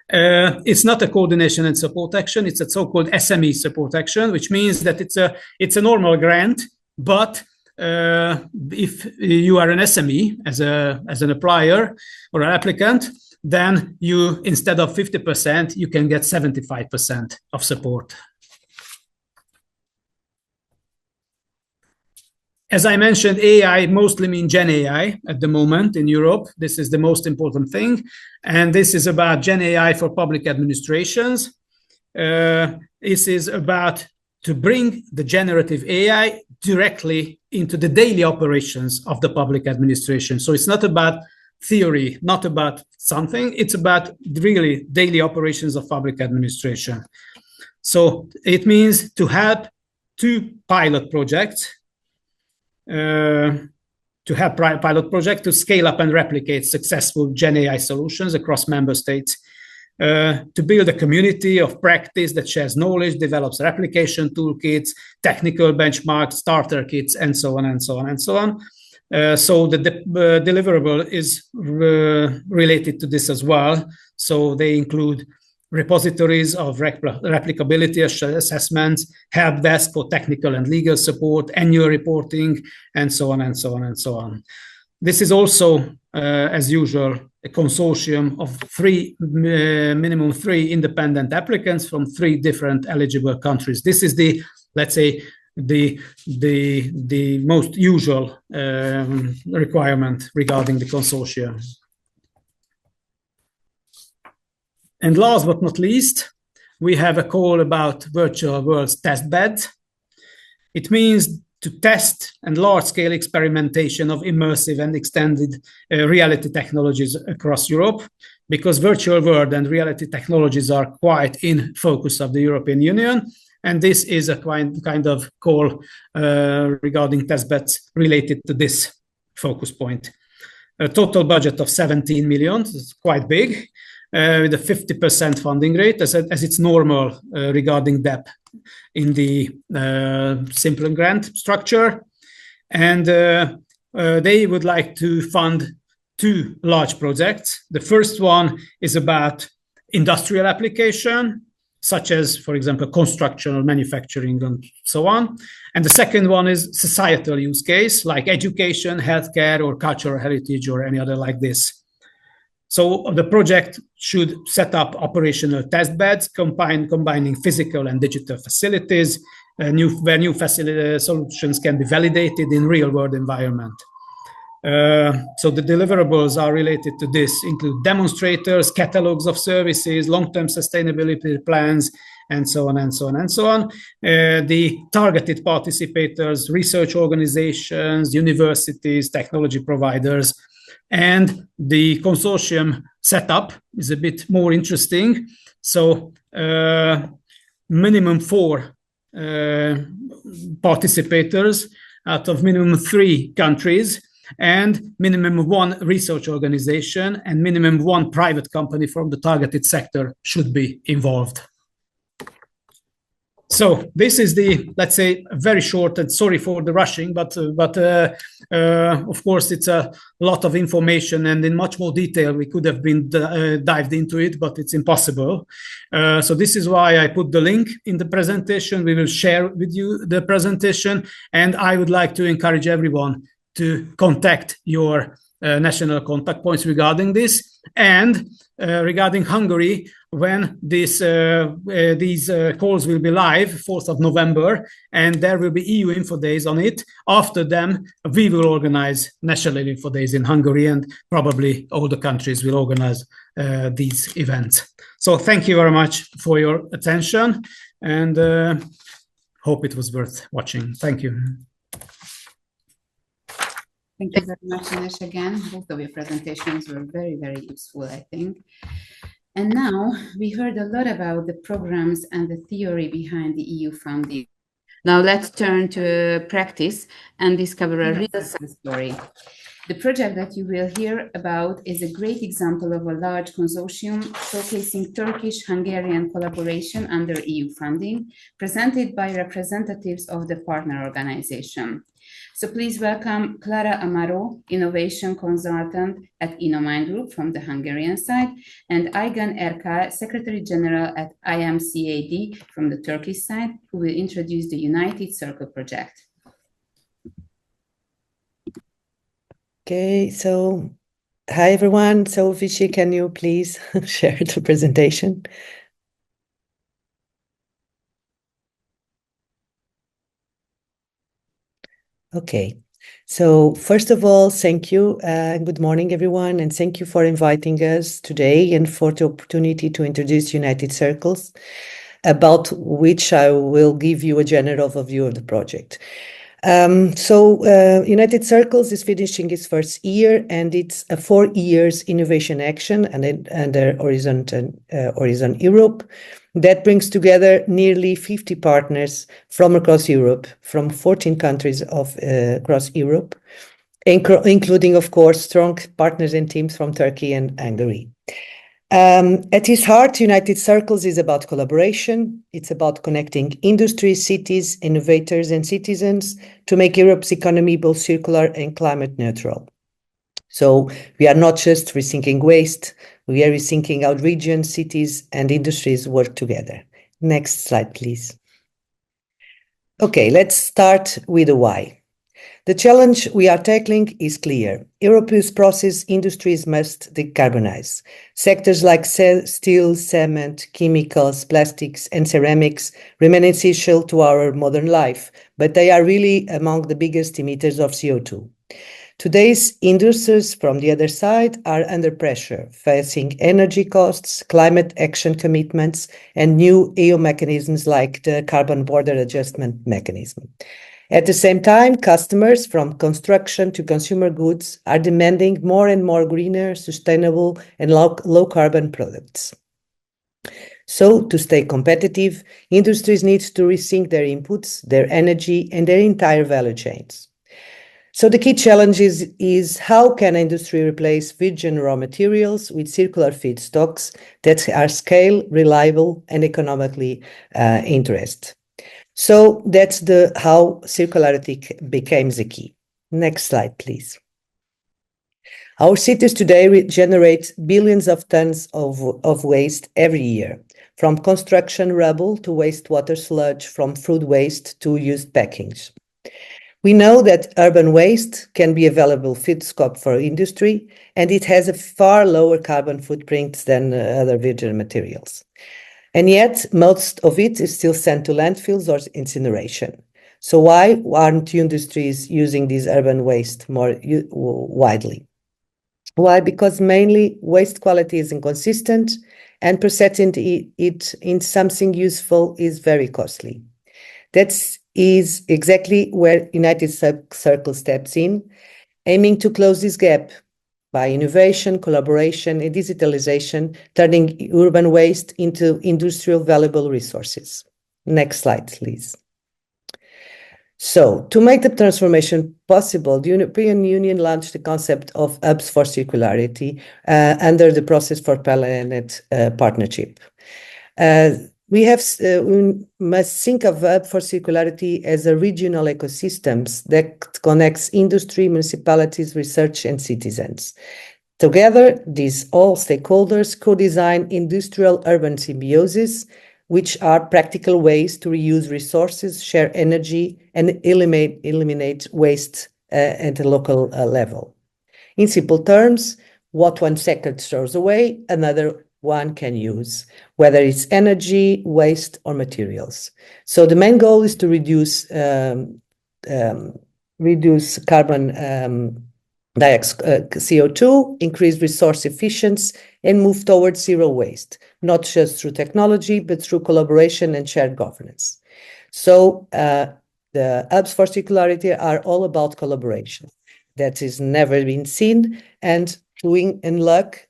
It's not a coordination and support action. It's a so-called SME support action, which means that it's a normal grant, but if you are an SME as an applier or an applicant, then you, instead of 50%, you can get 75% of support. As I mentioned, AI mostly means Gen AI at the moment in Europe. This is the most important thing. And this is about Gen AI for public administrations. This is about to bring the generative AI directly into the daily operations of the public administration. So it's not about theory, not about something. It's about really daily operations of public administration. So it means to help 2 pilot projects to help pilot project to scale up and replicate successful Gen AI solutions across member states, to build a community of practice that shares knowledge, develops replication toolkits, technical benchmarks, starter kits, and so on and so on and so on. So the deliverable is related to this as well. So they include repositories of replicability assessments, help desk for technical and legal support, annual reporting, and so on and so on and so on. This is also, as usual, a consortium of minimum three independent applicants from 3 different eligible countries. This is the, let's say, the most usual requirement regarding the consortium. And last but not least, we have a call about virtual worlds test beds. It means to test and large-scale experimentation of immersive and extended reality technologies across Europe, because virtual world and reality technologies are quite in focus of the European Union. And this is a kind of call regarding test beds related to this focus point. A total budget of 17 million, it's quite big, with a 50% funding rate, as it's normal regarding DEP in the simple grant structure. And they would like to fund 2 large projects. The first one is about industrial application, such as, for example, construction or manufacturing and so on. And the second one is societal use case, like education, healthcare, or cultural heritage, or any other like this. So the project should set up operational test beds, combining physical and digital facilities, where new facility solutions can be validated in real-world environment. So the deliverables are related to this, include demonstrators, catalogs of services, long-term sustainability plans, and so on and so on and so on. The targeted participators, research organizations, universities, technology providers, and the consortium setup is a bit more interesting. So minimum 4 participators out of minimum 3 countries, and minimum 1 research organization and minimum 1 private company from the targeted sector should be involved. So this is the, let's say, very short, and sorry for the rushing, but of course it's a lot of information, and in much more detail we could have been dived into it, but it's impossible. So this is why I put the link in the presentation. We will share with you the presentation, and I would like to encourage everyone to contact your national contact points regarding this. And regarding Hungary, when these calls will be live, 4th of November, and there will be EU Info Days on it. After them, we will organize National Info Days in Hungary, and probably all the countries will organize these events. So thank you very much for your attention, and hope it was worth watching. Thank you. Thank you very much, Ines, again. Both of your presentations were very, very useful, I think. And now we heard a lot about the programs and the theory behind the EU funding. Now let's turn to practice and discover a real success story. The project that you will hear about is a great example of a large consortium showcasing Turkish-Hungarian collaboration under EU funding, presented by representatives of the partner organization. So please welcome Clara Amaro, Innovation Consultant at Innomind Group from the Hungarian side, and Aygan Erkal, Secretary General at IMCAD from the Turkish side, who will introduce the United Circle project. Okay, so hi everyone. So Vichy, can you please share the presentation? Okay, so first of all, thank you and good morning everyone, and thank you for inviting us today and for the opportunity to introduce United Circles, about which I will give you a general overview of the project. United Circles is finishing its first year, and it's a 4 years innovation action under Horizon Europe that brings together nearly 50 partners from across Europe, from 14 countries across Europe. including, of course, strong partners and teams from Turkey and Hungary. At its heart, United Circles is about collaboration. It's about connecting industry, cities, innovators, and citizens to make Europe's economy both circular and climate neutral. So we are not just rethinking waste, we are rethinking how regions, cities, and industries work together. Next slide, please. Okay, let's start with the why. The challenge we are tackling is clear. Europe's process industries must decarbonize. Sectors like steel, cement, chemicals, plastics, and ceramics remain essential to our modern life, but they are really among the biggest emitters of CO2. Today's industries, from the other side, are under pressure, facing energy costs, climate action commitments, and new EU mechanisms like the Carbon Border Adjustment Mechanism. At the same time, customers, from construction to consumer goods, are demanding more and more greener, sustainable, and low-carbon products. So, to stay competitive, industries need to rethink their inputs, their energy, and their entire value chains. So the key challenge is how can industry replace virgin raw materials with circular feedstocks that are scale, reliable, and economically interest. So that's how circularity becomes the key. Next slide, please. Our cities today generate billions of tons of waste every year, from construction rubble to wastewater sludge, from food waste to used packaging. We know that urban waste can be a valuable feedstock for industry, and it has a far lower carbon footprint than other virgin materials. And yet, most of it is still sent to landfills or incineration. So why aren't industries using this urban waste more widely? Why? Because mainly waste quality is inconsistent, and processing it in something useful is very costly. That is exactly where United Circles steps in, aiming to close this gap by innovation, collaboration, and digitalization, turning urban waste into industrial valuable resources. Next slide, please. So, to make the transformation possible, the European Union launched the concept of hubs for circularity under the Process for Planet partnership. We must think of hub for circularity as a regional ecosystems that connects industry, municipalities, research, and citizens. Together, these all stakeholders co-design industrial urban symbiosis, which are practical ways to reuse resources, share energy, and eliminate waste at a local level. In simple terms, what one sector throws away, another one can use, whether it's energy, waste, or materials. So the main goal is to reduce carbon dioxide, CO2, increase resource efficiency, and move towards zero waste, not just through technology, but through collaboration and shared governance. So the hubs for circularity are all about collaboration. That is never been seen, and to unlock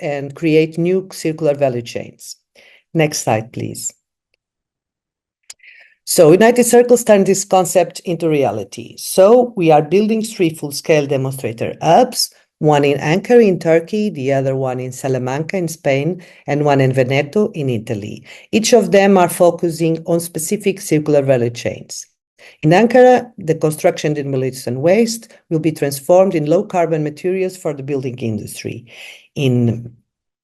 and create new circular value chains. Next slide, please. So United Circles turned this concept into reality. So we are building 3 full-scale demonstrator hubs, one in Ankara in Turkey, the other one in Salamanca in Spain, and one in Veneto in Italy. Each of them are focusing on specific circular value chains. In Ankara, the construction demolition waste will be transformed in low-carbon materials for the building industry. In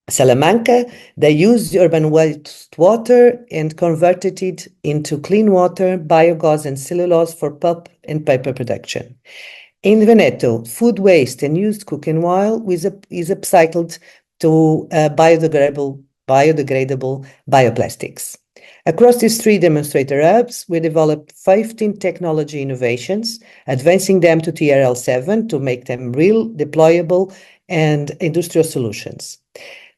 Salamanca, they used urban wastewater and converted it into clean water, biogas, and cellulose for pulp and paper production. In Veneto, food waste and used cooking oil is upcycled to biodegradable bioplastics. Across these 3 demonstrator hubs, we developed 15 technology innovations, advancing them to TRL 7 to make them real, deployable, and industrial solutions.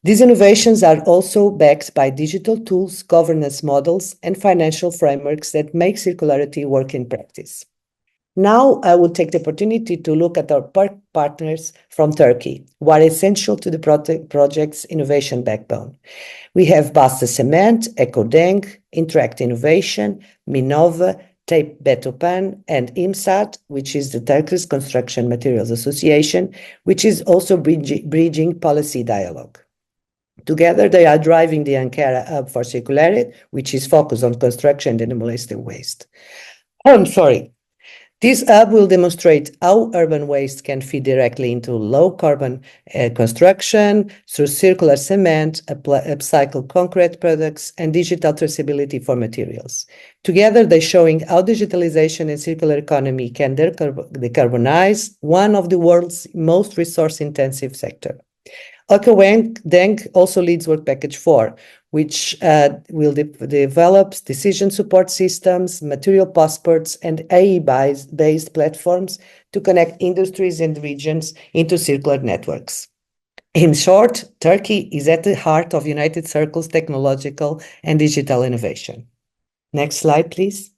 These innovations are also backed by digital tools, governance models, and financial frameworks that make circularity work in practice. Now, I will take the opportunity to look at our partners from Turkey, who are essential to the project's innovation backbone. We have Basta Cement, Ecodeng, Interact Innovation, Minova, Betopan, and IMSAT, which is the Turkish Construction Materials Association, which is also bridging policy dialogue. Together, they are driving the Ankara Hub for Circularity, which is focused on construction and molested waste. I'm sorry. This hub will demonstrate how urban waste can feed directly into low-carbon construction through circular cement, upcycled concrete products, and digital traceability for materials. Together, they're showing how digitalization and circular economy can decarbonize one of the world's most resource-intensive sectors. Deng also leads Work Package 4, which will develop decision support systems, material passports, and AI-based platforms to connect industries and regions into circular networks. In short, Turkey is at the heart of United Circles technological and digital innovation. Next slide, please.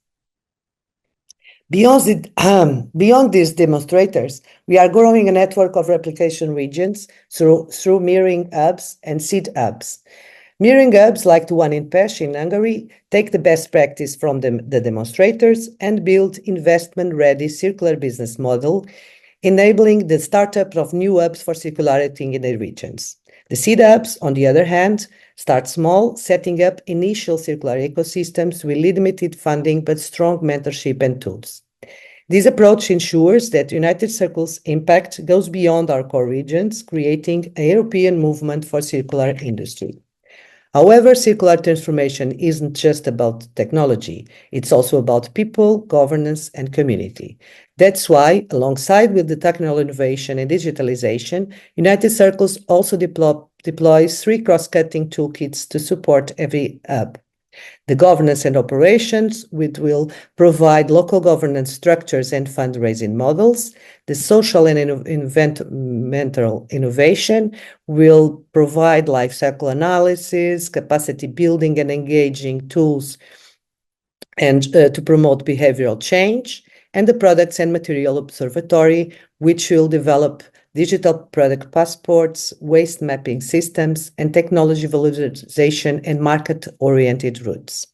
Beyond these demonstrators, we are growing a network of replication regions through mirroring hubs and seed hubs. Mirroring hubs, like the one in Pest in Hungary, take the best practice from the demonstrators and build investment-ready circular business model, enabling the startup of new hubs for circularity in the regions. The seed hubs, on the other hand, start small, setting up initial circular ecosystems with limited funding but strong mentorship and tools. This approach ensures that United Circles' impact goes beyond our core regions, creating a European movement for circular industry. However, circular transformation isn't just about technology. It's also about people, governance, and community. That's why, alongside with the technical innovation and digitalization, United Circles also deploys 3 cross-cutting toolkits to support every hub. The governance and operations, which will provide local governance structures and fundraising models. The social and environmental innovation will provide life cycle analysis, capacity building and engaging tools and to promote behavioral change. And the products and material observatory, which will develop digital product passports, waste mapping systems, and technology valorization and market-oriented routes.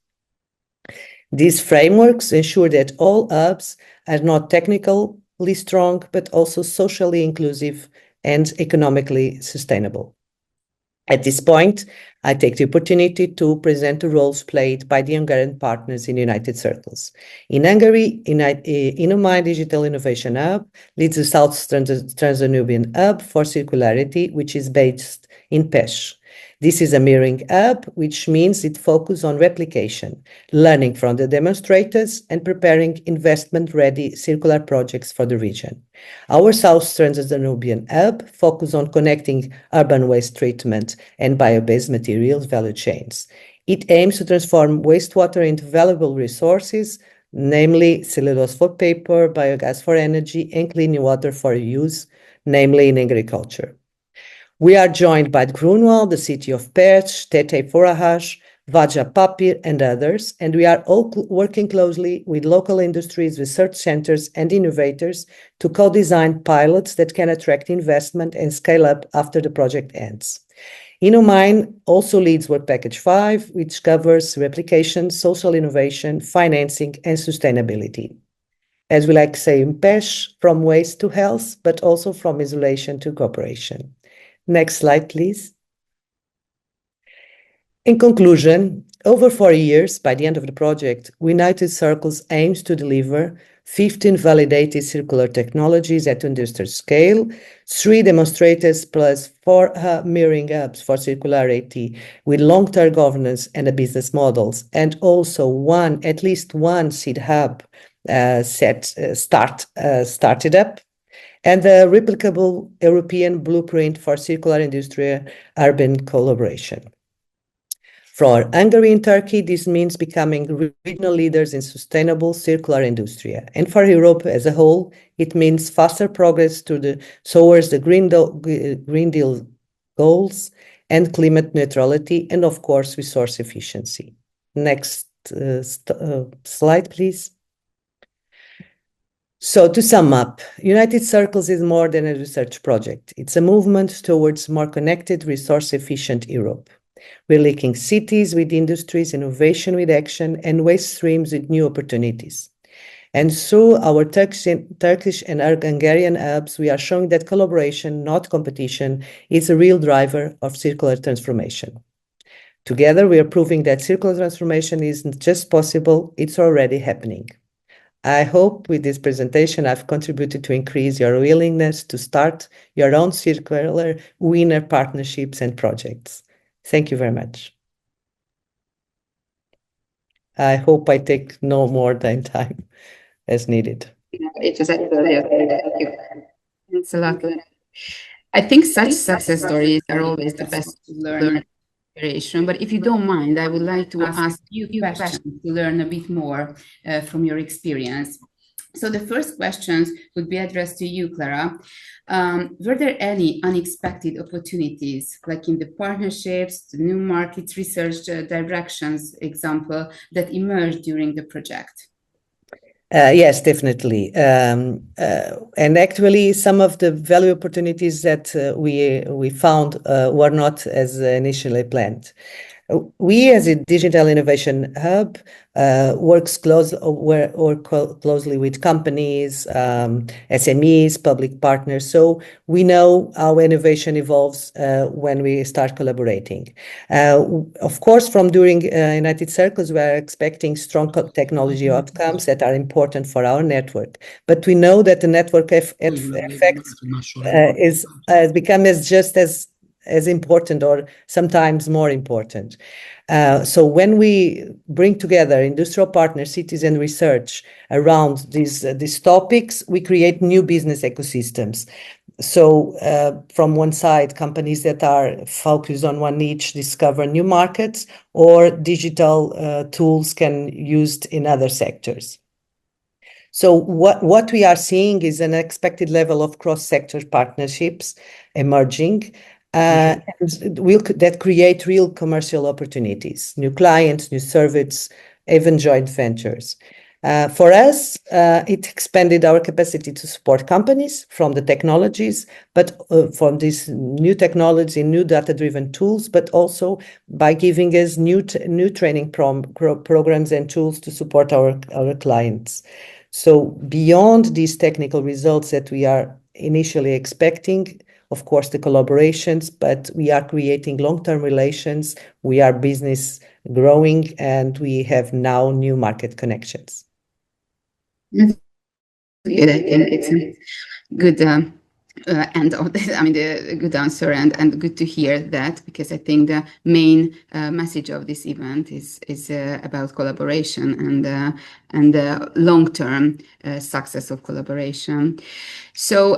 These frameworks ensure that all hubs are not technically strong, but also socially inclusive and economically sustainable. At this point, I take the opportunity to present the roles played by the Hungarian partners in United Circles. In Hungary, Innomine Digital Innovation Hub leads the South Transdanubian Hub for Circularity, which is based in Pest. This is a mirroring hub, which means it focuses on replication, learning from the demonstrators, and preparing investment-ready circular projects for the region. Our South Transdanubian hub focuses on connecting urban waste treatment and bio-based materials value chains. It aims to transform wastewater into valuable resources, namely cellulose for paper, biogas for energy, and clean water for use, namely in agriculture. We are joined by Grunwald, the city of Pest, Tete Forrás, Vaja Papír, and others, and we are all working closely with local industries, research centers, and innovators to co-design pilots that can attract investment and scale up after the project ends. Innomine also leads Work Package 5, which covers replication, social innovation, financing, and sustainability. As we like to say in Pest, from waste to health, but also from isolation to cooperation. Next slide, please. In conclusion, over 4 years, by the end of the project, United Circles aims to deliver 15 validated circular technologies at industrial scale, 3 demonstrators plus 4 mirroring hubs for circularity with long-term governance and a business models, and also at least one seed hub started up, and a replicable European blueprint for circular industrial urban collaboration. For Hungary and Turkey, this means becoming regional leaders in sustainable circular industry. And for Europe as a whole, it means faster progress towards the Green Deal goals and climate neutrality, and of course, resource efficiency. Next slide, please. So to sum up, United Circles is more than a research project. It's a movement towards more connected, resource-efficient Europe. We're linking cities with industries, innovation with action, and waste streams with new opportunities. And through our Turkish and Hungarian hubs, we are showing that collaboration, not competition, is a real driver of circular transformation. Together, we are proving that circular transformation isn't just possible, it's already happening. I hope with this presentation I've contributed to increase your willingness to start your own circular winner partnerships and projects. Thank you very much. I hope I take no more than time as needed. It was actually thank you. Thanks a lot. I think such success stories are always the best to learn inspiration. But if you don't mind, I would like to ask you questions to learn a bit more from your experience. So the first questions would be addressed to you, Clara. Were there any unexpected opportunities, like in the partnerships, the new markets, research directions, example, that emerged during the project? Yes, definitely. And actually, some of the value opportunities that we found were not as initially planned. We, as a digital innovation hub, work closely with companies, SMEs, public partners. So we know how innovation evolves when we start collaborating. Of course, from during United Circles, we are expecting strong technology outcomes that are important for our network. But we know that the network effect has become just as important or sometimes more important. So when we bring together industrial partners, cities and research around these topics, we create new business ecosystems. So from one side, companies that are focused on one niche discover new markets, or digital tools can be used in other sectors. So what we are seeing is an expected level of cross-sector partnerships emerging, that create real commercial opportunities, new clients, new services, even joint ventures. For us, it expanded our capacity to support companies from the technologies, but from these new technology, new data-driven tools, but also by giving us new training programs and tools to support our clients. So beyond these technical results that we are initially expecting, of course, the collaborations, but we are creating long-term relations, we are business growing, and we have now new market connections. Good. I think it's a good end of this. I mean, a good answer, and good to hear that, because I think the main message of this event is about collaboration and the long-term success of collaboration. So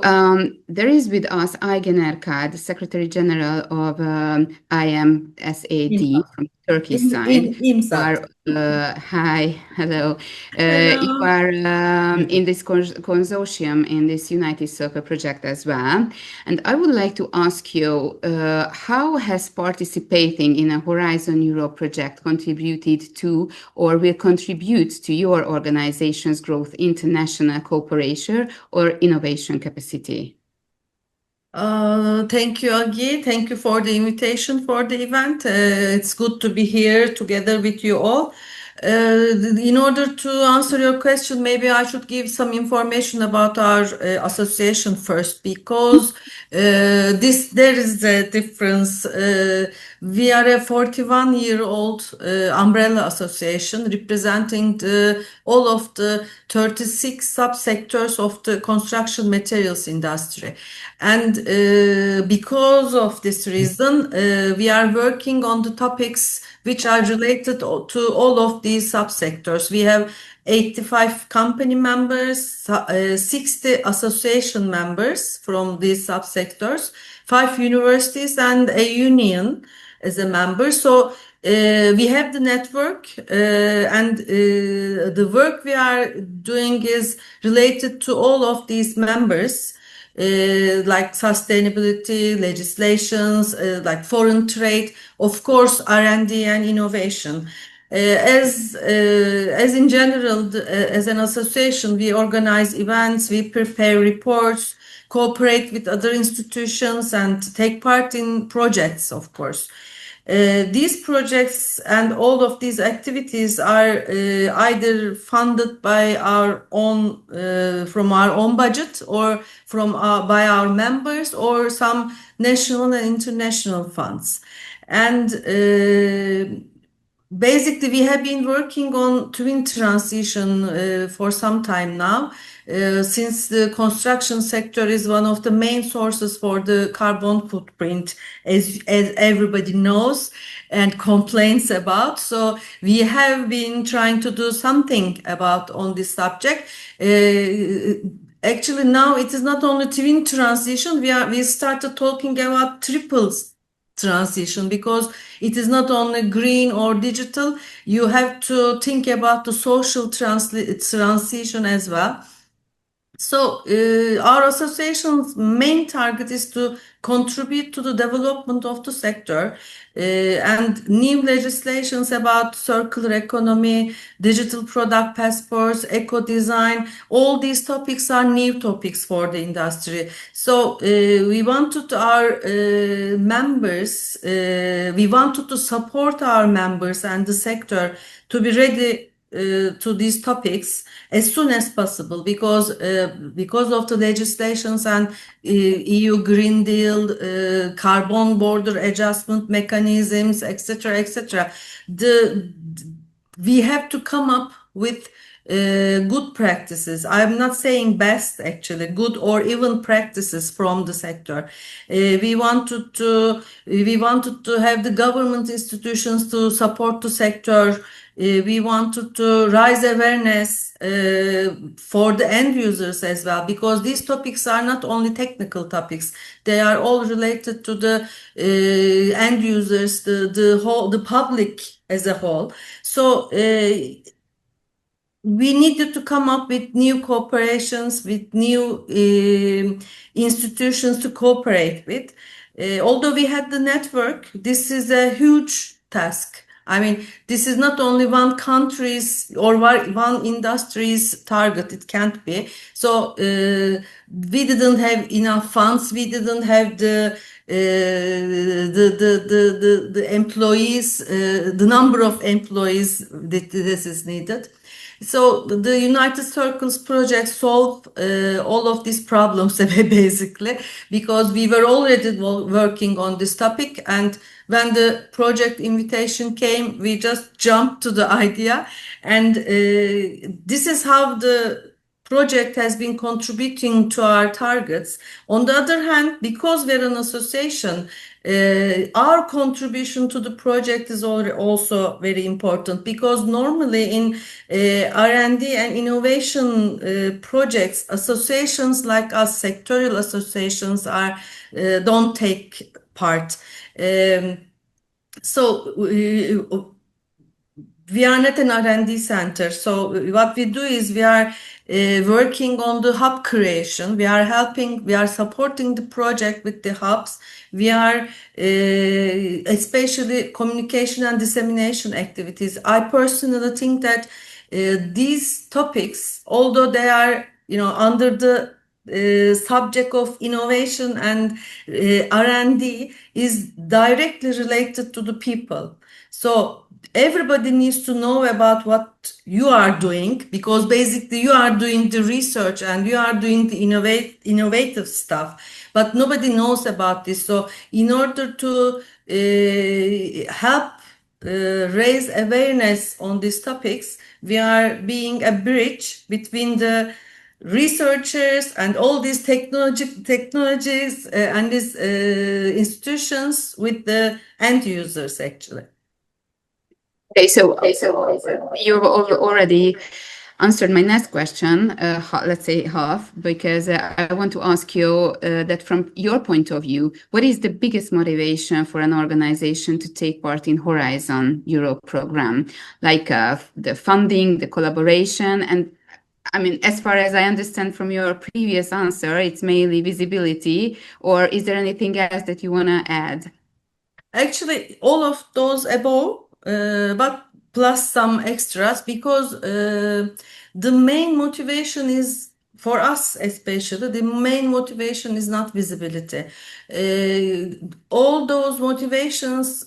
there is with us Aygen Erkad, Secretary General of IMSAD from Turkey side. Hi, hello. You are in this consortium in this United Circle project as well. And I would like to ask you, how has participating in a Horizon Europe project contributed to or will contribute to your organization's growth, international cooperation or innovation capacity? Thank you, Agi. Thank you for the invitation for the event. It's good to be here together with you all. In order to answer your question, maybe I should give some information about our association first, because there is a difference. We are a 41-year-old umbrella association representing all of the 36 subsectors of the construction materials industry. And because of this reason, we are working on the topics which are related to all of these subsectors. We have 85 company members, 60 association members from these subsectors, 5 universities, and a union as a member. So we have the network, and the work we are doing is related to all of these members. Like sustainability, legislations, like foreign trade, of course, R&D and innovation. As in general, as an association, we organize events, we prepare reports, cooperate with other institutions, and take part in projects, of course. These projects and all of these activities are either funded by our own from our own budget or by our members or some national and international funds. And basically, we have been working on twin transition for some time now, since the construction sector is one of the main sources for the carbon footprint, as everybody knows and complains about. So we have been trying to do something about on this subject. Actually, now it is not only twin transition. We started talking about triples transition, because it is not only green or digital. You have to think about the social transition as well. So our association's main target is to contribute to the development of the sector, and new legislations about circular economy, digital product passports, eco design. All these topics are new topics for the industry. So we wanted our members, we wanted to support our members and the sector to be ready to these topics as soon as possible, because of the legislations and EU Green Deal, carbon border adjustment mechanisms, etc., etc. We have to come up with good practices. I'm not saying best, actually, good or even practices from the sector. We wanted to have the government institutions to support the sector. We wanted to raise awareness for the end users as well, because these topics are not only technical topics; they are all related to the end users, the public as a whole. So we needed to come up with new cooperations, with new institutions to cooperate with. Although we had the network, this is a huge task. I mean, this is not only one country's or one industry's target. It can't be. So we didn't have enough funds. We didn't have the employees, the number of employees that this is needed. So the United Circles project solved all of these problems basically, because we were already working on this topic, and when the project invitation came, we just jumped to the idea, and this is how the project has been contributing to our targets. On the other hand, because we're an association, our contribution to the project is also very important, because normally in R&D and innovation projects, associations like us, sectorial associations, don't take part. So we are not an R&D center. So what we do is we are working on the hub creation. We are supporting the project with the hubs. We are especially communication and dissemination activities. I personally think that these topics, although they are, under the subject of innovation and R&D, is directly related to the people. So everybody needs to know about what you are doing, because basically you are doing the research and you are doing the innovative stuff, but nobody knows about this. So in order to help raise awareness on these topics, we are being a bridge between the researchers and all these technologies and these institutions with the end users, actually. Okay, so you've already answered my next question, let's say half, because I want to ask you that from your point of view, what is the biggest motivation for an organization to take part in Horizon Europe program? Like the funding, the collaboration, and I mean, as far as I understand from your previous answer, it's mainly visibility, or is there anything else that you want to add? Actually, all of those above, but plus some extras, because the main motivation is for us especially, the main motivation is not visibility. All those motivations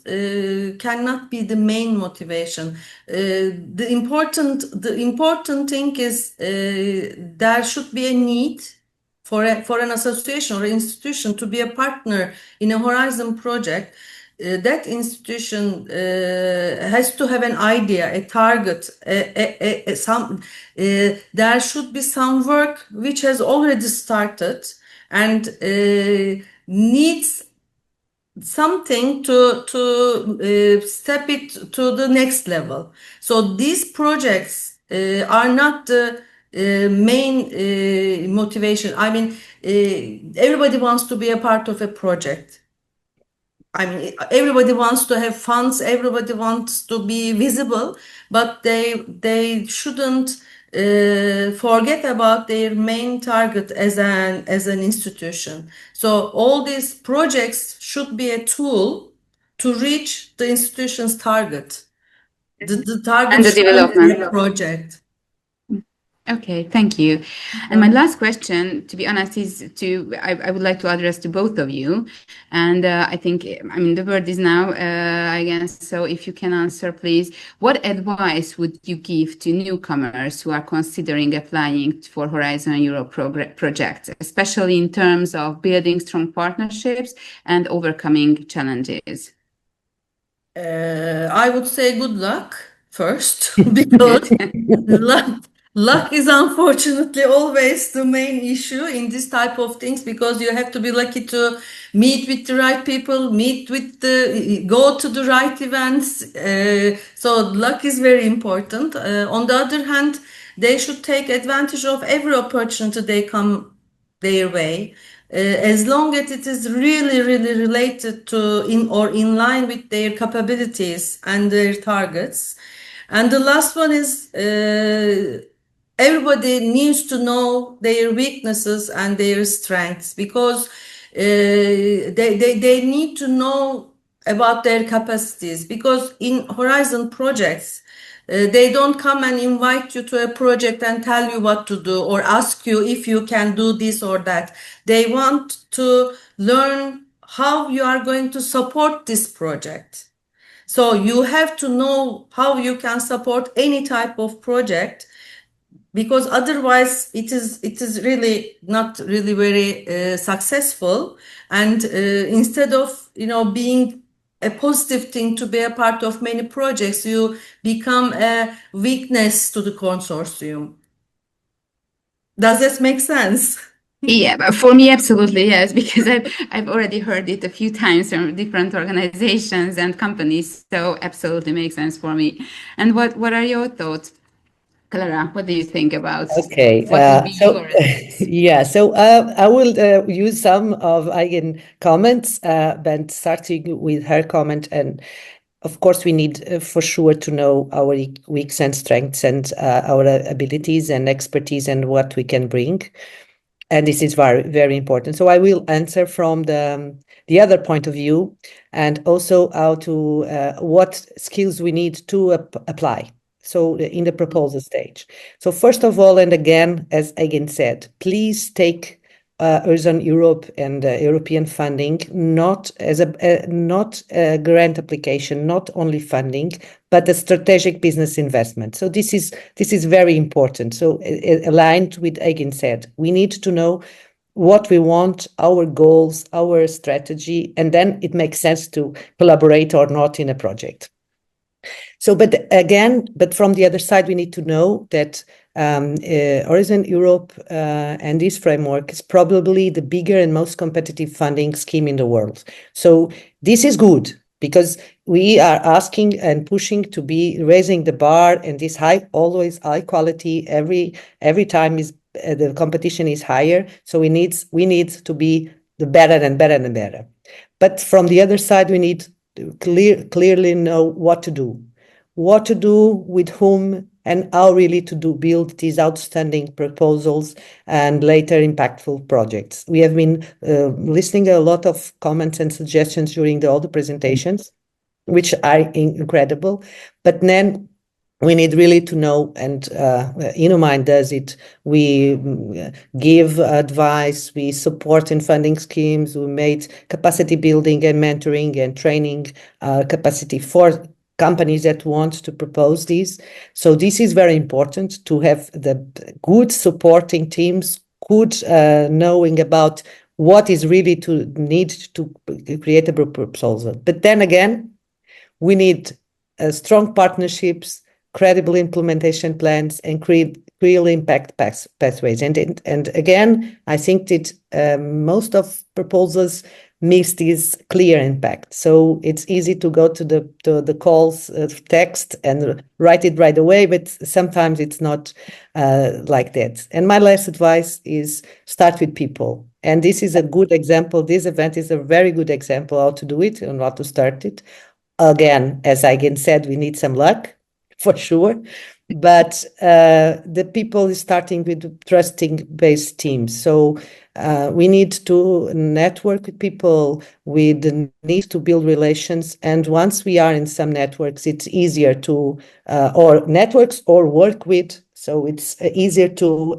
cannot be the main motivation. The important thing is there should be a need for an association or institution to be a partner in a Horizon project. That institution has to have an idea, a target, there should be some work which has already started and needs something to step it to the next level. So these projects are not the main motivation. I mean, everybody wants to be a part of a project. I mean, everybody wants to have funds, everybody wants to be visible, but they shouldn't forget about their main target as an institution. So all these projects should be a tool to reach the institution's target. The target And the should be development. a project. Okay, thank you. And my last question, to be honest, I would like to address to both of you. And I think, the word is now, I guess, so if you can answer, please, what advice would you give to newcomers who are considering applying for Horizon Europe projects, especially in terms of building strong partnerships and overcoming challenges? I would say good luck first, because luck is unfortunately always the main issue in this type of things, because you have to be lucky to meet with the right people, go to the right events. So luck is very important. On the other hand, they should take advantage of every opportunity they come their way. As long as it is really related to in line with their capabilities and their targets. And the last one is everybody needs to know their weaknesses and their strengths, because they need to know about their capacities, because in Horizon projects, they don't come and invite you to a project and tell you what to do or ask you if you can do this or that. They want to learn how you are going to support this project. So you have to know how you can support any type of project, because otherwise it is really not really very successful. And instead of being a positive thing to be a part of many projects, you become a weakness to the consortium. Does this make sense? Yeah, but for me, absolutely, yes, because I've already heard it a few times from different organizations and companies, so absolutely makes sense for me. And what are your thoughts, Clara? What do you think about Okay, what would be your advice? yeah, so I will use some of Eigen comments, but starting with her comment. And of course, we need for sure to know our weaks and strengths and our abilities and expertise and what we can bring. And this is very, very important. So I will answer from the other point of view, and also how to what skills we need to apply. So in the proposal stage. So first of all, and again, as Egan said, please take Horizon Europe and European funding not as a grant application, not only funding, but a strategic business investment. So this is very important. So aligned with Egan said, we need to know what we want, our goals, our strategy, and then it makes sense to collaborate or not in a project. So, but from the other side, we need to know that Horizon Europe and this framework is probably the bigger and most competitive funding scheme in the world. So this is good, because we are asking and pushing to be raising the bar, and this always high quality every time is the competition is higher. So we need to be the better and better and better. But from the other side, we need to clearly know what to do with whom, and how really to build these outstanding proposals and later impactful projects. We have been listening a lot of comments and suggestions during all the presentations, which are incredible. But then we need really to know, and InnoMind does it. We give advice, we support in funding schemes, we made capacity building and mentoring and training capacity for companies that want to propose this. So this is very important to have the good supporting teams, good knowing about what is really to need to create a proposal. But then again, we need strong partnerships, credible implementation plans, and create real impact pathways. And again, I think that most of proposals miss this clear impact. So it's easy to go to the calls text and write it right away, but sometimes it's not like that. And my last advice is start with people. And this is a good example. This event is a very good example how to do it and how to start it. Again, as Aigen said, we need some luck for sure, but the people is starting with trusting based teams. So we need to network with people, with the need to build relations. And once we are in some networks, it's easier to, or networks or work with. So it's easier to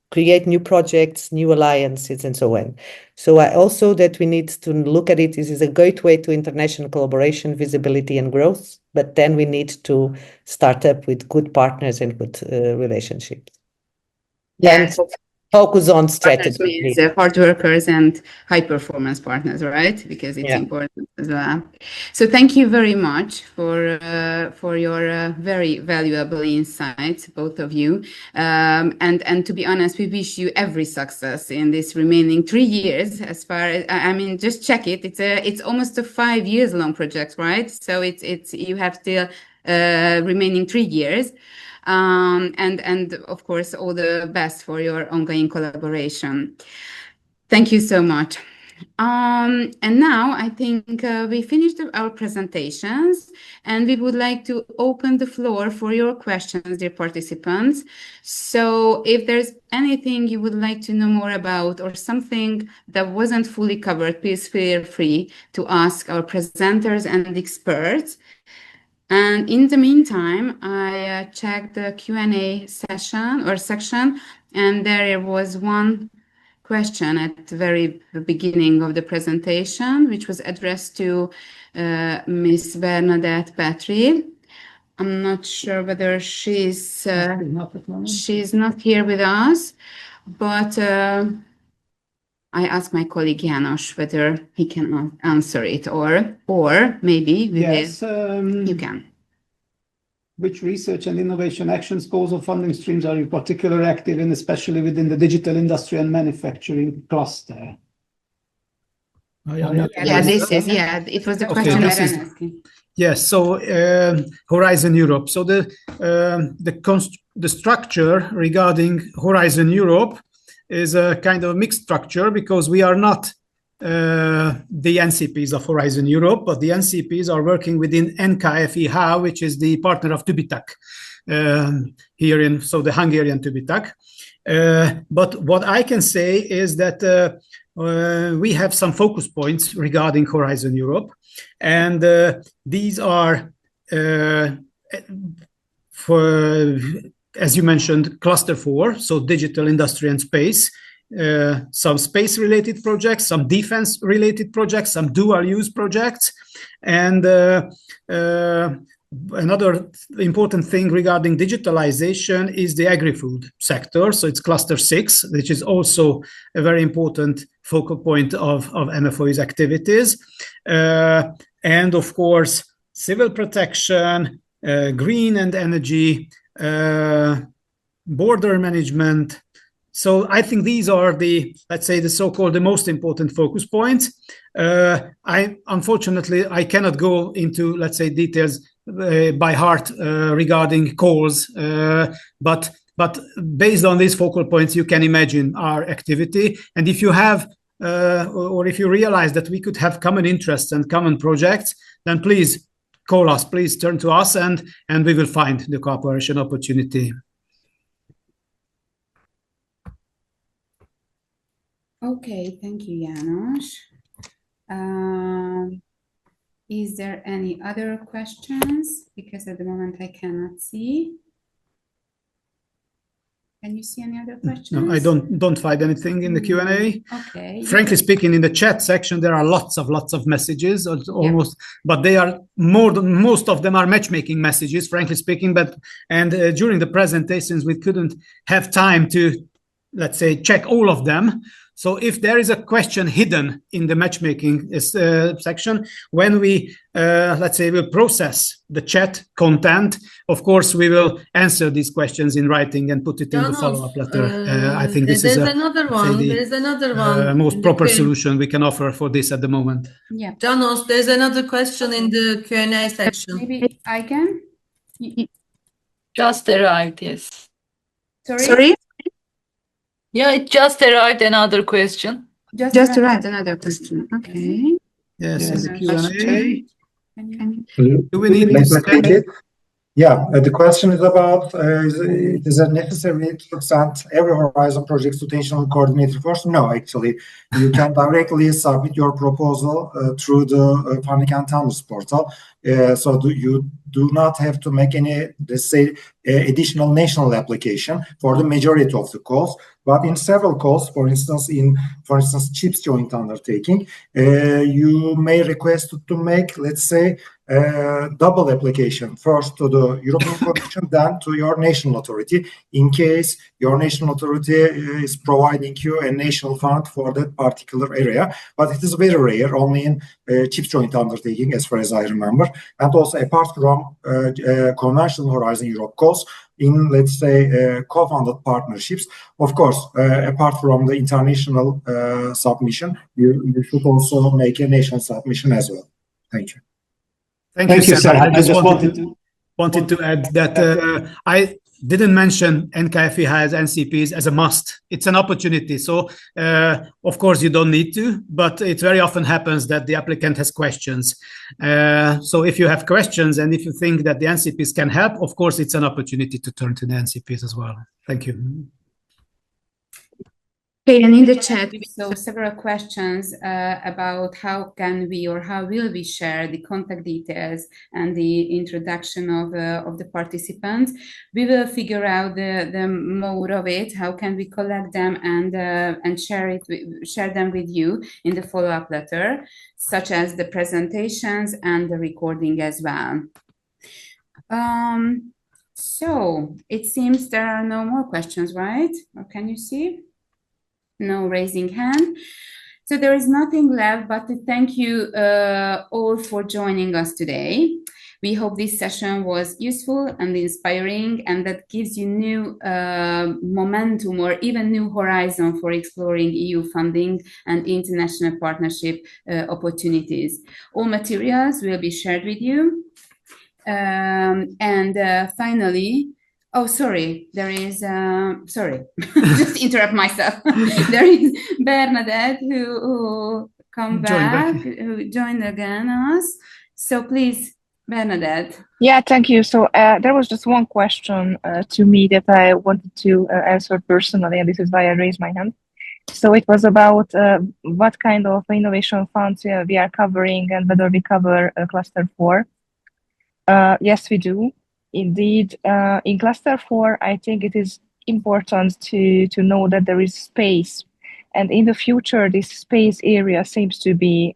create new projects, new alliances, and so on. So I also that we need to look at it. This is a great way to international collaboration, visibility, and growth. But then we need to start up with good partners and good relationships. Yeah, And focus on partners strategy. means hard workers and high performance partners, right? Because it's important as well. So thank you very much for your very valuable insights, both of you. And to be honest, we wish you every success in this remaining 3 years. As far as I mean, just check it. It's almost a 5 years long project, right? So it's you have still remaining 3 years. And of course, all the best for your ongoing collaboration. Thank you so much. And now I think we finished our presentations and we would like to open the floor for your questions, dear participants. So if there's anything you would like to know more about or something that wasn't fully covered, please feel free to ask our presenters and experts. And in the meantime, I checked the Q&A section, and there was one question at the very beginning of the presentation, which was addressed to Miss Bernadette Petri. I'm not sure whether she's not here with us, but I asked my colleague János whether he can answer it, or maybe we will. You can. Which research and innovation actions, goals, or funding streams are you particularly active in, especially within the digital industry and manufacturing cluster? It was the question I was asking. Yes, so Horizon Europe. So the structure regarding Horizon Europe is a kind of mixed structure because we are not the NCPs of Horizon Europe, but the NCPs are working within NKFIH, which is the partner of TÜBİTAK here in, so the Hungarian TÜBİTAK. But what I can say is that we have some focus points regarding Horizon Europe, and these are for, as you mentioned, Cluster 4, so digital, industry, and space. Some space-related projects, some defense-related projects, some dual-use projects, and another important thing regarding digitalization is the agri-food sector. So it's Cluster 6, which is also a very important focal point of MFOE's activities. And of course, civil protection, green and energy, border management. So I think these are the, let's say, the so-called the most important focus points. Unfortunately, I cannot go into, let's say, details by heart regarding calls, but based on these focal points, you can imagine our activity. And if you have, or if you realize that we could have common interests and common projects, then please call us, please turn to us, and we will find the cooperation opportunity. Okay, thank you, János. Is there any other questions? Because at the moment I cannot see. Can you see any other questions? No, I don't find anything in the Q&A. Okay. Frankly speaking, in the chat section, there are lots of messages, almost, but they are most of them are matchmaking messages, frankly speaking. And during the presentations, we couldn't have time to, let's say, check all of them. So if there is a question hidden in the matchmaking section, when we, let's say, will process the chat content, of course, we will answer these questions in writing and put it in the follow-up letter. I think this is another one. There is another one. Most proper solution we can offer for this at the moment. Yeah. Janos, there's another question in the Q&A section. Maybe I can? Just arrived, yes. Sorry? Yeah, it just arrived, another question. Just arrived another question. Okay. Yes, in the Q&A. Do we need to take it? Yeah, the question is about, is it necessary to send every Horizon project to national coordinator first? No, actually, you can directly submit your proposal through the Funding and Tenders portal. So you do not have to make any, let's say, additional national application for the majority of the calls. But in several calls, for instance, CHIPS joint undertaking, you may request to make, let's say, double application, first to the European Commission, then to your national authority, in case your national authority is providing you a national fund for that particular area. But it is very rare, only in CHIPS joint undertaking, as far as I remember. And also, apart from conventional Horizon Europe calls, in, let's say, co-funded partnerships, of course, apart from the international submission, you should also make a national submission as well. Thank you. Thank you, sir. I just wanted to add that I didn't mention NKFE has NCPs as a must. It's an opportunity. So, of course, you don't need to, but it very often happens that the applicant has questions. So if you have questions and if you think that the NCPs can help, of course, it's an opportunity to turn to the NCPs as well. Thank you. Okay, and in the chat, we saw several questions about how can we or how will we share the contact details and the introduction of the participants. We will figure out the mode of it. How can we collect them and share them with you in the follow-up letter, such as the presentations and the recording as well. So it seems there are no more questions, right? Or can you see? No raising hand. So there is nothing left but to thank you all for joining us today. We hope this session was useful and inspiring, and that gives you new momentum or even new horizon for exploring EU funding and international partnership opportunities. All materials will be shared with you. Finally, oh, sorry, there is, sorry, just interrupt myself. There is Bernadette who joined again us. So please, Bernadette. Yeah, thank you. So there was just one question to me that I wanted to answer personally, and this is why I raised my hand. So it was about what kind of innovation funds we are covering and whether we cover Cluster 4. Yes, we do. Indeed, in Cluster 4, I think it is important to know that there is space. And in the future, this space area seems to be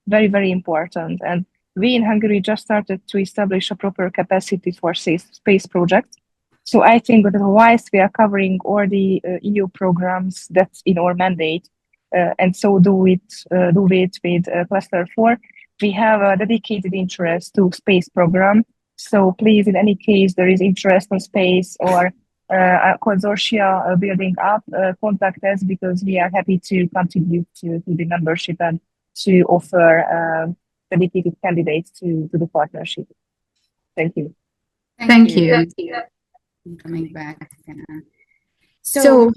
very, very important. And we in Hungary just started to establish a proper capacity for space projects. So I think that whilst we are covering all the EU programs that's in our mandate, and so do it with Cluster 4, we have a dedicated interest to space program. So please, in any case, there is interest on space or a consortia building up, contact us, because we are happy to contribute to the membership and to offer dedicated candidates to the partnership. Thank you. Thank you. I'm coming back. So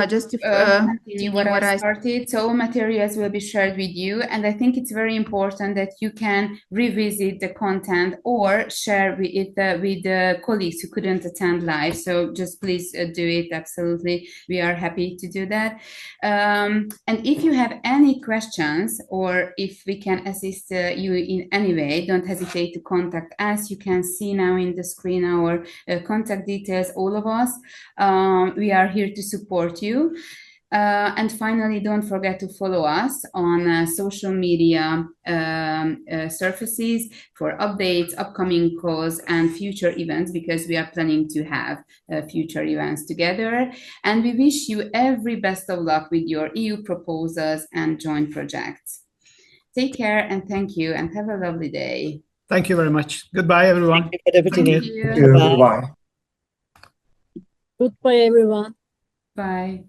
Just to continue what I started, so all materials will be shared with you, and I think it's very important that you can revisit the content or share it with the colleagues who couldn't attend live. So just please do it. Absolutely, we are happy to do that. And if you have any questions or if we can assist you in any way, don't hesitate to contact us. You can see now in the screen our contact details, all of us. We are here to support you. And finally, don't forget to follow us on social media surfaces for updates, upcoming calls, and future events, because we are planning to have future events together. And we wish you every best of luck with your EU proposals and joint projects. Take care and thank you, and have a lovely day. Thank you very much. Goodbye, everyone. Thank you for the opportunity. Thank you. Goodbye. Goodbye, everyone. Bye.